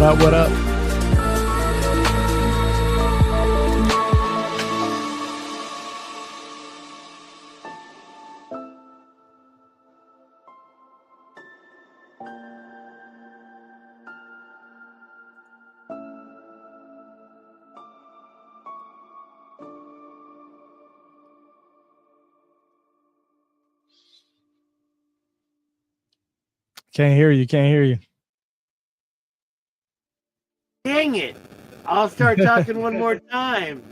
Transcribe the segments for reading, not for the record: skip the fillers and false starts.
What up? What up? Can't hear you. Can't hear you. Dang it. I'll start talking one more time.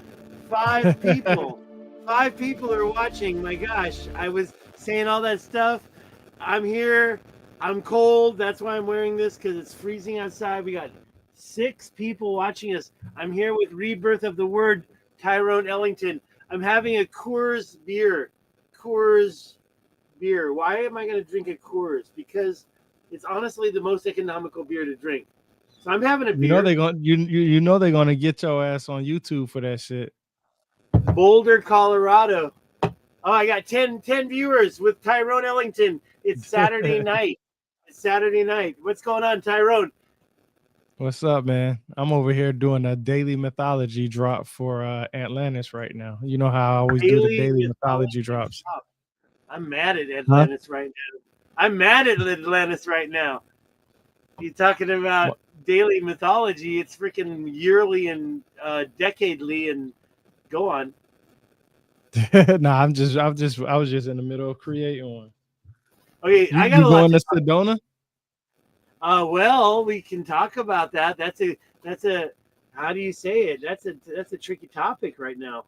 5 people. 5 people are watching. My gosh. I was saying all that stuff. I'm here. I'm cold. That's why I'm wearing this, because it's freezing outside. We got 6 people watching us. I'm here with Rebirth of the Word, Tyrone Ellington. I'm having a Coors beer. Coors beer. Why am I going to drink a Coors? Because it's honestly the most economical beer to drink. So I'm having a beer. You know they're gonna you know they're gonna get your ass on YouTube for that shit. Boulder, Colorado. Oh, I got 10 viewers with Tyrone Ellington. It's Saturday night. It's Saturday night. What's going on, Tyrone? What's up, man? I'm over here doing a daily mythology drop for Atlantis right now. You know how I always do the daily mythology drops. I'm mad at Atlantis right now. I'm mad at Atlantis right now. You're talking about daily mythology. It's freaking yearly and decadely, and go on. Nah, I was just in the middle of creating one. Okay, I got you going to Sedona? Well, we can talk about that. That's a how do you say it? That's a tricky topic right now.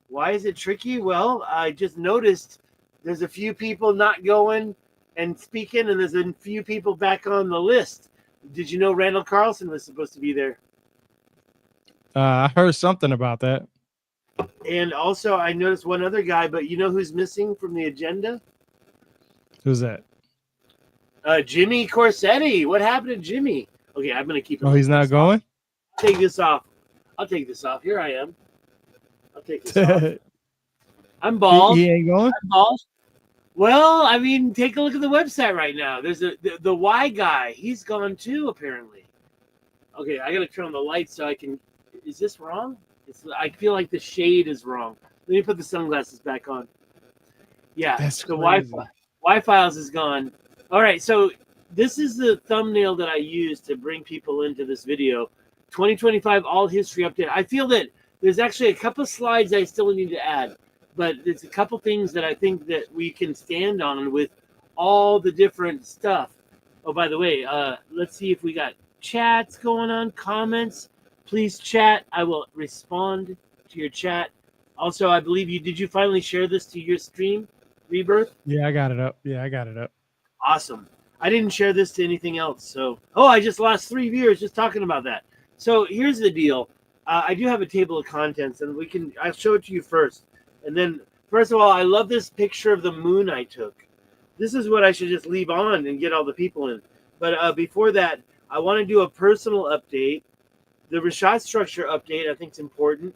Why is it tricky? Well, I just noticed there's a few people not going and speaking, and there's a few people back on the list. Did you know Randall Carlson was supposed to be there? I heard something about that. And also, I noticed one other guy, but you know who's missing from the agenda? Who's that? Jimmy Corsetti. What happened to Jimmy? Okay, I'm going to keep it. Oh, he's not going? Take this off. I'll take this off. Here I am. I'll take this off. I'm bald. He ain't going? I'm bald. Well, I mean, take a look at the website right now. There's the Y guy. He's gone too, apparently. Okay, I got to turn on the lights so I can. Is this wrong? I feel like the shade is wrong. Let me put the sunglasses back on. Yeah, that's the crazy. Y-Files is gone. All right, so this is the thumbnail that I used to bring people into this video. 2025 All History Update. I feel that there's actually a couple slides I still need to add, but there's a couple things that I think that we can stand on with all the different stuff. Oh, by the way, let's see if we got chats going on, comments. Please chat. I will respond to your chat. Also, I believe did you finally share this to your stream, Rebirth? Yeah, I got it up. Yeah, I got it up. Awesome. I didn't share this to anything else. So, I just lost 3 viewers just talking about that. So here's the deal. I do have a table of contents, and I'll show it to you first. And then, first of all, I love this picture of the moon I took. This is what I should just leave on and get all the people in. But before that, I want to do a personal update. The Rashad structure update, I think, is important.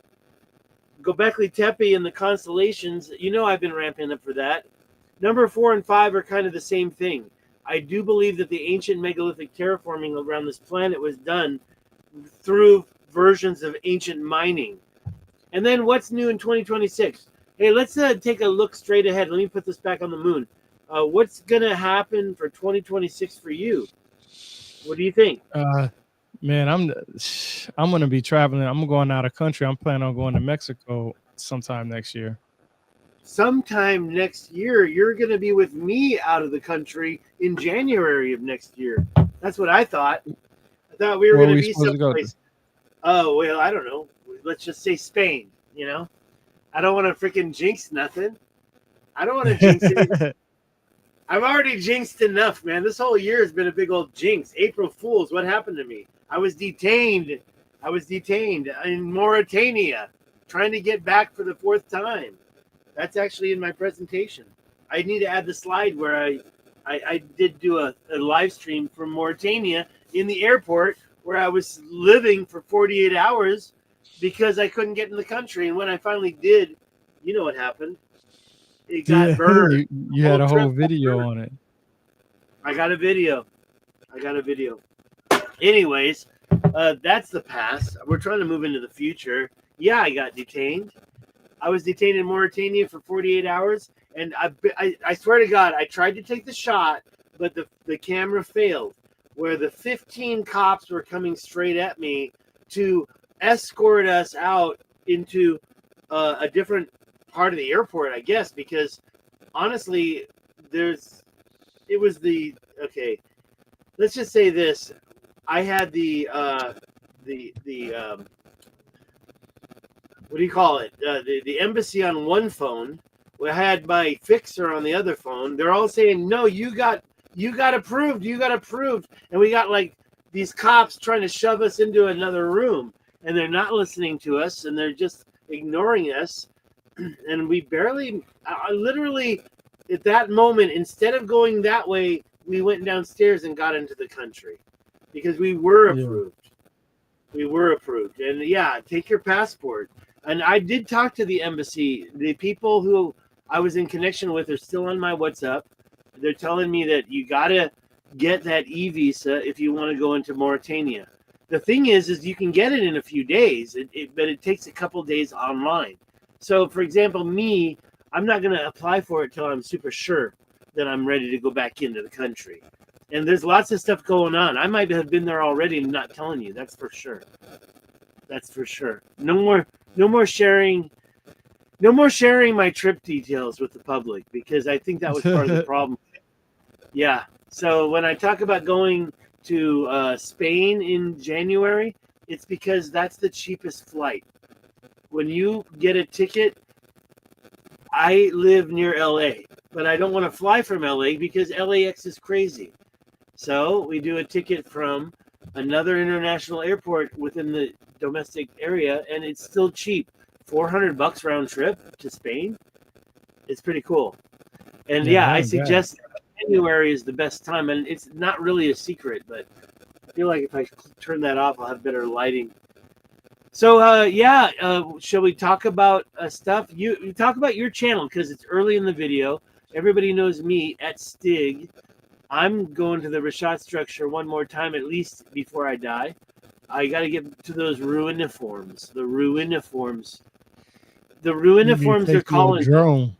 Göbekli Tepe and the constellations, I've been ramping up for that. Number 4 and 5 are kind of the same thing. I do believe that the ancient megalithic terraforming around this planet was done through versions of ancient mining. And then what's new in 2026? Hey, let's take a look straight ahead. Let me put this back on the moon. What's going to happen for 2026 for you? What do you think? Man, I'm going to be traveling. I'm going out of country. I'm planning on going to Mexico sometime next year. Sometime next year, you're going to be with me out of the country in January of next year. That's what I thought. I thought we were going to be someplace. Oh, well, I don't know. Let's just say Spain, I don't want to freaking jinx nothing. I don't want to jinx it. I've already jinxed enough, man. This whole year has been a big old jinx. April Fools, what happened to me? I was detained in Mauritania, trying to get back for the 4th time. That's actually in my presentation. I need to add the slide where I did do a live stream from Mauritania in the airport where I was living for 48 hours because I couldn't get in the country. And when I finally did, you know what happened? It got burned. You had a whole video on it. I got a video. Anyways, That's the past. We're trying to move into the future. Yeah, I got detained. I was detained in Mauritania for 48 hours, and I swear to God, I tried to take the shot, but the camera failed. Where the 15 cops were coming straight at me to escort us out into a different part of the airport, I guess, because honestly, it was okay. Let's just say this: I had the what do you call it? The embassy on one phone. I had my fixer on the other phone. They're all saying, "No, you got approved. You got approved." And we got like these cops trying to shove us into another room, and they're not listening to us, and they're just ignoring us. And we barely, literally, at that moment, instead of going that way, we went downstairs and got into the country because we were approved. We were approved, and yeah, take your passport. And I did talk to the embassy. The people who I was in connection with are still on my WhatsApp. They're telling me that you gotta get that e-visa if you want to go into Mauritania. The thing is you can get it in a few days, but it takes a couple days online. So, for example, me, I'm not going to apply for it till I'm super sure that I'm ready to go back into the country. And there's lots of stuff going on. I might have been there already and not telling you. That's for sure. That's for sure. No more sharing my trip details with the public, because I think that was part of the problem. Yeah. So when I talk about going to Spain in January, it's because that's the cheapest flight. When you get a ticket, I live near LA, but I don't want to fly from LA because LAX is crazy. So we do a ticket from another international airport within the domestic area, and it's still cheap. $400 round trip to Spain. It's pretty cool. And yeah, I suggest January is the best time, and it's not really a secret, but I feel like if I turn that off, I'll have better lighting. So shall we talk about stuff? You talk about your channel because it's early in the video. Everybody knows me at Stig. I'm going to the Rashad structure one more time at least before I die. I got to get to those ruiniforms. The ruiniforms. The ruiniforms they're calling drone.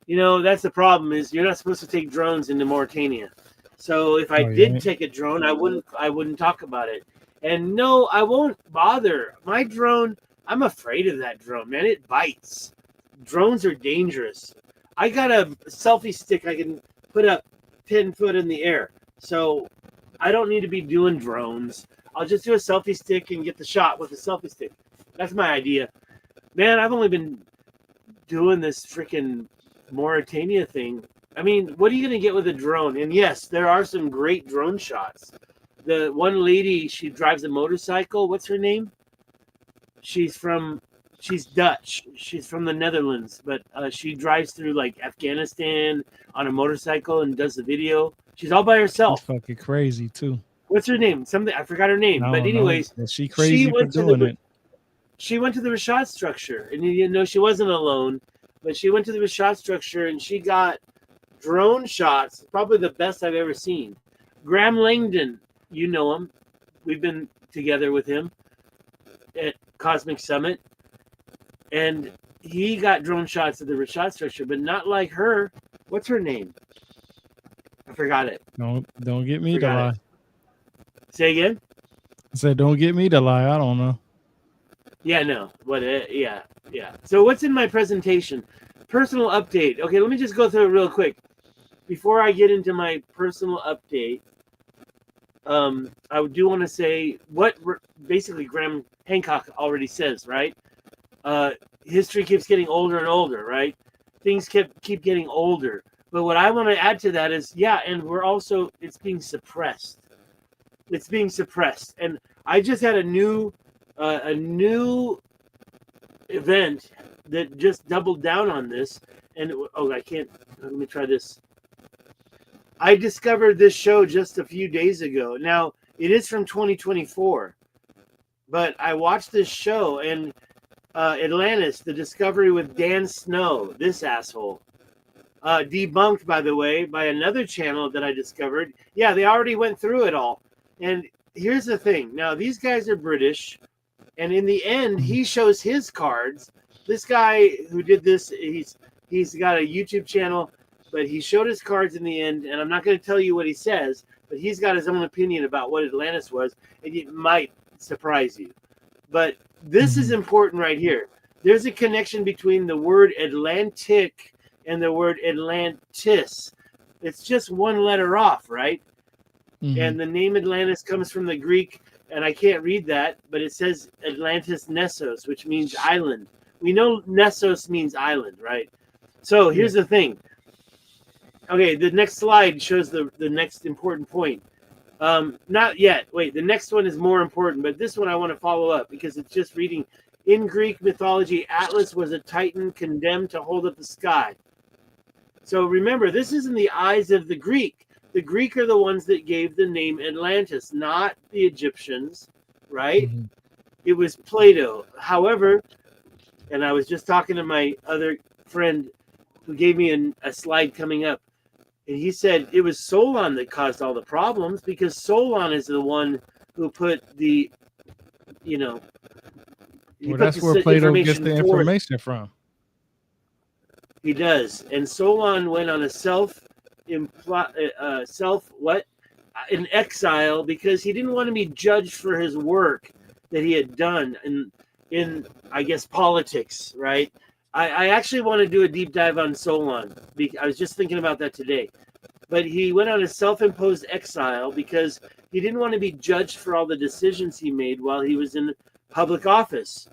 You know, that's the problem is you're not supposed to take drones into Mauritania. So if I did take a drone, I wouldn't talk about it. And no, I won't bother. My drone, I'm afraid of that drone, man. It bites. Drones are dangerous. I got a selfie stick I can put up 10 foot in the air. So I don't need to be doing drones. I'll just do a selfie stick and get the shot with a selfie stick. That's my idea. Man, I've only been doing this freaking Mauritania thing. I mean, what are you going to get with a drone? And yes, there are some great drone shots. The one lady, she drives a motorcycle. What's her name? She's Dutch. She's from the Netherlands, but she drives through like Afghanistan on a motorcycle and does the video. She's all by herself. That's fucking crazy too. What's her name? I forgot her name. But anyways, she crazy for doing it. She went to the Rashad structure, and you know she wasn't alone. But she went to the Rashad structure and she got drone shots, probably the best I've ever seen. Graham Langdon, you know him. We've been together with him at Cosmic Summit. And he got drone shots at the Rashad structure, but not like her. What's her name? I forgot it. Don't get me to lie. Say again? I said, don't get me to lie. I don't know. Yeah, no. But yeah. So what's in my presentation? Personal update. Okay, let me just go through it real quick. Before I get into my personal update, I do want to say what basically Graham Hancock already says, right? History keeps getting older and older, right? Things keep getting older. But what I want to add to that is, and it's being suppressed. It's being suppressed. And I just had a new event that just doubled down on this. And I can't. Let me try this. I discovered this show just a few days ago. Now, it is from 2024, but I watched this show, and Atlantis, The Discovery with Dan Snow, this asshole, debunked, by the way, by another channel that I discovered. Yeah, they already went through it all. And here's the thing. Now these guys are British, and in the end, he shows his cards. This guy who did this, he's got a YouTube channel, but he showed his cards in the end. And I'm not going to tell you what he says, but he's got his own opinion about what Atlantis was, and it might surprise you. But this is important right here. There's a connection between the word Atlantic and the word Atlantis. It's just one letter off, right? And the name Atlantis comes from the Greek, and I can't read that, but it says Atlantis Nessos, which means island. We know Nessos means island, right? So here's the thing. Okay, the next slide shows the next important point. Not yet. Wait, the next one is more important, but this one I want to follow up because it's just reading. In Greek mythology, Atlas was a titan condemned to hold up the sky. So remember, this is in the eyes of the Greek. The Greek are the ones that gave the name Atlantis, not the Egyptians, right? It was Plato. However, and I was just talking to my other friend who gave me a slide coming up, and he said it was Solon that caused all the problems because Solon is the one who put the, well, that's where Plato gets the information from. He does, and Solon went on a an exile because he didn't want to be judged for his work that he had done in I guess politics, right? I actually want to do a deep dive on Solon. I was just thinking about that today. But he went on a self-imposed exile because he didn't want to be judged for all the decisions he made while he was in public office.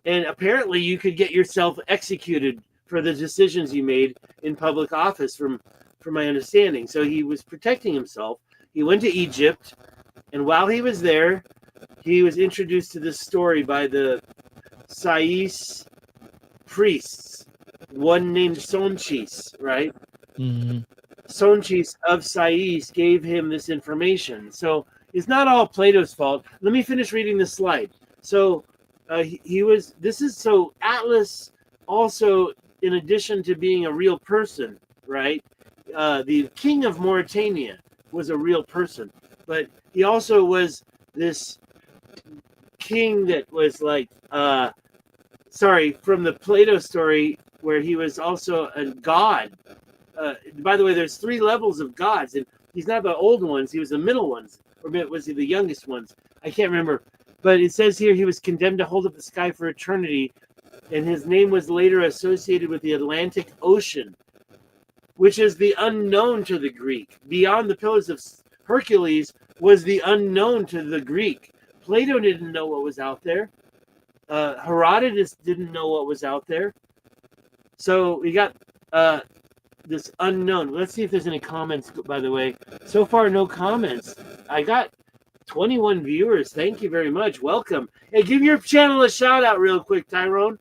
And apparently you could get yourself executed for the decisions you made in public office from my understanding. So he was protecting himself. He went to Egypt, and while he was there, he was introduced to this story by the Sais priests, one named Sonchis, right? Sonchis of Sais gave him this information. So it's not all Plato's fault. Let me finish reading this slide. So Atlas also, in addition to being a real person, right? The king of Mauritania was a real person, but he also was this king that was like, from the Plato story where he was also a god. By the way, there's 3 levels of gods, and he's not the old ones. He was the middle ones, or was he the youngest ones? I can't remember. But it says here he was condemned to hold up the sky for eternity, and his name was later associated with the Atlantic Ocean, which is the unknown to the Greek. Beyond the Pillars of Hercules was the unknown to the Greek. Plato didn't know what was out there. Herodotus didn't know what was out there. So we got this unknown. Let's see if there's any comments, by the way. So far, no comments. I got 21 viewers. Thank you very much. Welcome. Hey, give your channel a shout out real quick, Tyrone.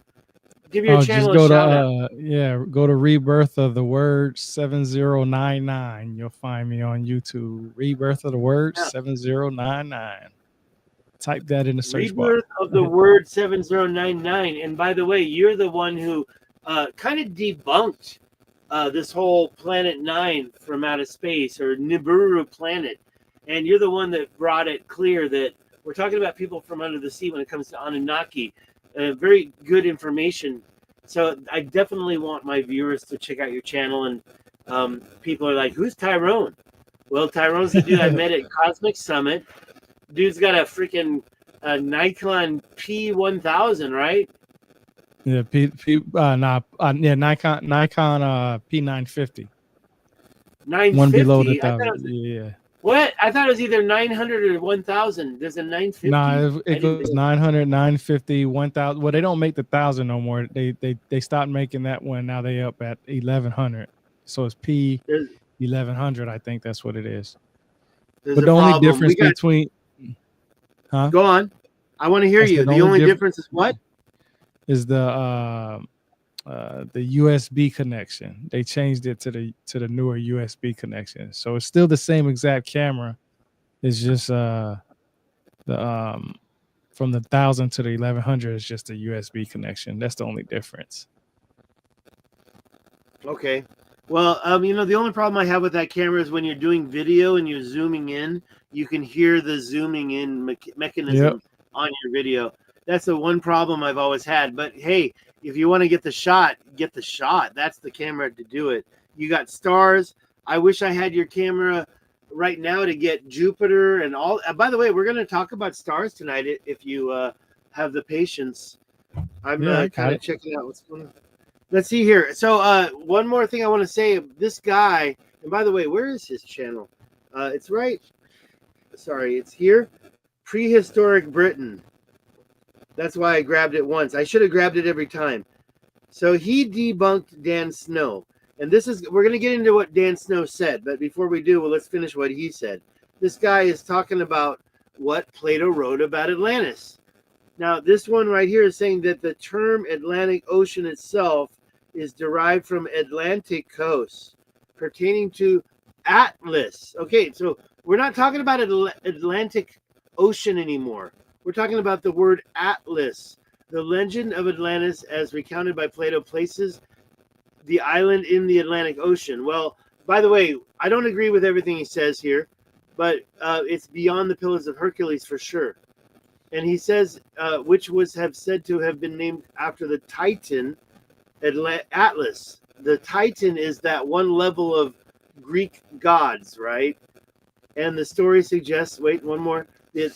Give your channel a shout out. Go to Rebirth of the Word 7099. You'll find me on YouTube. Rebirth of the Word 7099. Type that in the search bar. Rebirth of the Word 7099. And by the way, you're the one who kind of debunked this whole Planet 9 from outer space, or Nibiru planet. And you're the one that brought it clear that we're talking about people from under the sea when it comes to Anunnaki. Very good information. So I definitely want my viewers to check out your channel. And people are like, who's Tyrone? Well, Tyrone's the dude I met at Cosmic Summit. Dude's got a freaking Nikon P1000, right? Yeah, Nikon P950. 950. One below the 1,000. Yeah. What? I thought it was either 900 or 1,000. There's a 950. No, it goes 900, 950, 1,000. Well, they don't make the 1,000 no more. They stopped making that one. Now they up at 1,100. So it's P1100. I think that's what it is. But the only difference between, Go on. I want to hear you. The only difference is what? Is the USB connection. They changed it to the newer USB connection. So it's still the same exact camera. It's just from the 1,000 to the 1,100 is just a USB connection. That's the only difference. Okay. Well, the only problem I have with that camera is when you're doing video and you're zooming in, you can hear the zooming in Yep. mechanism on your video. That's the one problem I've always had. But hey, if you want to get the shot, get the shot. That's the camera to do it. You got stars. I wish I had your camera right now to get Jupiter and all. By the way, we're going to talk about stars tonight if you have the patience. I'm Yeah, I got kind of it. checking out what's going on. Let's see here. So, one more thing I want to say. This guy, and by the way, where is his channel? It's right. Sorry, it's here. Prehistoric Britain. That's why I grabbed it once. I should have grabbed it every time. So he debunked Dan Snow. And we're going to get into what Dan Snow said. But before we do, well, let's finish what he said. This guy is talking about what Plato wrote about Atlantis. Now, this one right here is saying that the term Atlantic Ocean itself is derived from Atlantic coast, pertaining to Atlas. Okay, so we're not talking about Atlantic Ocean anymore. We're talking about the word Atlas. The legend of Atlantis, as recounted by Plato, places the island in the Atlantic Ocean. Well, by the way, I don't agree with everything he says here, but it's beyond the Pillars of Hercules for sure. And he says, which have said to have been named after the Titan Atlas. The Titan is that one level of Greek gods, right? And the story suggests, wait, one more.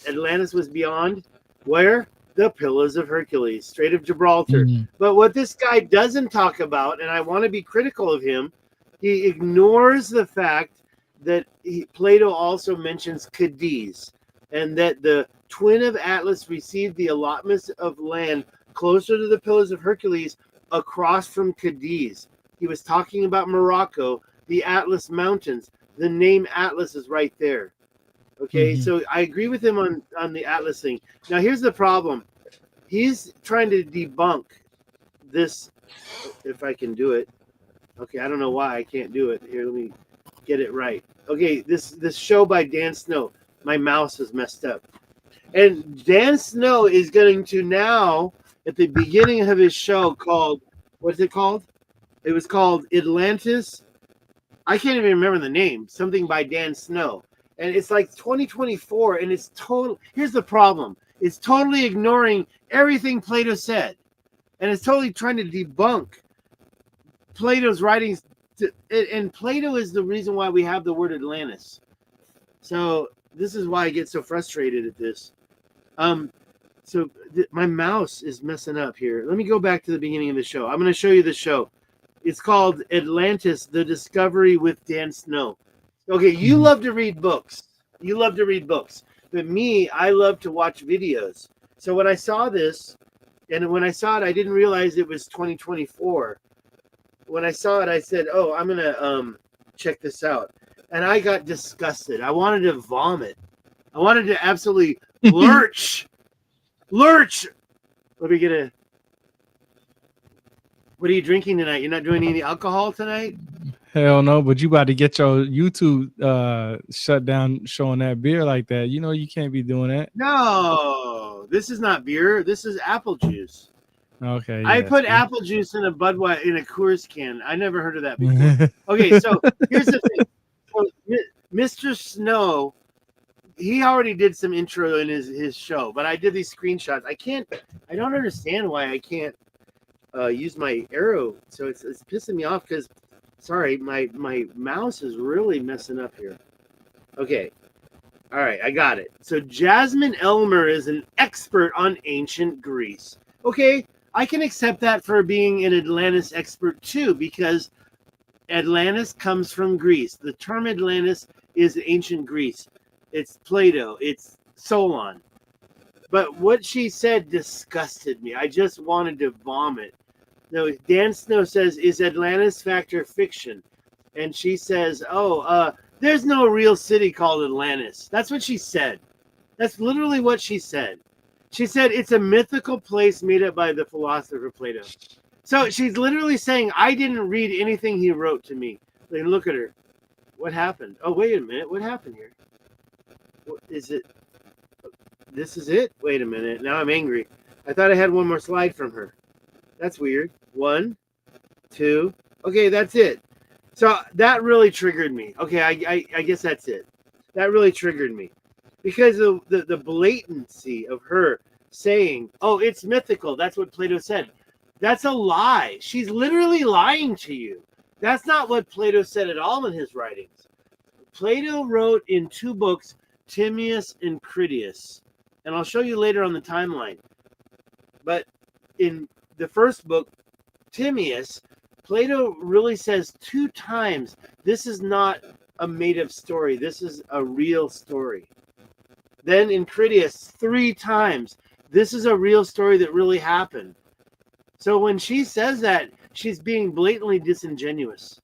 Atlantis was beyond where? The Pillars of Hercules, Strait of Gibraltar. Mhm. But what this guy doesn't talk about, and I want to be critical of him, he ignores the fact that Plato also mentions Cadiz, and that the twin of Atlas received the allotments of land closer to the Pillars of Hercules across from Cadiz. He was talking about Morocco, the Atlas Mountains. The name Atlas is right there. Okay, Mhm. so I agree with him on the Atlas thing. Now, here's the problem. He's trying to debunk this, if I can do it. Okay, I don't know why I can't do it. Here, let me get it right. Okay, this show by Dan Snow. My mouse is messed up. And Dan Snow is going to now, at the beginning of his show called, what's it called? It was called Atlantis. I can't even remember the name. Something by Dan Snow. And it's like 2024, and it's total. Here's the problem. It's totally ignoring everything Plato said. And it's totally trying to debunk Plato's writings. And Plato is the reason why we have the word Atlantis. So this is why I get so frustrated at this. My mouse is messing up here. Let me go back to the beginning of the show. I'm going to show you the show. It's called Atlantis, The Discovery with Dan Snow. Okay, you Mhm. love to read books. You love to read books. But me, I love to watch videos. So when I saw this, and when I saw it, I didn't realize it was 2024. When I saw it, I said, oh, I'm going to check this out. And I got disgusted. I wanted to vomit. I wanted to absolutely lurch. Lurch. Let me get a. What are you drinking tonight? You're not doing any alcohol tonight? Hell no, but you about to get your YouTube shut down showing that beer like that. You know you can't be doing that. No, this is not beer. This is apple juice. Okay, I yeah. put See? apple juice in a Budweiser in a Coors can. I never heard of that before. Okay, so here's the thing. So, Mr. Snow, he already did some intro in his show, but I did these screenshots. I don't understand why I can't use my arrow. So it's pissing me off because, sorry, my mouse is really messing up here. Okay. All right, I got it. So Jasmine Elmer is an expert on ancient Greece. Okay, I can accept that for being an Atlantis expert too, because Atlantis comes from Greece. The term Atlantis is ancient Greece. It's Plato. It's Solon. But what she said disgusted me. I just wanted to vomit. No, Dan Snow says, is Atlantis fact or fiction? And she says, there's no real city called Atlantis. That's what she said. That's literally what she said. She said it's a mythical place made up by the philosopher Plato. So she's literally saying, I didn't read anything he wrote to me. Then look at her. What happened? Oh, wait a minute. What happened here? What is it? This is it? Wait a minute. Now I'm angry. I thought I had one more slide from her. That's weird. 1, 2. Okay, that's it. So that really triggered me. Okay, I guess that's it. That really triggered me because of the blatancy of her saying, "Oh, it's mythical." That's what Plato said. That's a lie. She's literally lying to you. That's not what Plato said at all in his writings. Plato wrote in two books, Timaeus and Critias, and I'll show you later on the timeline. But in the first book, Timaeus, Plato really says two times, this is not a made-up story. This is a real story. Then in Critias, three times, this is a real story that really happened. So when she says that, she's being blatantly disingenuous.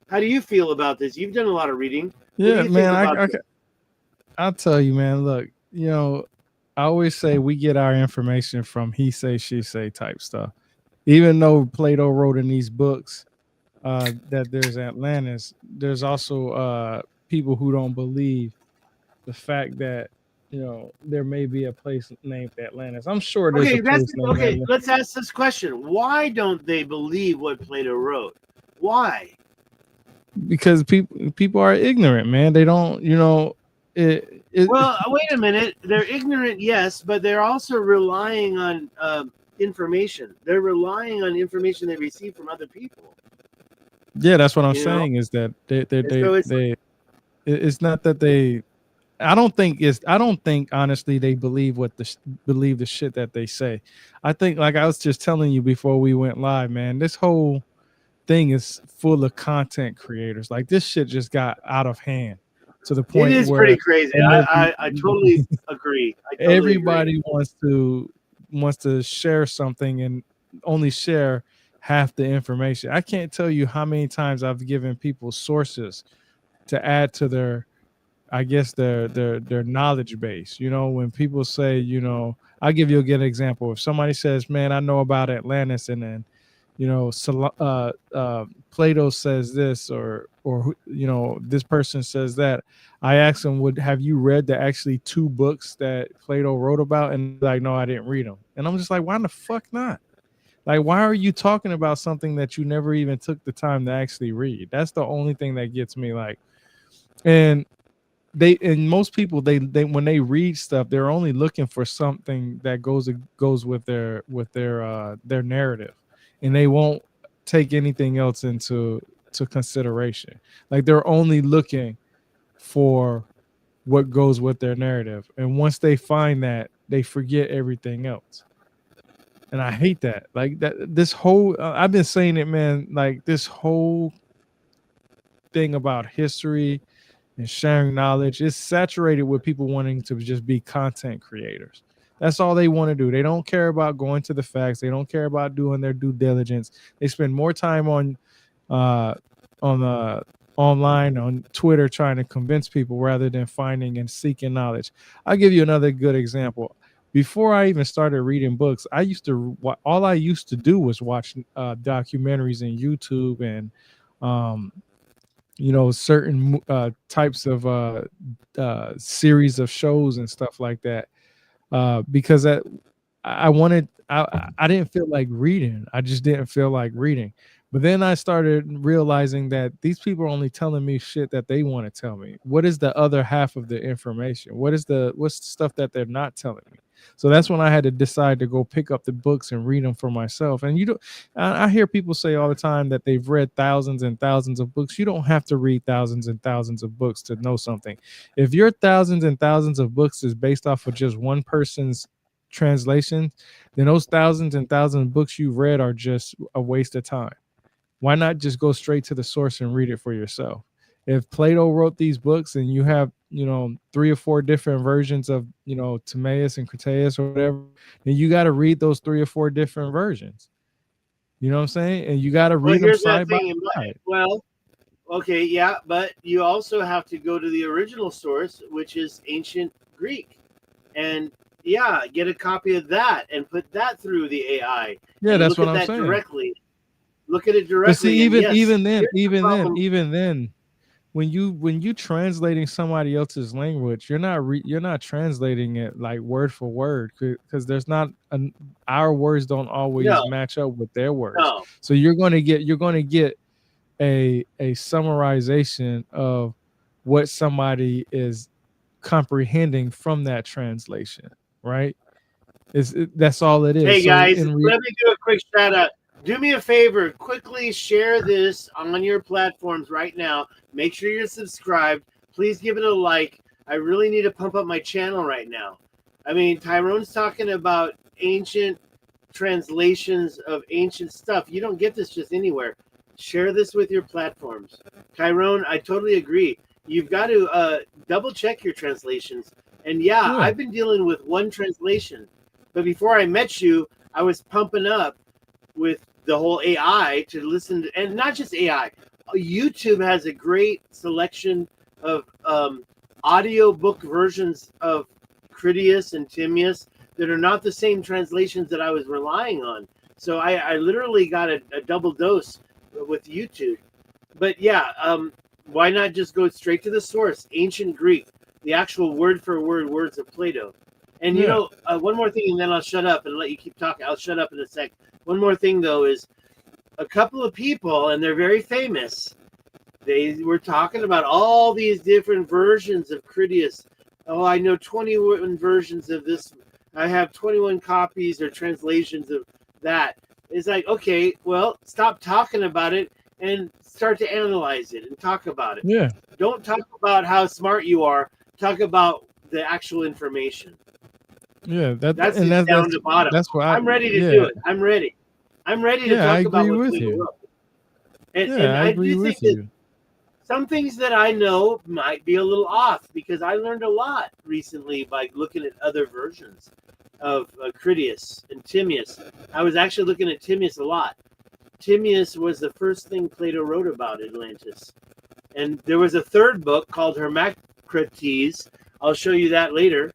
How do you feel about this? You've done a lot of reading. What do Yeah, you think man. about this? I'll tell you, man. Look, I always say we get our information from he say, she say type stuff. Even though Plato wrote in these books that there's Atlantis, there's also people who don't believe the fact that there may be a place named Atlantis. I'm sure there's a Okay, that's place named okay. Atlantis Let's ask this question: why don't they believe what Plato wrote? Why? because people are ignorant, man. They don't, it. Well, wait a minute. They're ignorant, yes, but they're also relying on information. They're relying on information they receive from other people. Yeah, that's what I'm You know, saying is that and so it's it's not that they. I don't think honestly they believe believe the shit that they say. I think, like I was just telling you before we went live, man. This whole thing is full of content creators. Like this shit just got out of hand to the it point is pretty where crazy. every, I totally agree. I totally agree. everybody wants to share something and only share half the information. I can't tell you how many times I've given people sources to add to their, I guess, their knowledge base. When people say, I'll give you a good example. If somebody says, "Man, I know about Atlantis," and then Plato says this, or this person says that, I ask them, "Would have you read the actually two books that Plato wrote about?" And they're like, "No, I didn't read them." And I'm just like, "Why the fuck not? Like, why are you talking about something that you never even took the time to actually read?" That's the only thing that gets me. Like, and most people, they when they read stuff, they're only looking for something that goes with their narrative, and they won't take anything else into consideration. Like, they're only looking for what goes with their narrative, and once they find that, they forget everything else. And I hate that. Like, that this whole I've been saying it, man. Like, this whole thing about history and sharing knowledge is saturated with people wanting to just be content creators. That's all they want to do. They don't care about going to the facts. They don't care about doing their due diligence. They spend more time uh, on online on Twitter trying to convince people rather than finding and seeking knowledge. I'll give you another good example. Before I even started reading books, all I used to do was watch documentaries in YouTube and um, certain types of series of shows and stuff like that, because I wanted I didn't feel like reading. I just didn't feel like reading. But then I started realizing that these people are only telling me shit that they want to tell me. What is the other half of the information? What's the stuff that they're not telling me? So that's when I had to decide to go pick up the books and read them for myself. And I hear people say all the time that they've read thousands and thousands of books. You don't have to read thousands and thousands of books to know something. If your thousands and thousands of books is based off of just one person's translation, then those thousands and thousands of books you've read are just a waste of time. Why not just go straight to the source and read it for yourself? If Plato wrote these books and you have, three or four different versions of, Timaeus and Critias or whatever, then you got to read those three or four different versions. You know what I'm saying? And you got to Well, read them here's that side by thing. side. Well, okay, yeah, but you also have to go to the original source, which is ancient Greek, and yeah, get a copy of that and put that through the AI Yeah, and that's look what at I'm that saying. directly. Look at it But see, directly, and yes, here's the problem. even then, when you translating somebody else's language, you're not translating it like word for word, because there's not our words don't always No, match up with their words. no. So you're going to get a summarization of what somebody is comprehending from that translation, right? That's all it is. Hey So guys, let me do a quick shout out. Do me a favor, quickly share this on your platforms right now. Make sure you're subscribed. Please give it a like. I really need to pump up my channel right now. I mean, Tyrone's talking about ancient translations of ancient stuff. You don't get this just anywhere. Share this with your platforms. Tyrone, I totally agree. You've got to double check your translations. And yeah, yeah, I've been dealing with one translation. But before I met you, I was pumping up with the whole AI to listen to, and not just AI. YouTube has a great selection of audio book versions of Critias and Timaeus that are not the same translations that I was relying on. So I literally got a double dose with YouTube. But yeah, why not just go straight to the source, ancient Greek, the actual word for word words of Plato? And you yeah, know, one more thing, and then I'll shut up and let you keep talking. I'll shut up in a sec. One more thing, though, is a couple of people, and they're very famous. They were talking about all these different versions of Critias. Oh, I know 21 versions of this. I have 21 copies or translations of that. It's like, okay, well, stop talking about it and start to analyze it and talk about it. yeah, Don't talk about how smart you are. Talk about the actual information. yeah. That That's and just that's down that's to bottom. that's why. I'm ready to do Yeah, it. I'm ready. I'm ready to yeah. I talk about agree what with Plato you. wrote. And Yeah, I I agree do think with that you. some things that I know might be a little off because I learned a lot recently by looking at other versions of Critias and Timaeus. I was actually looking at Timaeus a lot. Timaeus was the first thing Plato wrote about Atlantis. And there was a third book called Hermocrates. I'll show you that later.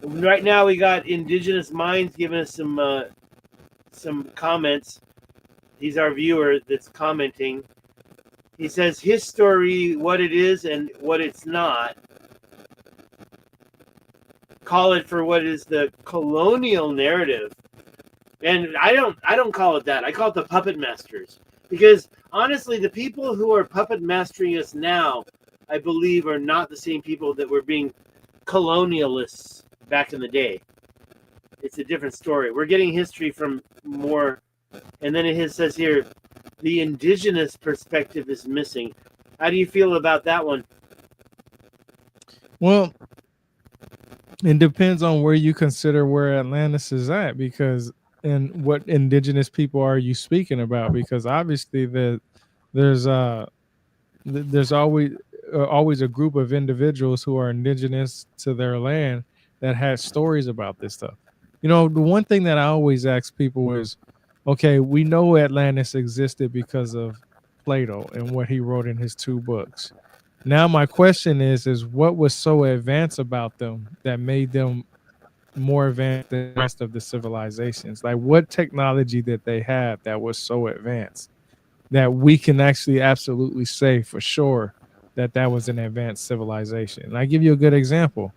Right now, we got Indigenous Minds giving us some comments. He's our viewer that's commenting. He says his story, what it is and what it's not. Call it for what is the colonial narrative, and I don't call it that. I call it the puppet masters, because honestly, the people who are puppet mastering us now, I believe, are not the same people that were being colonialists back in the day. It's a different story. We're getting history from more, and then it says here, the indigenous perspective is missing. How do you feel about that one? Well, it depends on where you consider where Atlantis is at, because and what indigenous people are you speaking about? Because obviously there's there's always a group of individuals who are indigenous to their land that had stories about this stuff. You know, the one thing that I always ask people is, okay, we know Atlantis existed because of Plato and what he wrote in his two books. Now my question is what was so advanced about them that made them more advanced than the rest of the civilizations? Like what technology did they have that was so advanced that we can actually absolutely say for sure that that was an advanced civilization? And I give you a good example.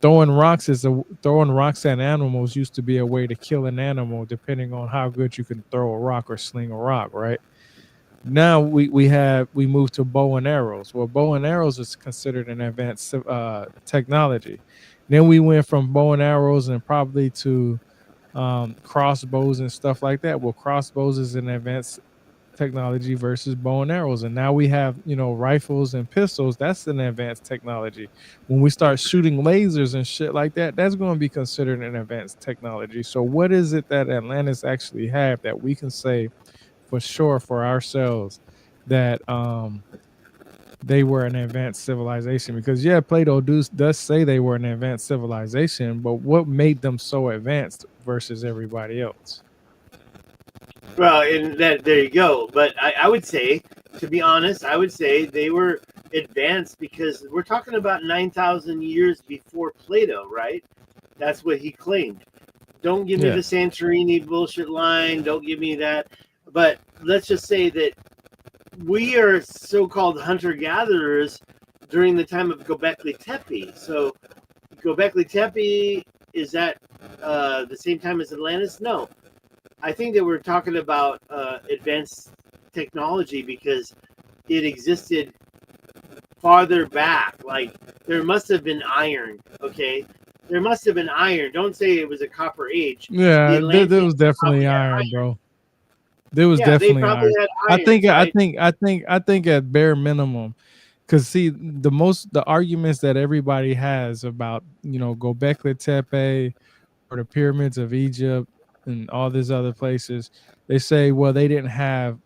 Throwing rocks at animals used to be a way to kill an animal, depending on how good you can throw a rock or sling a rock, right? Now we move to bow and arrows. Well, bow and arrows is considered an advanced technology. Then we went from bow and arrows and probably to crossbows and stuff like that. Well, crossbows is an advanced technology versus bow and arrows, and now we have, you know, rifles and pistols. That's an advanced technology. When we start shooting lasers and shit like that, that's going to be considered an advanced technology. So what is it that Atlantis actually have that we can say for sure for ourselves that they were an advanced civilization? Because yeah, Plato does say they were an advanced civilization, but what made them so advanced versus everybody else? Well, and that there you go. But I would say, to be honest, I would say they were advanced because we're talking about 9,000 years before Plato, right? That's what he claimed. Don't give me Yeah, the Santorini bullshit line. Don't give me that. But let's just say that we are so-called hunter-gatherers during the time of Göbekli Tepe. So Göbekli Tepe, is that the same time as Atlantis? No. I think that we're talking about advanced technology because it existed farther back. Like there must have been iron. Okay, there must have been iron. Don't say it was a copper age. The Yeah, there Atlanteans was definitely probably had iron, iron. bro. There was Yeah, they definitely probably iron. had I iron, think I right? think I think I think at bare minimum, because see the arguments that everybody has about Gobekli Tepe or the pyramids of Egypt and all these other places, they say, well, they didn't have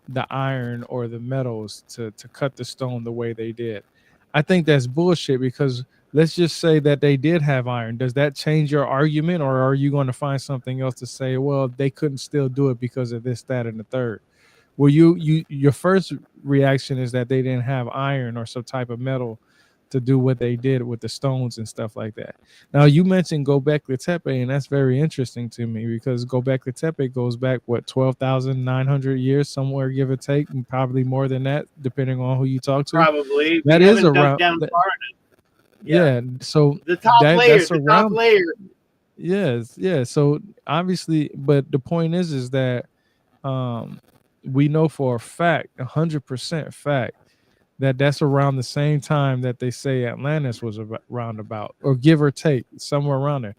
the iron or the metals to cut the stone the way they did. I think that's bullshit because let's just say that they did have iron. Does that change your argument, or are you going to find something else to say? Well, they couldn't still do it because of this, that, and the third. Well, your first reaction is that they didn't have iron or some type of metal to do what they did with the stones and stuff like that. Now you mentioned Gobekli Tepe, and that's very interesting to me because Gobekli Tepe goes back what 12,900 years, somewhere give or take, and probably more than that, depending on who you talk to. Probably. We That is haven't dug around. down far enough. Yeah. Yeah, so The top layer. that's The top around. layer. Yes, yeah. So obviously, but the point is that um, we know for a fact, 100% fact, that that's around the same time that they say Atlantis was around about, or give or take, somewhere around there.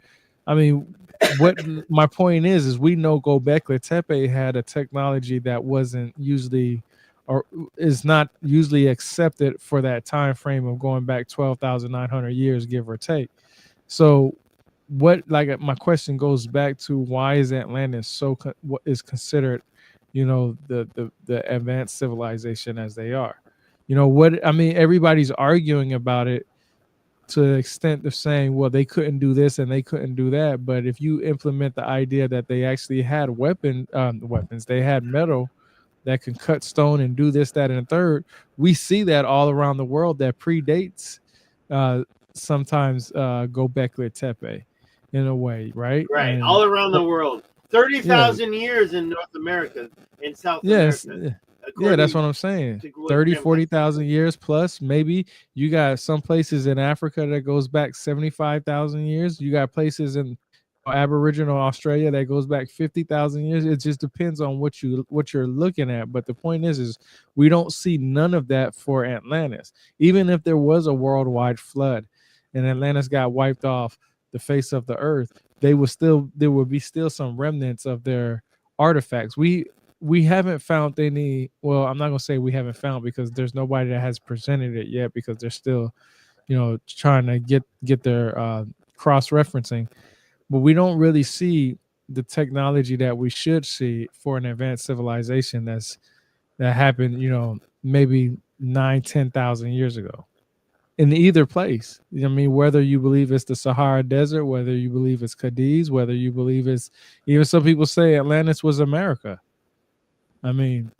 I mean, what my point is we know Gobekli Tepe had a technology that wasn't usually or is not usually accepted for that time frame of going back 12,900 years, give or take. So what like my question goes back to why is Atlantis what is considered the advanced civilization as they are. What I mean, everybody's arguing about it to the extent of saying, well, they couldn't do this and they couldn't do that. But if you implement the idea that they actually had weapons, they had metal that can cut stone and do this, that, and the third, we see that all around the world that predates uh, sometimes Gobekli Tepe in a way, right? Right. And All around the world. thirty yeah, thousand years in North America, in South yes, America, yeah, that's according what I'm saying. to what 30, Graham has said. 40,000 years plus, maybe. You got some places in Africa that goes back 75,000 years. You got places in Aboriginal Australia that goes back 50,000 years. It just depends on what you're looking at. But the point is we don't see none of that for Atlantis. Even if there was a worldwide flood and Atlantis got wiped off the face of the earth, there would be still some remnants of their artifacts. We haven't found any. Well, I'm not gonna say we haven't found because there's nobody that has presented it yet because they're still trying to get their cross referencing, but we don't really see the technology that we should see for an advanced civilization that happened maybe 9, 10,000 years ago in either place. I mean, whether you believe it's the Sahara Desert, whether you believe it's Cadiz, whether you believe it's, even some people say Atlantis was America. I mean,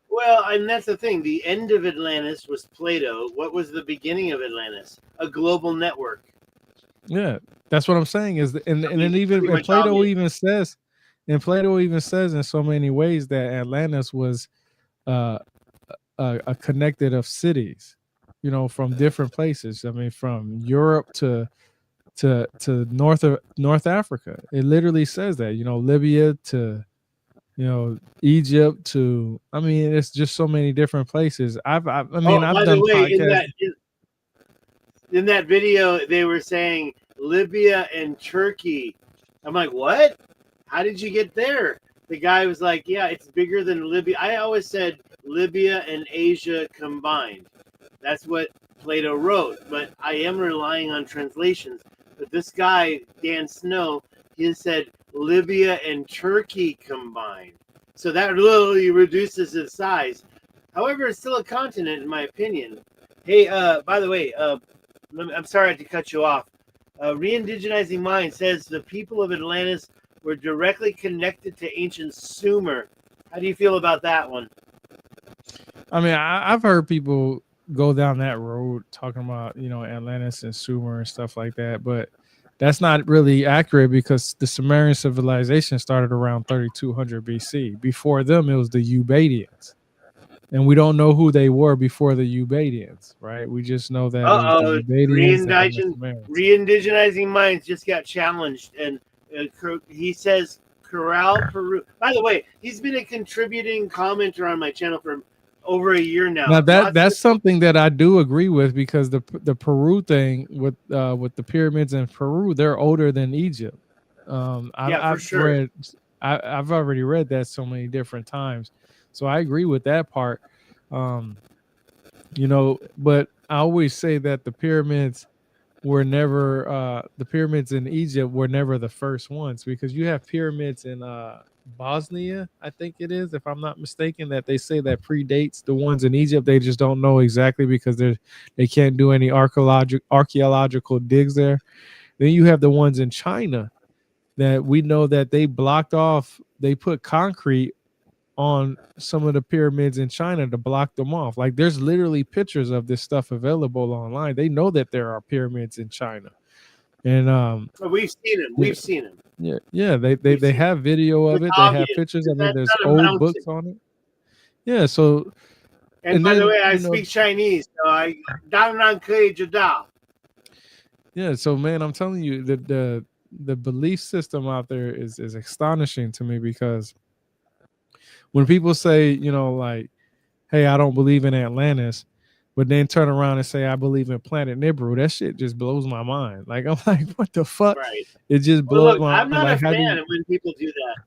Well, and that's the thing. The end of Atlantis was Plato. What was the beginning of Atlantis? A global network. yeah, that's what I'm saying is, I and mean, it even, pretty and much Plato obvious. even says, in so many ways that Atlantis was uh, a connected of cities, from different places. I mean, from Europe to North Africa. It literally says that, Libya to Egypt to, I mean, it's just so many different places. I mean, Oh, I've by the done way, podcasts. in that video, they were saying Libya and Turkey. I'm like, what? How did you get there? The guy was like, yeah, it's bigger than Libya. I always said Libya and Asia combined. That's what Plato wrote, but I am relying on translations. But this guy, Dan Snow, he said Libya and Turkey combined. So that literally reduces its size. However, it's still a continent, in my opinion. Hey, by the way, I'm sorry to cut you off. Re-indigenizing Mind says the people of Atlantis were directly connected to ancient Sumer. How do you feel about that one? I mean, I've heard people go down that road talking about, Atlantis and Sumer and stuff like that, but that's not really accurate because the Sumerian civilization started around 3200 BC. Before them, it was the Ubadians. And we don't know who they were before the Ubadians, right? We just know that it was the Uh-oh, Ubadians and the Sumerians. re-indigenizing minds just got challenged, and he says Corral, Peru. By the way, he's been a contributing commenter on my channel for over a year Now now. Lots that's of something that I do agree with, because the Peru thing with the pyramids in Peru, they're older than Egypt. yeah, for I've sure. read, I've already read that so many different times, so I agree with that part. Um, but I always say that the pyramids in Egypt were never the first ones, because you have pyramids in Bosnia, I think it is, if I'm not mistaken, that they say that predates the ones in Egypt. They just don't know exactly because they can't do any archaeological digs there. Then you have the ones in China that we know that they put concrete on some of the pyramids in China to block them off. Like, there's literally pictures of this stuff available online. They know that there are pyramids in China. And We've seen him. yeah, We've seen him. yeah, they We've they seen him. have video of It's it. They have obvious pictures. I because mean, that's there's not a old mountain. books on it. Yeah, so And and by the then way, I speak Chinese, so I Danran Kei Jada. yeah, so man, I'm telling you, the belief system out there is astonishing to me, because when people say, like, hey, I don't believe in Atlantis, but then turn around and say I believe in Planet Nibiru, that shit just blows my mind. Like, I'm like, what the fuck? Right. It just Well, blows look, my I'm mind. not a Like, how do fan you? of when people do that.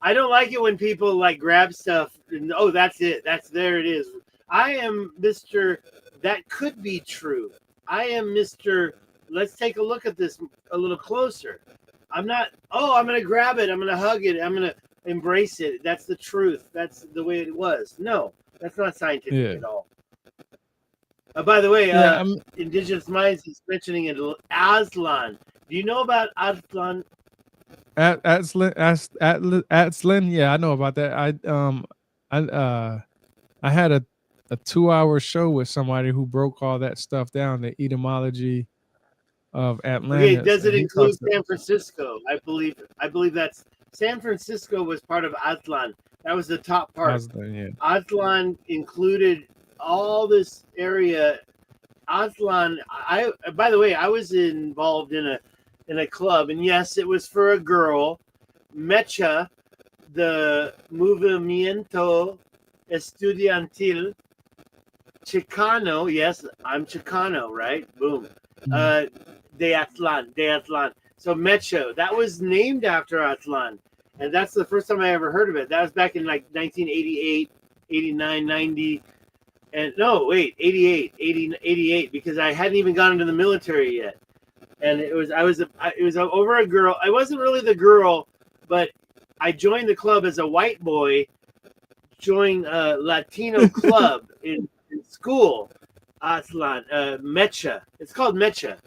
I don't like it when people like grab stuff and oh, that's it. There it is. I am Mr. That could be true. I am Mr. Let's take a look at this a little closer. I'm not, oh, I'm going to grab it. I'm going to hug it. I'm going to embrace it. That's the truth. That's the way it was. No, that's not scientific Yeah, at all. By the way, yeah. Indigenous Minds is mentioning it. Aslan. Do you know about Aslan? At yeah, I know about that. I I had a 2 hour show with somebody who broke all that stuff down, the etymology of Okay, Atlantis, does and it he include talks about San Francisco? I believe that's San Francisco was part of Aztlan. That was the top part. Aslan, yeah. Aztlan included all this area. Aztlan. I by the way, I was involved in a club, and yes, it was for a girl. Mecha, the Movimiento Estudiantil Chicano. Yes, I'm Chicano, right? Boom. Mm. Uh, de Atlan. So Mecho, that was named after Atlan. And that's the first time I ever heard of it. That was back in like 1988, 89, 90. And no, wait, 88, 80, 88, because I hadn't even gone into the military yet. And it was over a girl. I wasn't really the girl, but I joined the club as a white boy, joined a Latino club in school. Aslan, Mecha. It's called Mecha.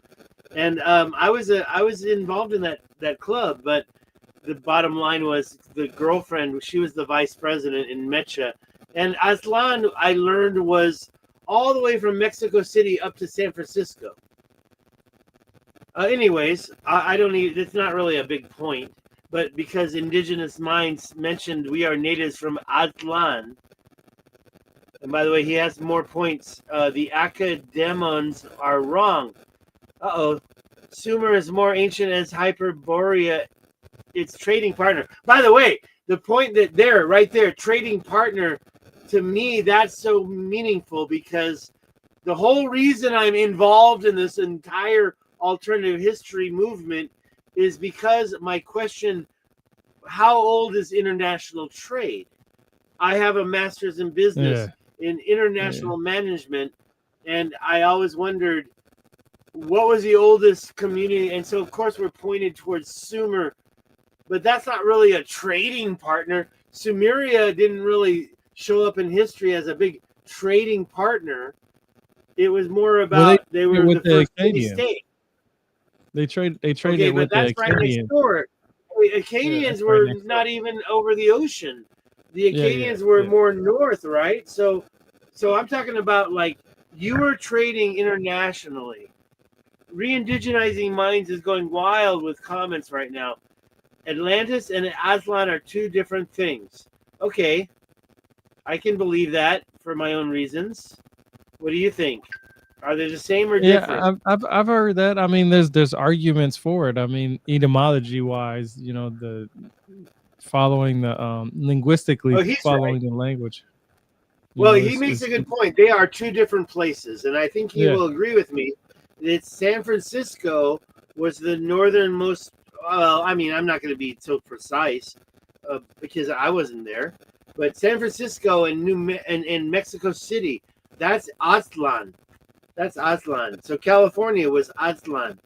And I was involved in that club, but the bottom line was the girlfriend. She was the vice president in Mecha, and Aslan I learned was all the way from Mexico City up to San Francisco. Anyways, I don't need. It's not really a big point, but because Indigenous Minds mentioned we are natives from Aztlan. And by the way, he has more points. The academons are wrong. Uh-oh. Sumer is more ancient as Hyperborea, its trading partner. By the way, the point right there, trading partner, to me, that's so meaningful because the whole reason I'm involved in this entire alternative history movement is because my question, how old is international trade? I have a master's in business in international management, and I always wondered what was the oldest community. And so, of course, we're pointed towards Sumer, but that's not really a trading partner. Sumeria didn't really show up in history as a big trading partner. It was more about they were with the the first city Acadians. state. They traded Okay, but with the that's right next Acadians. door. The Yeah, that's Acadians right were next door. not even over the ocean. The Yeah, Acadians were yeah. more north, right? So I'm talking about like you were trading internationally. Re-indigenizing minds is going wild with comments right now. Atlantis and Aslan are two different things. Okay, I can believe that for my own reasons. What do you think? Are they the same or different? Yeah, I've heard that. I mean, there's arguments for it. I mean, etymology wise, following the linguistically Oh, he's right. following the language. You Well, know, he makes it's a good point. They are two different places, and I think he yeah, will agree with me that San Francisco was the northernmost. Well, I mean, I'm not going to be so precise because I wasn't there, but San Francisco and and Mexico City, that's Aztlan. That's Aztlan. So California was Aztlan.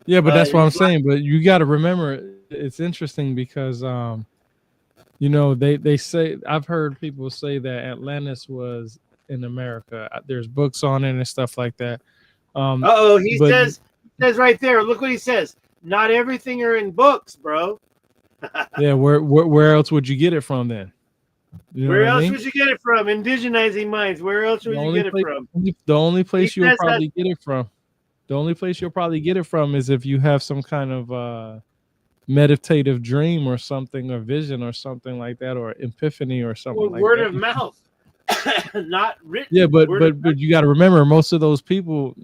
yeah, but that's what I'm His saying. But you got to remember, it's interesting because you know, they say, I've heard people say that Atlantis was in America. There's books on it and stuff like that. Uh-oh, But he says right there. Look what he says. Not everything are in books, bro. yeah, where else would you get it from then? You know what Where I else mean? would you get it from? Indigenizing minds. Where else The would you only get it place, from? the only He place you'll says that. probably get it from, the only place you'll probably get it from is if you have some kind of meditative dream or something, or vision or something like that, or epiphany or something Well, like word that. of mouth, not Yeah, written. but Word of mouth. but you got to remember, most of those people,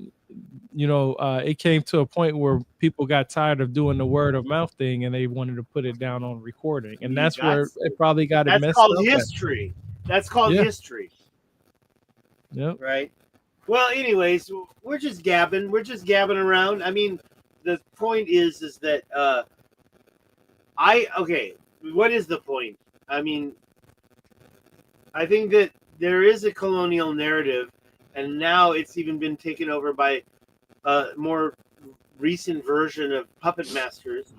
you know, it came to a point where people got tired of doing the word of mouth thing, and they wanted to put it down on recording, and See, that's where it probably got it that's messed called up at. history. That's called Yeah, history, yep. right? Well, anyways, we're just gabbing. We're just gabbing around. I mean, the point is that okay. What is the point? I mean, I think that there is a colonial narrative, and now it's even been taken over by a more recent version of puppet masters.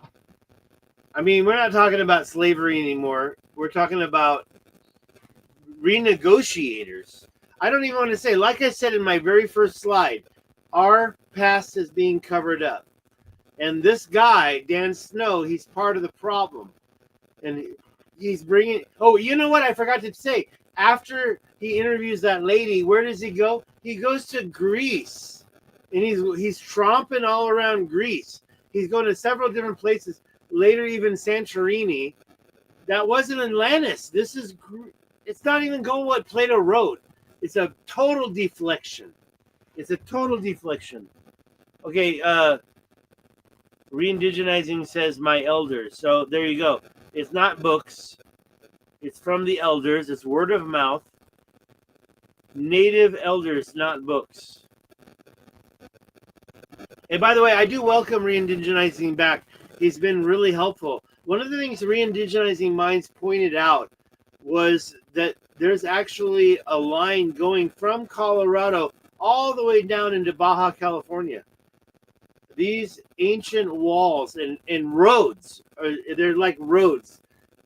I mean, we're not talking about slavery anymore. We're talking about renegotiators. I don't even want to say, like I said in my very first slide, our past is being covered up. And this guy, Dan Snow, he's part of the problem. And he's bringing. Oh, you know what? I forgot to say. After he interviews that lady, where does he go? He goes to Greece, and he's tromping all around Greece. He's going to several different places. Later, even Santorini. That wasn't Atlantis. This is. It's not even going what Plato wrote. It's a total deflection. It's a total deflection. Okay. Re-indigenizing says my elders. So there you go. It's not books. It's from the elders. It's word of mouth. Native elders, not books. And by the way, I do welcome re-indigenizing back. He's been really helpful. One of the things re-indigenizing minds pointed out was that there's actually a line going from Colorado all the way down into Baja California. These ancient walls and roads, they're like roads,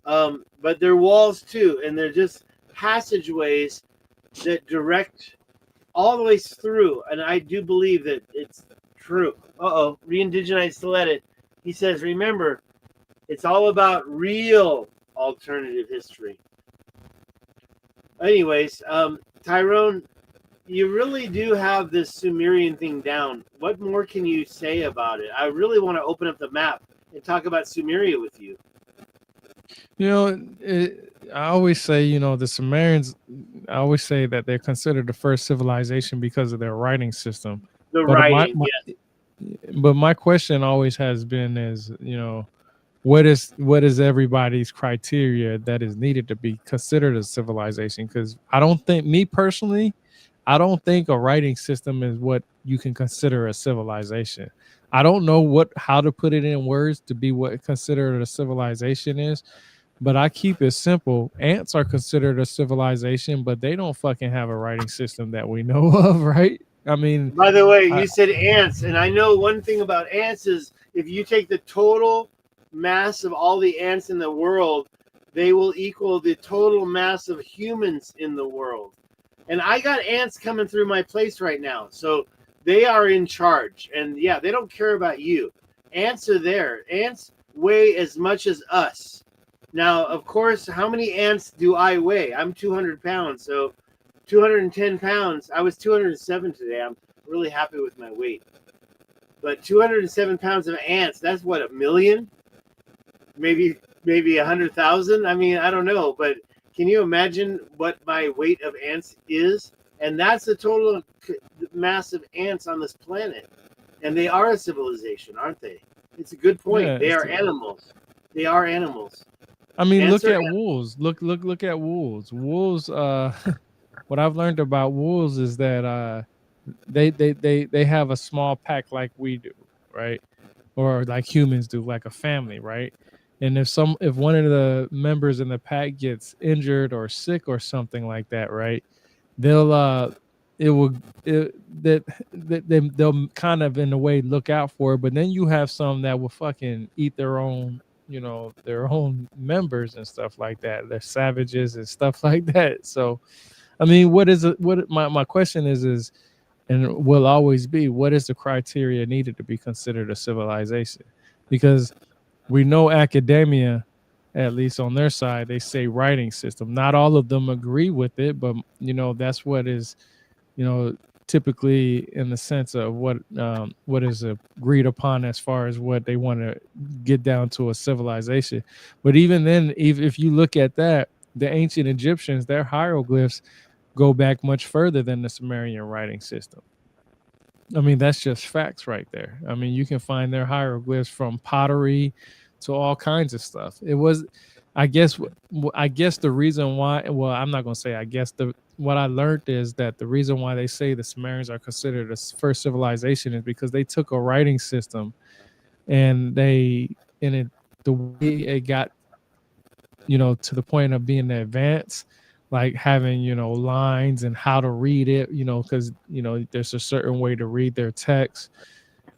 but they're walls too, and they're just passageways that direct all the way through. And I do believe that it's true. Re-indigenized still at it. He says, remember, it's all about real alternative history. Anyways, Tyrone, you really do have this Sumerian thing down. What more can you say about it? I really want to open up the map and talk about Sumeria with you. You know, I always say, you know, the Sumerians, I always say that they're considered the first civilization because of their writing system. The But writing, yes. but my question always has been is, you know, what is everybody's criteria that is needed to be considered a civilization? Because I don't think, me personally, I don't think a writing system is what you can consider a civilization. I don't know how to put it in words to be what considered a civilization is, but I keep it simple. Ants are considered a civilization, but they don't fucking have a writing system that we know of, right? I mean, By the way, I, you said ants, and I know one thing about ants is if you take the total mass of all the ants in the world, they will equal the total mass of humans in the world. And I got ants coming through my place right now. So they are in charge. And yeah, they don't care about you. Ants are there. Ants weigh as much as us. Now, of course, how many ants do I weigh? I'm 200 pounds. So 210 pounds. I was 207 today. I'm really happy with my weight. But 207 pounds of ants, that's what, a million? Maybe 100,000? I mean, I don't know. But can you imagine what my weight of ants is? And that's the total mass of ants on this planet. And they are a civilization, aren't they? It's a good point. yeah, They are animals. They are animals. I mean, look Answer. at wolves. Look at wolves. Wolves. What I've learned about wolves is that they have a small pack like we do, right? Or like humans do, like a family, right? And if one of the members in the pack gets injured or sick or something like that, right? They'll it will it, that they'll kind of in a way look out for it, but then you have some that will fucking eat their own, their own members and stuff like that. They're savages and stuff like that. So I mean, what is it? What my question is, and will always be, what is the criteria needed to be considered a civilization? Because we know academia, at least on their side, they say writing system. Not all of them agree with it, but that's what is, you know, typically in the sense of what is agreed upon as far as what they want to get down to a civilization. But even then, if you look at that, the ancient Egyptians, their hieroglyphs go back much further than the Sumerian writing system. I mean, that's just facts right there. I mean, you can find their hieroglyphs from pottery to all kinds of stuff. It was, I guess, I guess the reason why. Well, I'm not gonna say. I guess the what I learned is that the reason why they say the Sumerians are considered the first civilization is because they took a writing system and they in it the way it got to the point of being advanced, like having lines and how to read it, because there's a certain way to read their text,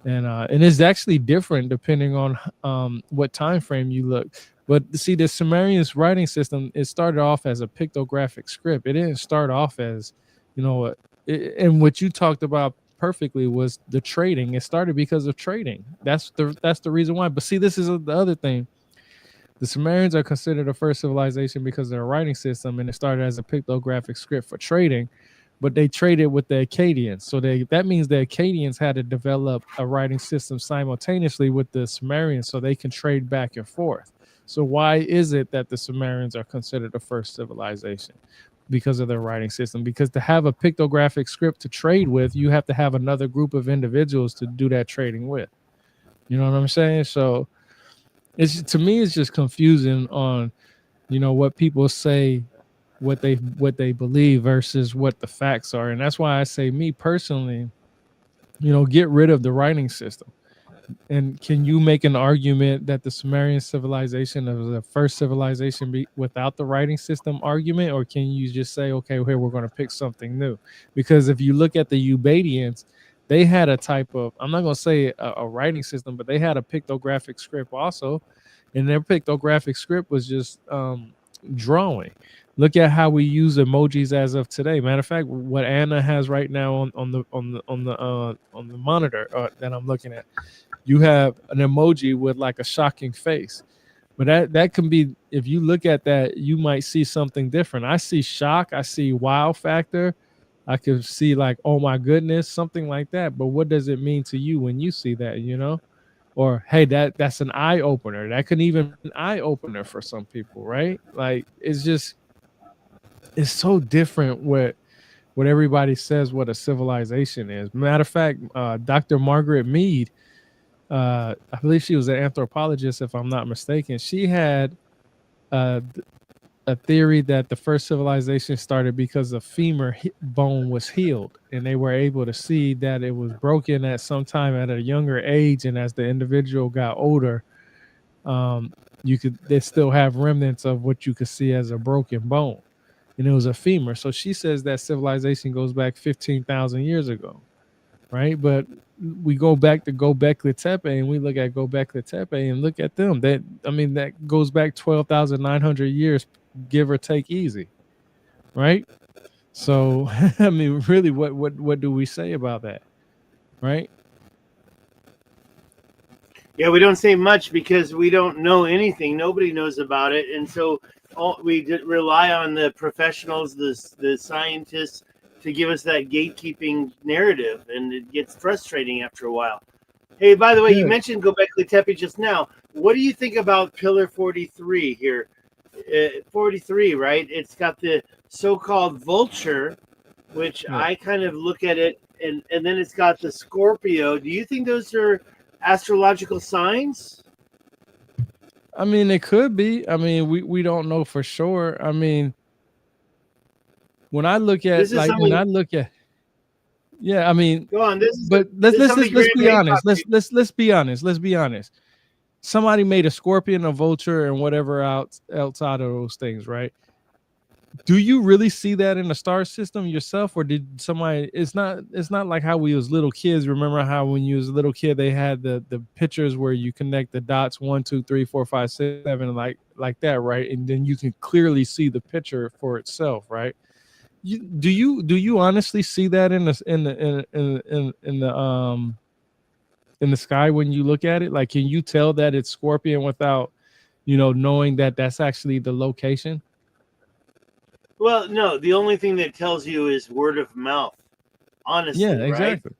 and it's actually different depending on what time frame you look. But see, the Sumerians writing system, it started off as a pictographic script. It didn't start off as and what you talked about perfectly was the trading. It started because of trading. That's the reason why. But see, this is the other thing. The Sumerians are considered the first civilization because of their writing system, and it started as a pictographic script for trading, but they traded with the Akkadians. So that means the Akkadians had to develop a writing system simultaneously with the Sumerians so they can trade back and forth. So why is it that the Sumerians are considered the first civilization? Because of their writing system. Because to have a pictographic script to trade with, you have to have another group of individuals to do that trading with. You know what I'm saying? So it's to me it's just confusing on what people say, what they believe versus what the facts are. And that's why I say, me personally, get rid of the writing system. And can you make an argument that the Sumerian civilization was the first civilization without the writing system argument? Or can you just say, okay, here we're going to pick something new? Because if you look at the Ubadians, they had a type of, I'm not going to say a writing system, but they had a pictographic script also. And their pictographic script was just drawing. Look at how we use emojis as of today. Matter of fact, what Anna has right now on the monitor that I'm looking at, you have an emoji with like a shocking face. But that can be, if you look at that, you might see something different. I see shock, I see wow factor, I could see like, oh my goodness, something like that. But what does it mean to you when you see that, Or hey, that's an eye opener. That can even be an eye opener for some people, right? Like it's so different what everybody says what a civilization is. Matter of fact, Dr. Margaret Mead, I believe she was an anthropologist, if I'm not mistaken. She had uh, a theory that the first civilization started because the femur bone was healed, and they were able to see that it was broken at some time at a younger age, and as the individual got older, um, they still have remnants of what you could see as a broken bone, and it was a femur. So she says that civilization goes back 15,000 years ago, right? But we go back to Gobekli Tepe and we look at Gobekli Tepe and look at them. That goes back 12,900 years, give or take, easy, right? So I mean, really, what do we say about that, right? Yeah, we don't say much because we don't know anything. Nobody knows about it, and so we rely on the professionals, the scientists, to give us that gatekeeping narrative, and it gets frustrating after a while. Hey, by the way, you Yeah. mentioned Gobekli Tepe just now. What do you think about Pillar 43 here? 43, right? It's got the so-called vulture, which Yeah. I kind of look at it, and then it's got the Scorpio. Do you think those are astrological signs? I mean, it could be. I mean, we don't know for sure. I mean, when I look at This is like when something. I look at yeah, I mean, Go on. but let's This is let's something let's, let's Graham be Hancock honest. did. Let's be honest. Let's be honest. Somebody made a scorpion, a vulture, and whatever else out of those things, right? Do you really see that in the star system yourself, or did somebody? It's not like how we was little kids. Remember how when you was a little kid they had the pictures where you connect the dots 1, 2, 3, 4, 5, 6, 7 like that, right? And then you can clearly see the picture for itself, right? Do you honestly see that in the sky when you look at it? Like, can you tell that it's scorpion without knowing that that's actually the location? Well, no. The only thing that tells you is word of mouth. Yeah, Honestly, right? exactly.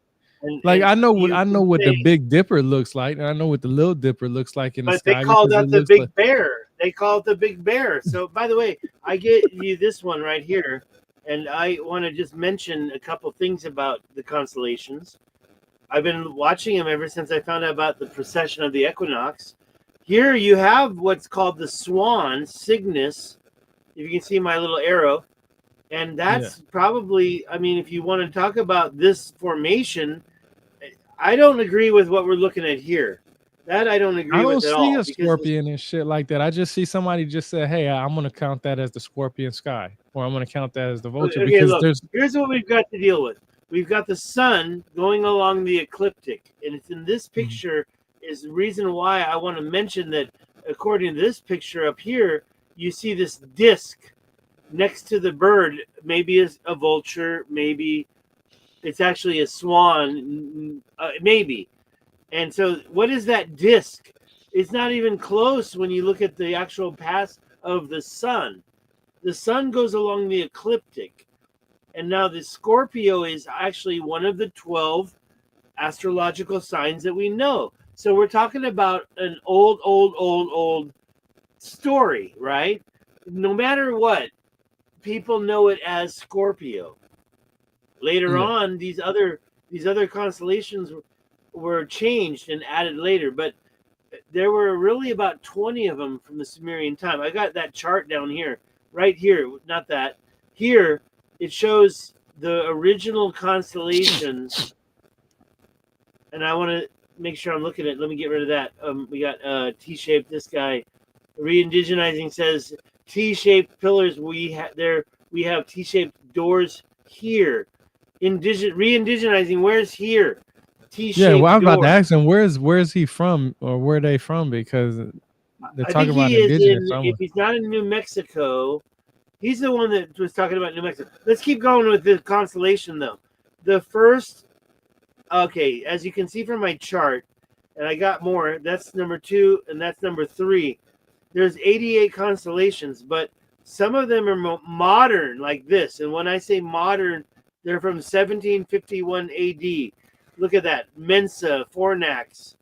And Like I know what you I know can what the say, Big Dipper looks like, and I know what the Little Dipper looks like in the but they sky call because that it the looks like big bear. They call it the big bear. So, by the way, I get you this one right here, and I want to just mention a couple things about the constellations. I've been watching them ever since I found out about the precession of the equinox. Here you have what's called the Swan Cygnus. If you can see my little arrow, and yeah. that's probably, I mean, if you want to talk about this formation, I don't agree with what we're looking at here. That I don't I agree don't with at see all a because scorpion and shit like that. I just see somebody just say, "Hey, I'm gonna count that as the scorpion sky," or "I'm gonna count that as the vulture," okay, because look, there's here's what we've got to deal with. We've got the sun going along the ecliptic, and it's in this Mhm. picture is the reason why I want to mention that according to this picture up here, you see this disc next to the bird, maybe is a vulture, maybe it's actually a swan, maybe. And so, what is that disc? It's not even close when you look at the actual path of the sun. The sun goes along the ecliptic. And now the Scorpio is actually one of the 12 astrological signs that we know. So we're talking about an old story, right? No matter what, people know it as Scorpio. Later yeah. on, these other constellations were changed and added later, but there were really about 20 of them from the Sumerian time. I got that chart down here, right here, not that. Here, it shows the original constellations, and I want to make sure I'm looking at it. Let me get rid of that. We got T-shaped, this guy. Re-indigenizing says T-shaped pillars. We have T-shaped doors here. Re-indigenizing, where's here? Yeah, well, I T-shaped was about to door. ask him where's he from or where they from because they're I think talking about he is indigenous. in. So If he's not in New Mexico, he's the one that was talking about New Mexico. Let's keep going with the constellation, though. The first, okay, as you can see from my chart, and I got more. That's number 2, and that's number 3. There's 88 constellations, but some of them are modern, like this. And when I say modern, they're from 1751 AD. Look at that, Mensa, Fornax.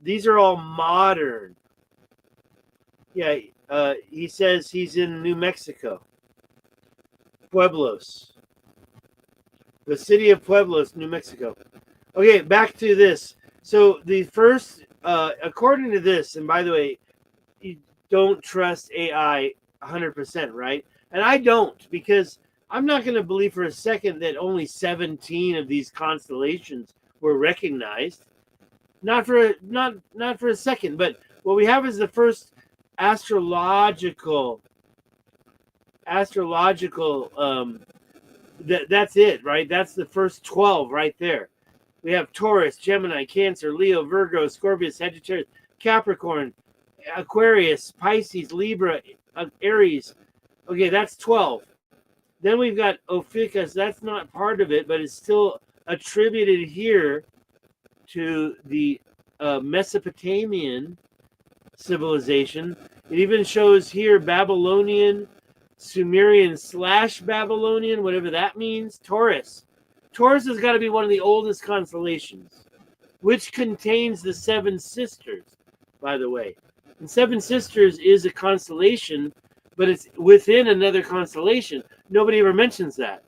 These are all modern. Yeah, he says he's in New Mexico. Pueblos. The city of Pueblos, New Mexico. Okay, back to this. So the first, according to this, and by the way, you don't trust AI 100%, right? And I don't, because I'm not going to believe for a second that only 17 of these constellations were recognized. Not for a second, but what we have is the first astrological that's it, right? That's the first 12 right there. We have Taurus, Gemini, Cancer, Leo, Virgo, Scorpio, Sagittarius, Capricorn, Aquarius, Pisces, Libra, Aries. Okay, that's 12. Then we've got Ophiuchus. That's not part of it, but it's still attributed here to the Mesopotamian civilization. It even shows here Babylonian, Sumerian / Babylonian, whatever that means. Taurus. Taurus has got to be one of the oldest constellations, which contains the Seven Sisters, by the way. And Seven Sisters is a constellation, but it's within another constellation. Nobody ever mentions that.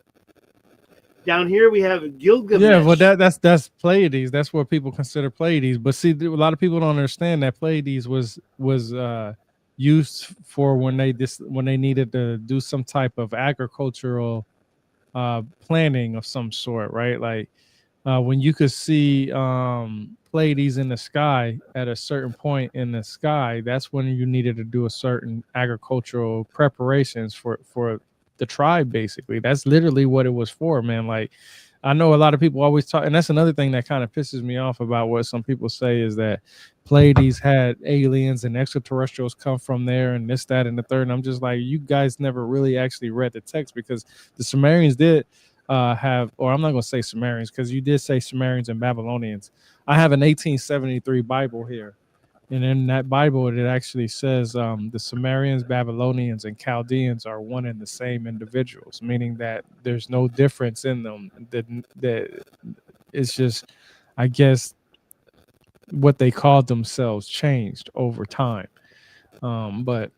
Down here we have Yeah, well, Gilgamesh. that's Pleiades. That's what people consider Pleiades. But see, a lot of people don't understand that Pleiades was used for when they needed to do some type of agricultural planning of some sort, right? Like when you could see Pleiades in the sky at a certain point in the sky, that's when you needed to do a certain agricultural preparations for the tribe. Basically, that's literally what it was for, man. Like I know a lot of people always talk, and that's another thing that kind of pisses me off about what some people say is that Pleiades had aliens and extraterrestrials come from there and this, that, and the third. And I'm just like, you guys never really actually read the text because the Sumerians did have, or I'm not going to say Sumerians because you did say Sumerians and Babylonians. I have an 1873 Bible here. And in that Bible, it actually says the Sumerians, Babylonians, and Chaldeans are one and the same individuals, meaning that there's no difference in them. That it's just, I guess, what they called themselves changed over time. But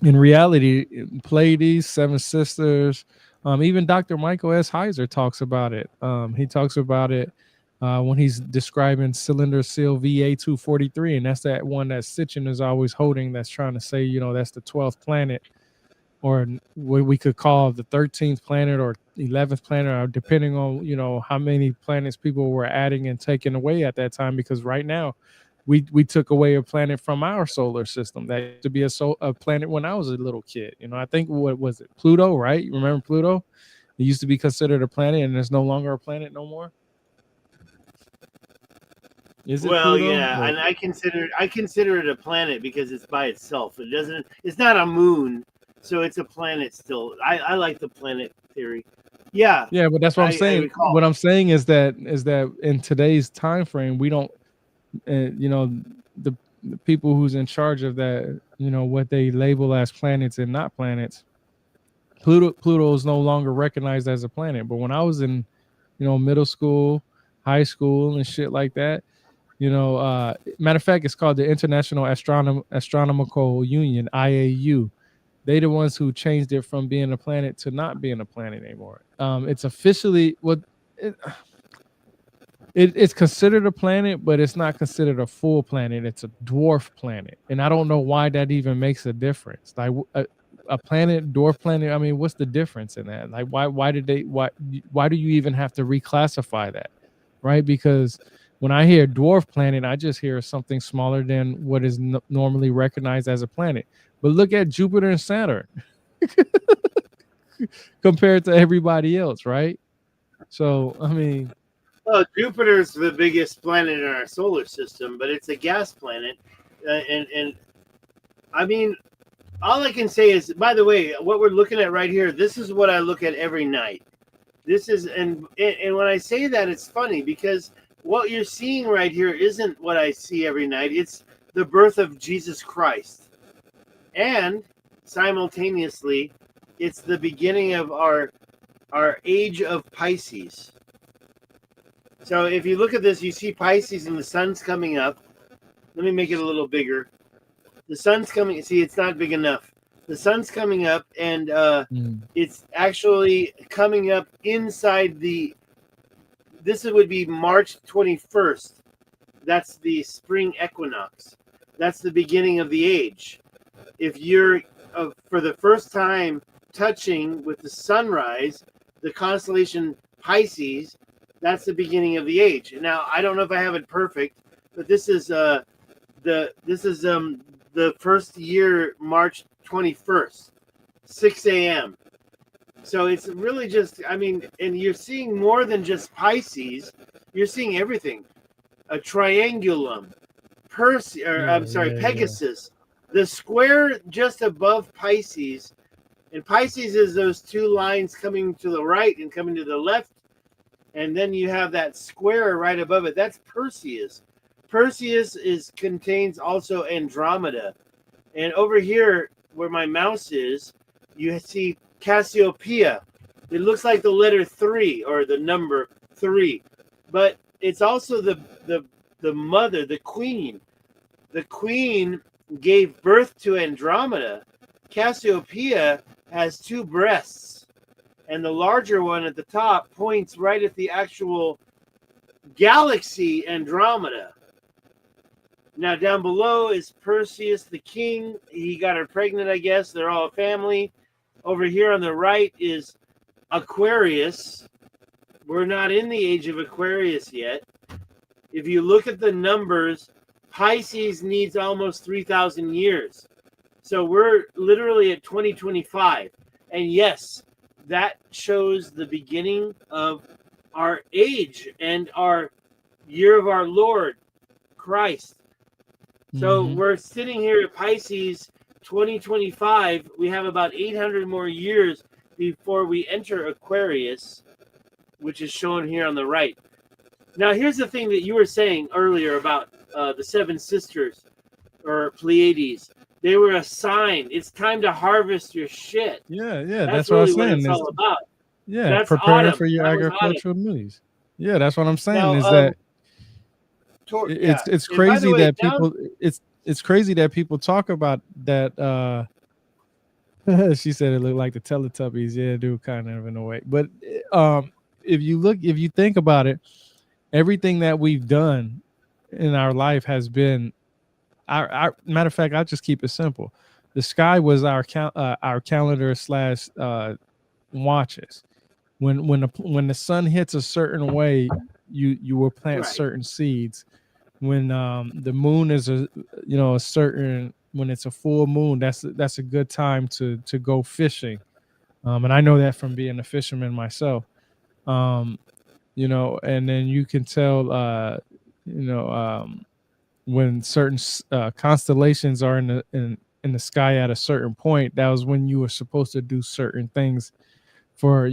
in reality, Pleiades, Seven Sisters, even Dr. Michael S. Heiser talks about it. He talks about it when he's describing cylinder seal VA243, and that's that one that Sitchin is always holding. That's trying to say, that's the 12th planet, or what we could call the 13th planet or 11th planet, or depending on how many planets people were adding and taking away at that time. Because right now, we took away a planet from our solar system that used to be a planet when I was a little kid. I think, what was it, Pluto, right? You remember Pluto? It used to be considered a planet, and it's no longer a planet no more. Is it Well, Pluto? yeah, and I consider it a planet because it's by itself. It's not a moon, so it's a planet still. I like the planet theory. Yeah, Yeah, but that's what I'm I saying. recall. What I'm saying is that in today's time frame, we don't, the, the people who's in charge of that, what they label as planets and not planets. Pluto is no longer recognized as a planet. But when I was in, middle school, high school, and shit like that, matter of fact, it's called the International Astronomical Union, IAU. They the ones who changed it from being a planet to not being a planet anymore. It's officially what it's considered a planet, but it's not considered a full planet. It's a dwarf planet, and I don't know why that even makes a difference. Like a planet, dwarf planet. I mean, what's the difference in that? Like, why do you even have to reclassify that, right? Because when I hear dwarf planet, I just hear something smaller than what is normally recognized as a planet. But look at Jupiter and Saturn compared to everybody else, right? So, I mean, Well, Jupiter's the biggest planet in our solar system, but it's a gas planet, and I mean, all I can say is, by the way, what we're looking at right here, this is what I look at every night. This is, and when I say that, it's funny because what you're seeing right here isn't what I see every night. It's the birth of Jesus Christ, and simultaneously, it's the beginning of our age of Pisces. So if you look at this, you see Pisces and the sun's coming up. Let me make it a little bigger. The sun's coming. See, it's not big enough. The sun's coming up, and it's actually coming up inside the. This would be March 21st. That's the spring equinox. That's the beginning of the age. If you're for the first time touching with the sunrise, the constellation Pisces, that's the beginning of the age. Now, I don't know if I have it perfect, but this is the first year, March 21st, 6 a.m. So it's really just, I mean, and you're seeing more than just Pisces. You're seeing everything. A triangulum, Pegasus. The square just above Pisces, and Pisces is those two lines coming to the right and coming to the left, and then you have that square right above it. That's Perseus. Perseus contains also Andromeda, and over here where my mouse is, you see Cassiopeia. It looks like the letter 3 or the number 3, but it's also the mother, the queen. The queen gave birth to Andromeda. Cassiopeia has two breasts. and the larger one at the top points right at the actual galaxy Andromeda. Now down below is Perseus the king. He got her pregnant, I guess. They're all a family. Over here on the right is Aquarius. We're not in the age of Aquarius yet. If you look at the numbers, Pisces needs almost 3,000 years. So we're literally at 2025. And yes, that shows the beginning of our age and our year of our Lord Christ. So we're sitting here at Pisces 2025. We have about 800 more years before we enter Aquarius, which is shown here on the right. Now, here's the thing that you were saying earlier about the seven sisters or Pleiades. They were a sign. It's time to harvest your shit. Yeah, That's that's what I'm really what saying. it's all about. Yeah, That's preparing autumn. for your That was autumn. agricultural needs. Yeah, that's what I'm saying. Now, Is that yeah. it's And by the crazy way, that people it's crazy that people talk about that. She said it looked like the Teletubbies. Yeah, it do kind of in a way. But if you think about it, everything that we've done in our life has been our matter of fact. I'll just keep it simple. The sky was our calendar slash watches. When the sun hits a certain way, you will plant right. certain seeds. When the moon is a certain, when it's a full moon, that's a good time to go fishing. And I know that from being a fisherman myself. um and then you can tell you know when certain constellations are in the sky at a certain point. That was when you were supposed to do certain things for,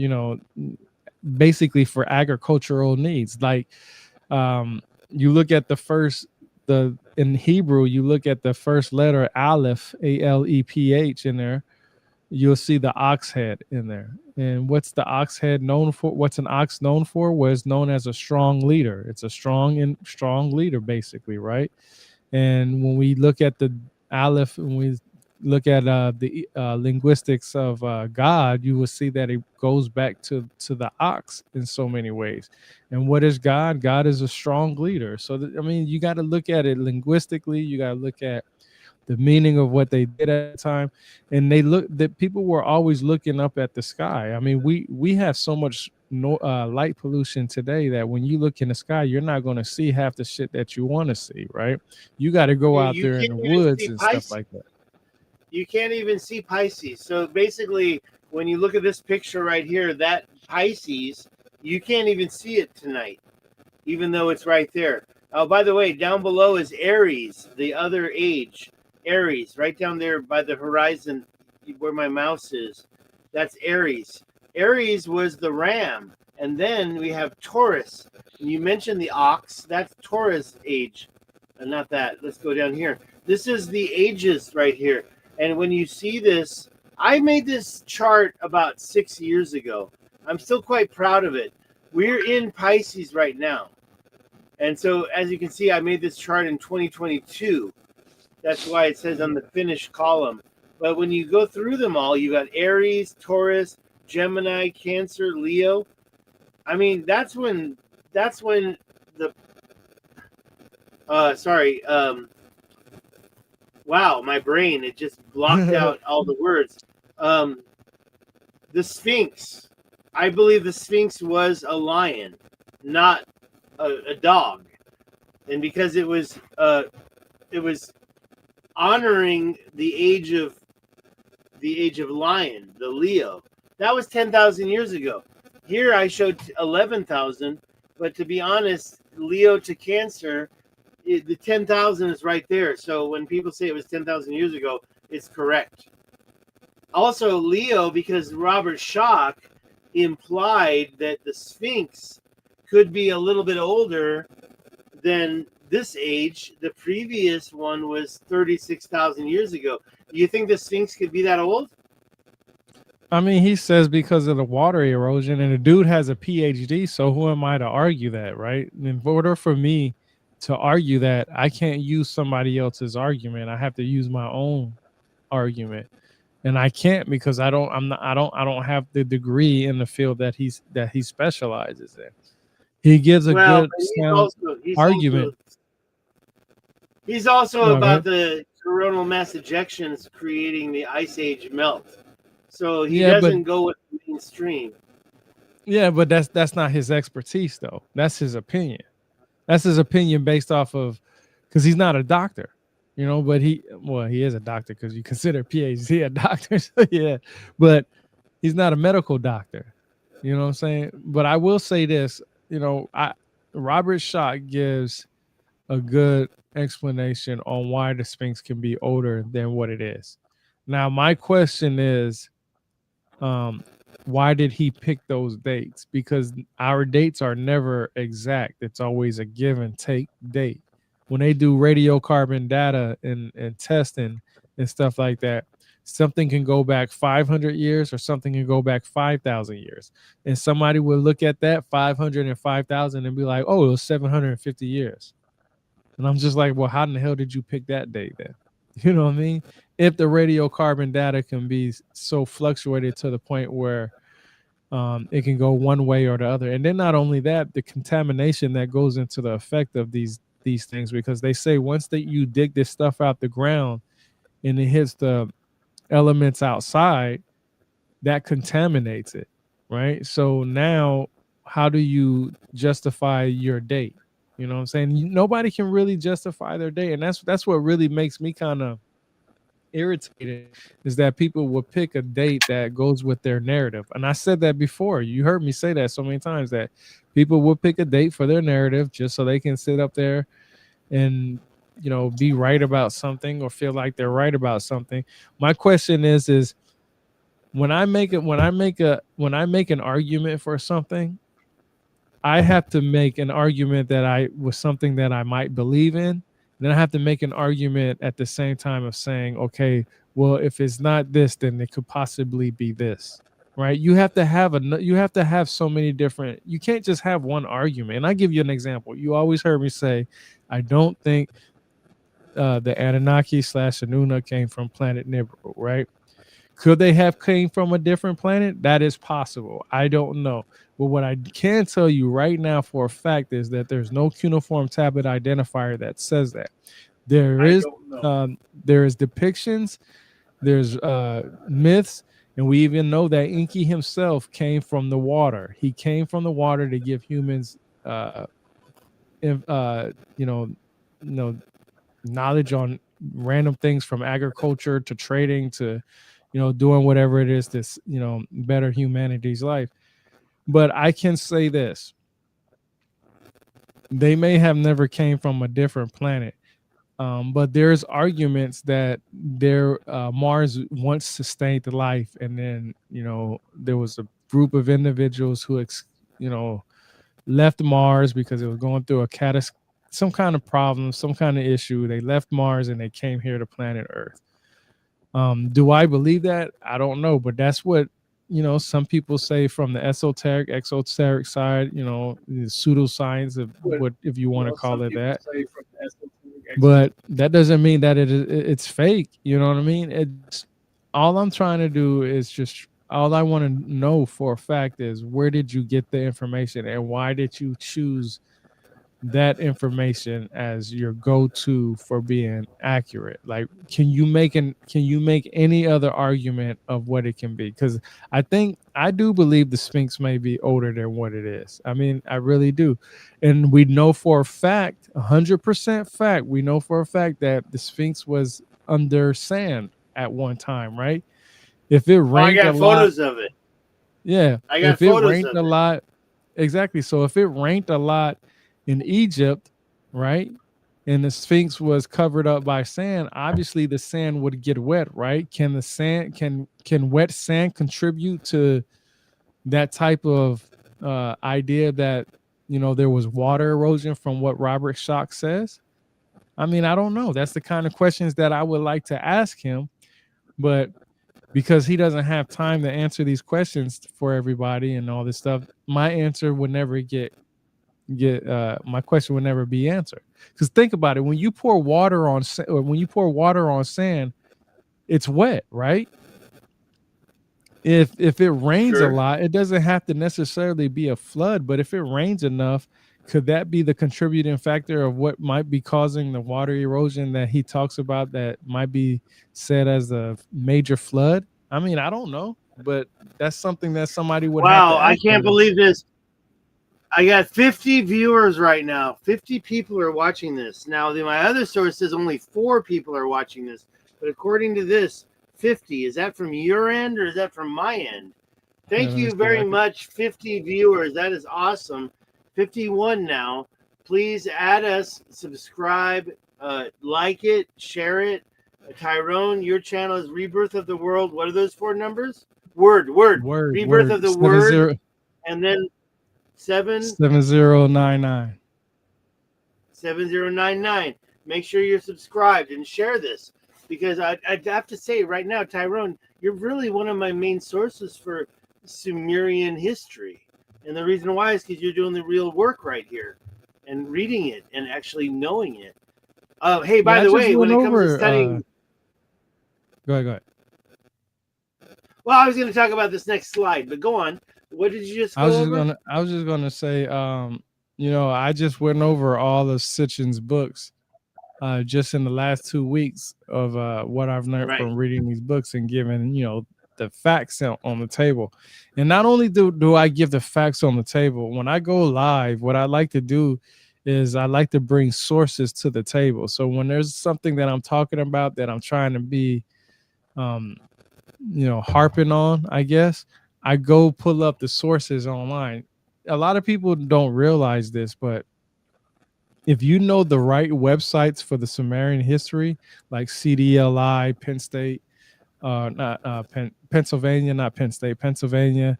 basically for agricultural needs. Like, you look at the in Hebrew, you look at the first letter Aleph, Aleph in there, you'll see the ox head in there. And what's the ox head known for? What's an ox known for? Was known as a strong leader. It's a strong leader, basically, right? And when we look at the Aleph, when we look at the linguistics of God, you will see that it goes back to the ox in so many ways. And what is God? God is a strong leader. So I mean, you got to look at it linguistically. You got to look at the meaning of what they did at the time. And that people were always looking up at the sky. I mean, we have so much light pollution today that when you look in the sky, you're not going to see half the shit that you want to see, right? You got to go out You there in can't the even woods see and stuff Pisces. like that. You can't even see Pisces. So basically, when you look at this picture right here, that Pisces, you can't even see it tonight, even though it's right there. Oh, by the way, down below is Aries, the other age. Aries, right down there by the horizon where my mouse is. That's Aries. Aries was the ram. And then we have Taurus. And you mentioned the ox. That's Taurus age. And not that. Let's go down here. This is the ages right here. And when you see this, I made this chart about 6 years ago. I'm still quite proud of it. We're in Pisces right now. And so, as you can see, I made this chart in 2022. That's why it says on the finished column. But when you go through them all, you got Aries, Taurus, Gemini, Cancer, Leo. I mean, that's when the wow, my brain, it just blocked out all the words. The Sphinx. I believe the Sphinx was a lion, not a dog. And because it was honoring the age of lion, the Leo. That was 10,000 years ago. Here I showed 11,000, but to be honest, Leo to Cancer, the 10,000 is right there. So when people say it was 10,000 years ago, it's correct. Also, Leo, because Robert Schoch implied that the Sphinx could be a little bit older than this age. The previous one was 36,000 years ago. Do you think the Sphinx could be that old? I mean, he says because of the water erosion, and the dude has a PhD, so who am I to argue that, right? In order for me to argue that, I can't use somebody else's argument. I have to use my own argument. and I can't because I don't have the degree in the field that he specializes in. He gives a Well, good but sound argument. he's also No, go about ahead. the coronal mass ejections creating the ice age melt. So he Yeah, but doesn't go with the mainstream. that's not his expertise though. That's his opinion. That's his opinion based off of, because he's not a doctor, you know. But he is a doctor because you consider PhD a doctor. So yeah, but he's not a medical doctor. You know what I'm saying? But I will say this, you know, I Robert Schoch gives a good explanation on why the Sphinx can be older than what it is. Now, my question is, um, why did he pick those dates? Because our dates are never exact. It's always a give and take date. When they do radiocarbon data and testing and stuff like that, something can go back 500 years or something can go back 5,000 years. And somebody will look at that 500 and 5,000 and be like, oh, it was 750 years. And I'm just like, well, how in the hell did you pick that date then? You know what I mean? If the radiocarbon data can be so fluctuated to the point where it can go one way or the other, and then not only that, the contamination that goes into the effect of these things, because they say once that you dig this stuff out the ground and it hits the elements outside, that contaminates it, right? So now, how do you justify your date? You know what I'm saying? Nobody can really justify their date, and that's what really makes me kind of irritated, is that people will pick a date that goes with their narrative. And I said that before. You heard me say that so many times, that people will pick a date for their narrative just so they can sit up there and, you know, be right about something or feel like they're right about something. My question is when I make an argument for something, I have to make an argument that I was something that I might believe in. Then I have to make an argument at the same time of saying, okay, well, if it's not this, then it could possibly be this, right? You have to have so many different. You can't just have one argument. And I give you an example. You always heard me say, I don't think the Anunnaki slash Anuna came from planet Nibiru, right? Could they have came from a different planet? That is possible. I don't know. But what I can tell you right now for a fact is that there's no cuneiform tablet identifier that says that. There I is don't know. there is depictions, there's myths, and we even know that Enki himself came from the water. He came from the water to give humans you know, knowledge on random things from agriculture to trading to, you know, doing whatever it is to, you know, better humanity's life. But I can say this: they may have never came from a different planet, but there's arguments that their Mars once sustained life, and then, you know, there was a group of individuals who you know, left Mars because it was going through some kind of problem, some kind of issue. They left Mars and they came here to planet Earth. Do I believe that? I don't know, but that's what, you know, some people say from the exoteric side. You know, the pseudoscience of What what, if you want to some call it people that. say from the esoteric But that doesn't mean that it's fake. You know what I mean? It's all I'm trying to do is just all I want to know for a fact is, where did you get the information and why did you choose that information as your go-to for being accurate? Like, can you make any other argument of what it can be? Because I do believe the Sphinx may be older than what it is. I mean, I really do. And we know for a fact, 100% fact, we know for a fact that the Sphinx was under sand at one time, right? If it Oh, I rained a got lot, photos of it. yeah, I got if it photos rained of a it. lot, exactly. So if it rained a lot in Egypt, right, and the Sphinx was covered up by sand, obviously the sand would get wet, right? Can wet sand contribute to that type of idea that, you know, there was water erosion from what Robert Schoch says? I mean, I don't know. That's the kind of questions that I would like to ask him, but because he doesn't have time to answer these questions for everybody and all this stuff, my answer would never get my question would never be answered. Because think about it: when you pour water on sand, it's wet, right? if it rains a Sure. lot, it doesn't have to necessarily be a flood, but if it rains enough, could that be the contributing factor of what might be causing the water erosion that he talks about that might be said as a major flood? I mean, I don't know, but that's something that somebody would have to Wow, I ask can't them. believe this. I got 50 viewers right now. 50 people are watching this. Now, my other source says only 4 people are watching this. But according to this, 50. Is that from your end or is that from my end? Yeah, Thank let me you see. very much, 50 viewers. That is awesome. 51 now. Please add us, subscribe, like it, share it. Tyrone, your channel is Rebirth of the World. What are those 4 numbers? Word. Rebirth of Word the seven Word. zero And then 7 seven zero nine nine. 7099. Make sure you're subscribed and share this because I'd have to say right now, Tyrone, you're really one of my main sources for Sumerian history. And the reason why is because you're doing the real work right here and reading it and actually knowing it. Hey, by Yeah, I the just way, when went it comes to over studying, go ahead, go ahead. well, I was going to talk about this next slide, but go on. What did you just go over? I was just gonna say, I just went over all of Sitchin's books just in the last 2 weeks of what I've learned Right. from reading these books and giving, the facts on the table. And not only do I give the facts on the table, when I go live, what I like to do is I like to bring sources to the table. So when there's something that I'm talking about that I'm trying to be um, harping on, I guess, I go pull up the sources online. A lot of people don't realize this, but if you know the right websites for the Sumerian history, like CDLI, Penn State, not Pennsylvania, not Penn State, Pennsylvania,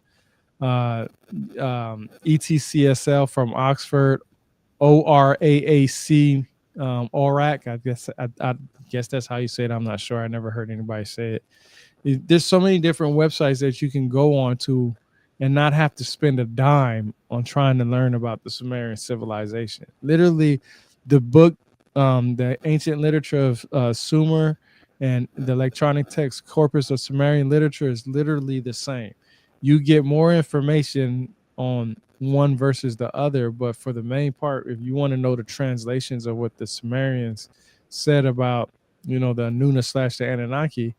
uh, ETCSL from Oxford, ORAAC, ORAC. I guess that's how you say it. I'm not sure. I never heard anybody say it. There's so many different websites that you can go on to and not have to spend a dime on trying to learn about the Sumerian civilization. Literally, the book, the ancient literature of Sumer and the electronic text corpus of Sumerian literature is literally the same. You get more information on one versus the other, but for the main part, if you want to know the translations of what the Sumerians said about, the Nuna slash the Anunnaki,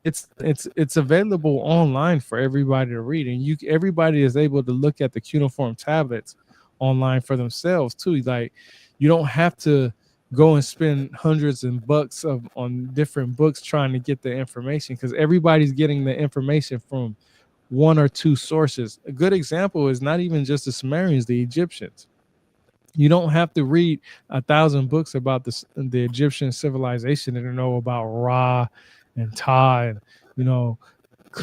it's available online for everybody to read, and everybody is able to look at the cuneiform tablets online for themselves too. Like, you don't have to go and spend hundreds and bucks on different books trying to get the information, because everybody's getting the information from one or two sources. A good example is not even just the Sumerians, the Egyptians. You don't have to read 1,000 books about the Egyptian civilization to know about Ra and Ta and you know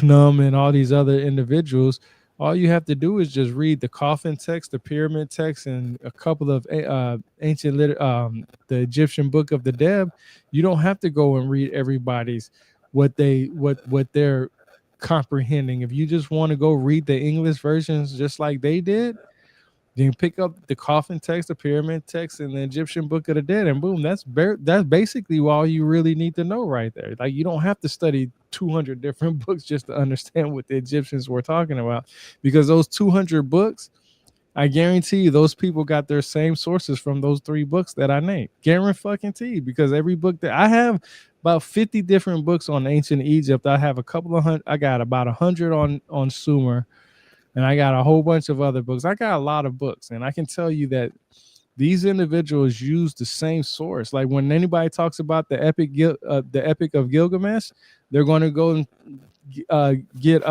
Knum and all these other individuals. All you have to do is just read the coffin text, the pyramid text, and a couple of the Egyptian book of the Deb. You don't have to go and read everybody's what they're comprehending. If you just want to go read the English versions just like they did, then pick up the coffin text, the pyramid text, and the Egyptian Book of the Dead, and boom, that's basically all you really need to know right there. Like, you don't have to study 200 different books just to understand what the Egyptians were talking about, because those 200 books, I guarantee you, those people got their same sources from those 3 books that I named. Guarantee, because every book that I have, about 50 different books on ancient Egypt. I have a couple of hundred. I got about 100 on Sumer, and I got a whole bunch of other books. I got a lot of books, and I can tell you that these individuals use the same source. Like, when anybody talks about the Epic of Gilgamesh, they're going to go and get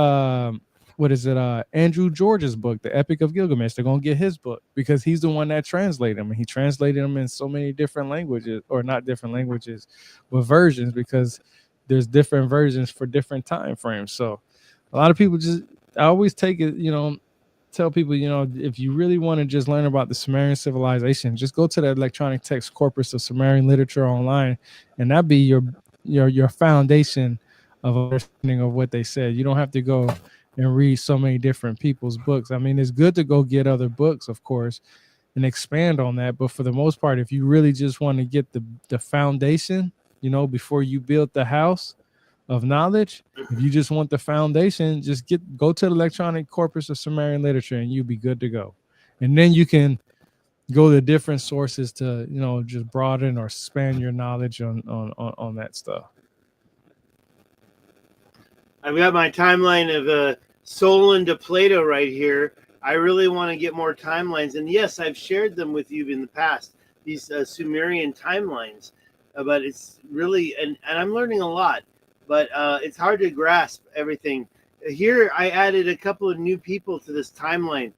what is it? Andrew George's book, The Epic of Gilgamesh. They're going to get his book because he's the one that translated them, and he translated them in so many different languages, or not different languages, but versions, because there's different versions for different time frames. So a lot of people I always take it, tell people, if you really want to just learn about the Sumerian civilization, just go to the electronic text corpus of Sumerian literature online, and that be your foundation of understanding of what they said. You don't have to go and read so many different people's books. I mean, it's good to go get other books, of course, and expand on that. But for the most part, if you really just want to get the foundation, before you build the house, of knowledge. If you just want the foundation, just go to the electronic corpus of Sumerian literature and you'll be good to go. And then you can go to different sources to, just broaden or expand your knowledge on that stuff. I've got my timeline of Solon to Plato right here. I really want to get more timelines, and yes, I've shared them with you in the past. These Sumerian timelines, but it's really and I'm learning a lot, but it's hard to grasp everything. Here, I added a couple of new people to this timeline.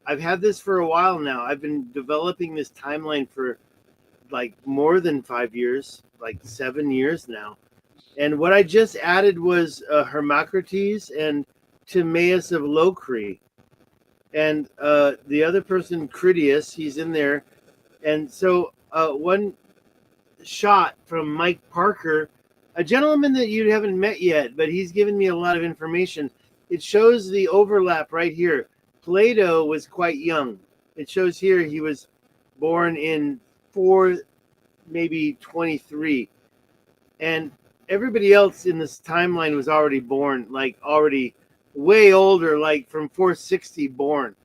I've had this for a while now. I've been developing this timeline for like more than 5 years, like 7 years now. And what I just added was Hermocrates and Timaeus of Locri. And the other person, Critias, he's in there. And so one shot from Mike Parker, a gentleman that you haven't met yet, but he's given me a lot of information. It shows the overlap right here. Plato was quite young. It shows here he was born in 4, maybe 23. And everybody else in this timeline was already born, like already way older, like from 460 born.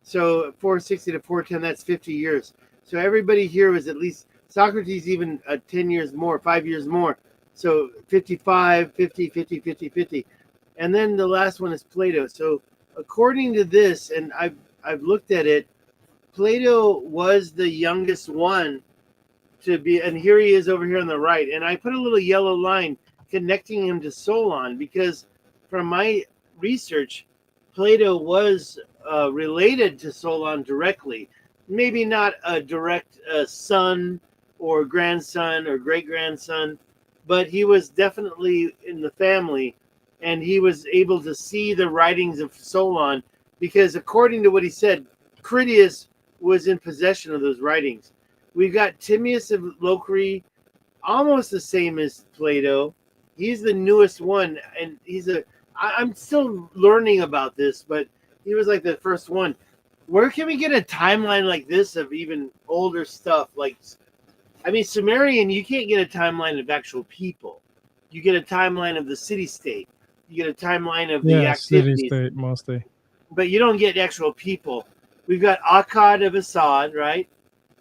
So 460 to 410, that's 50 years. So everybody here was at least, Socrates even 10 years more, 5 years more. So 55, 50, 50, 50, 50. And then the last one is Plato. So according to this, and I've looked at it, Plato was the youngest one to be, and here he is over here on the right. And I put a little yellow line connecting him to Solon because from my research, Plato was related to Solon directly. Maybe not a direct son or grandson or great-grandson, but he was definitely in the family, and he was able to see the writings of Solon because according to what he said, Critias was in possession of those writings. We've got Timaeus of Locri, almost the same as Plato. He's the newest one, and I'm still learning about this, but he was like the first one. Where can we get a timeline like this of even older stuff? Sumerian, you can't get a timeline of actual people. You get a timeline of the city-state. You get a timeline of the activities. City-state mostly. But you don't get actual people. We've got Akkad of Assad, right?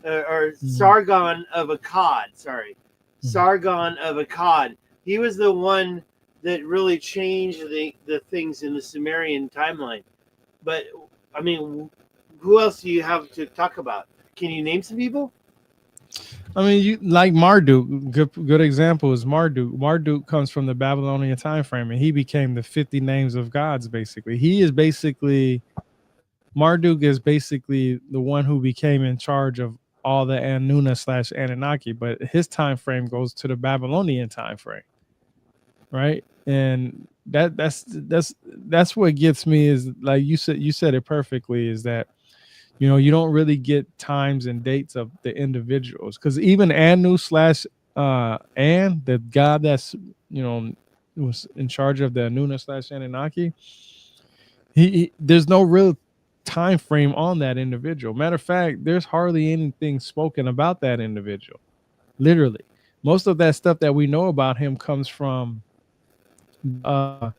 Or Sargon of Akkad, sorry. Sargon of Akkad. He was the one that really changed the things in the Sumerian timeline. But, who else do you have to talk about? Can you name some people? You like Marduk. Good example is Marduk. Marduk comes from the Babylonian time frame, and he became the 50 names of gods. Basically, Marduk is basically the one who became in charge of all the Anuna/Anunnaki, but his time frame goes to the Babylonian time frame, right? And that's what gets me is like you said it perfectly, is that you don't really get times and dates of the individuals, because even Anu/An, the god that's was in charge of the Anuna/Anunnaki, there's no real time frame on that individual. Matter of fact, there's hardly anything spoken about that individual. Literally, most of that stuff that we know about him comes from the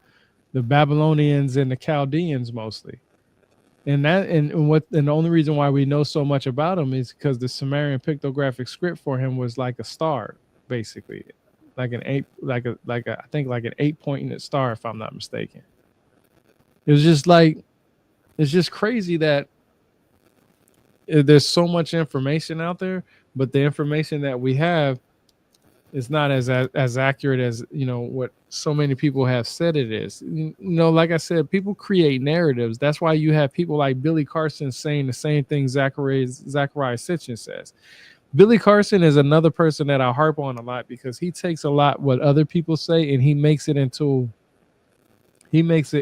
Babylonians and the Chaldeans mostly. And the only reason why we know so much about him is because the Sumerian pictographic script for him was like a star, basically, like an eight, I think like an 8-pointed star, if I'm not mistaken. It was just like, it's just crazy that there's so much information out there, but the information that we have is not as accurate as what so many people have said it is. Like I said, people create narratives. That's why you have people like Billy Carson saying the same thing Zachariah Sitchin says. Billy Carson is another person that I harp on a lot because he takes a lot what other people say and he makes it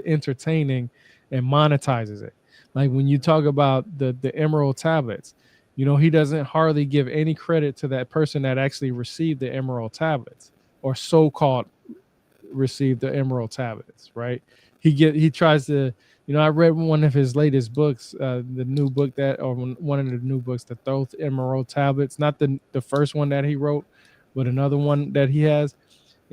entertaining and monetizes it. Like when you talk about the Emerald Tablets, he doesn't hardly give any credit to that person that actually received the Emerald Tablets, or so-called received the Emerald Tablets, right? He tries to, I read one of his latest books, the new book one of the new books, the Thoth Emerald Tablets, not the first one that he wrote, but another one that he has.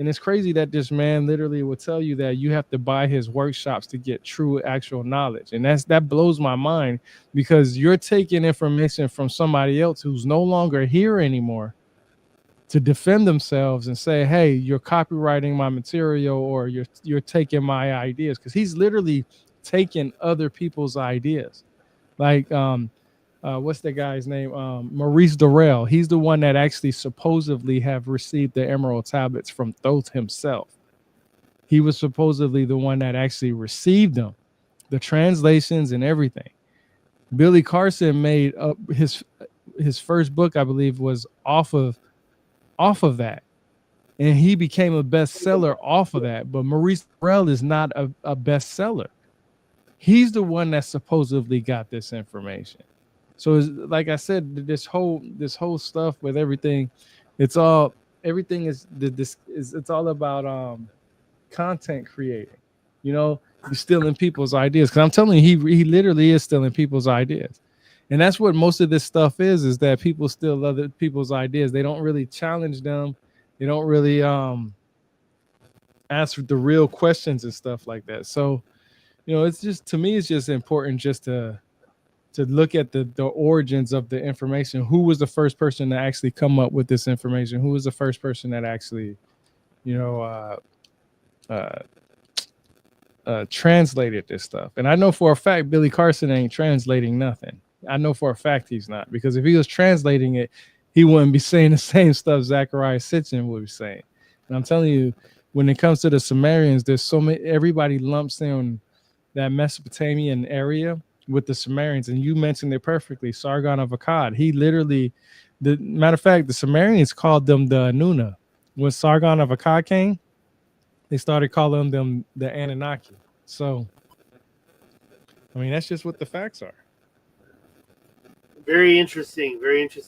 And it's crazy that this man literally will tell you that you have to buy his workshops to get true actual knowledge. And that blows my mind, because you're taking information from somebody else who's no longer here anymore to defend themselves and say, "Hey, you're copywriting my material, or you're taking my ideas," because he's literally taking other people's ideas. Like what's the guy's name? Maurice Durrell. He's the one that actually supposedly have received the Emerald Tablets from Thoth himself. He was supposedly the one that actually received them, the translations and everything. Billy Carson made up his first book, I believe, was off of that, and he became a bestseller off of that. But Maurice Durrell is not a bestseller. He's the one that supposedly got this information. So it's, like I said, this whole stuff with everything, it's all everything is this is it's all about content creating. You know, you're stealing people's ideas. Because I'm telling you, he literally is stealing people's ideas, and that's what most of this stuff is that people steal other people's ideas. They don't really challenge them. They don't really answer the real questions and stuff like that. So it's just, to me, it's just important just to look at the origins of the information. Who was the first person to actually come up with this information? Who was the first person that actually, you know, uh, translated this stuff? And I know for a fact Billy Carson ain't translating nothing. I know for a fact he's not, because if he was translating it, he wouldn't be saying the same stuff Zachariah Sitchin would be saying. And I'm telling you, when it comes to the Sumerians, there's so many. Everybody lumps in that Mesopotamian area with the Sumerians, and you mentioned it perfectly. Sargon of Akkad. He literally, the matter of fact, the Sumerians called them the Anuna. When Sargon of Akkad came, they started calling them the Anunnaki. So, I mean, that's just what the facts are. Very interesting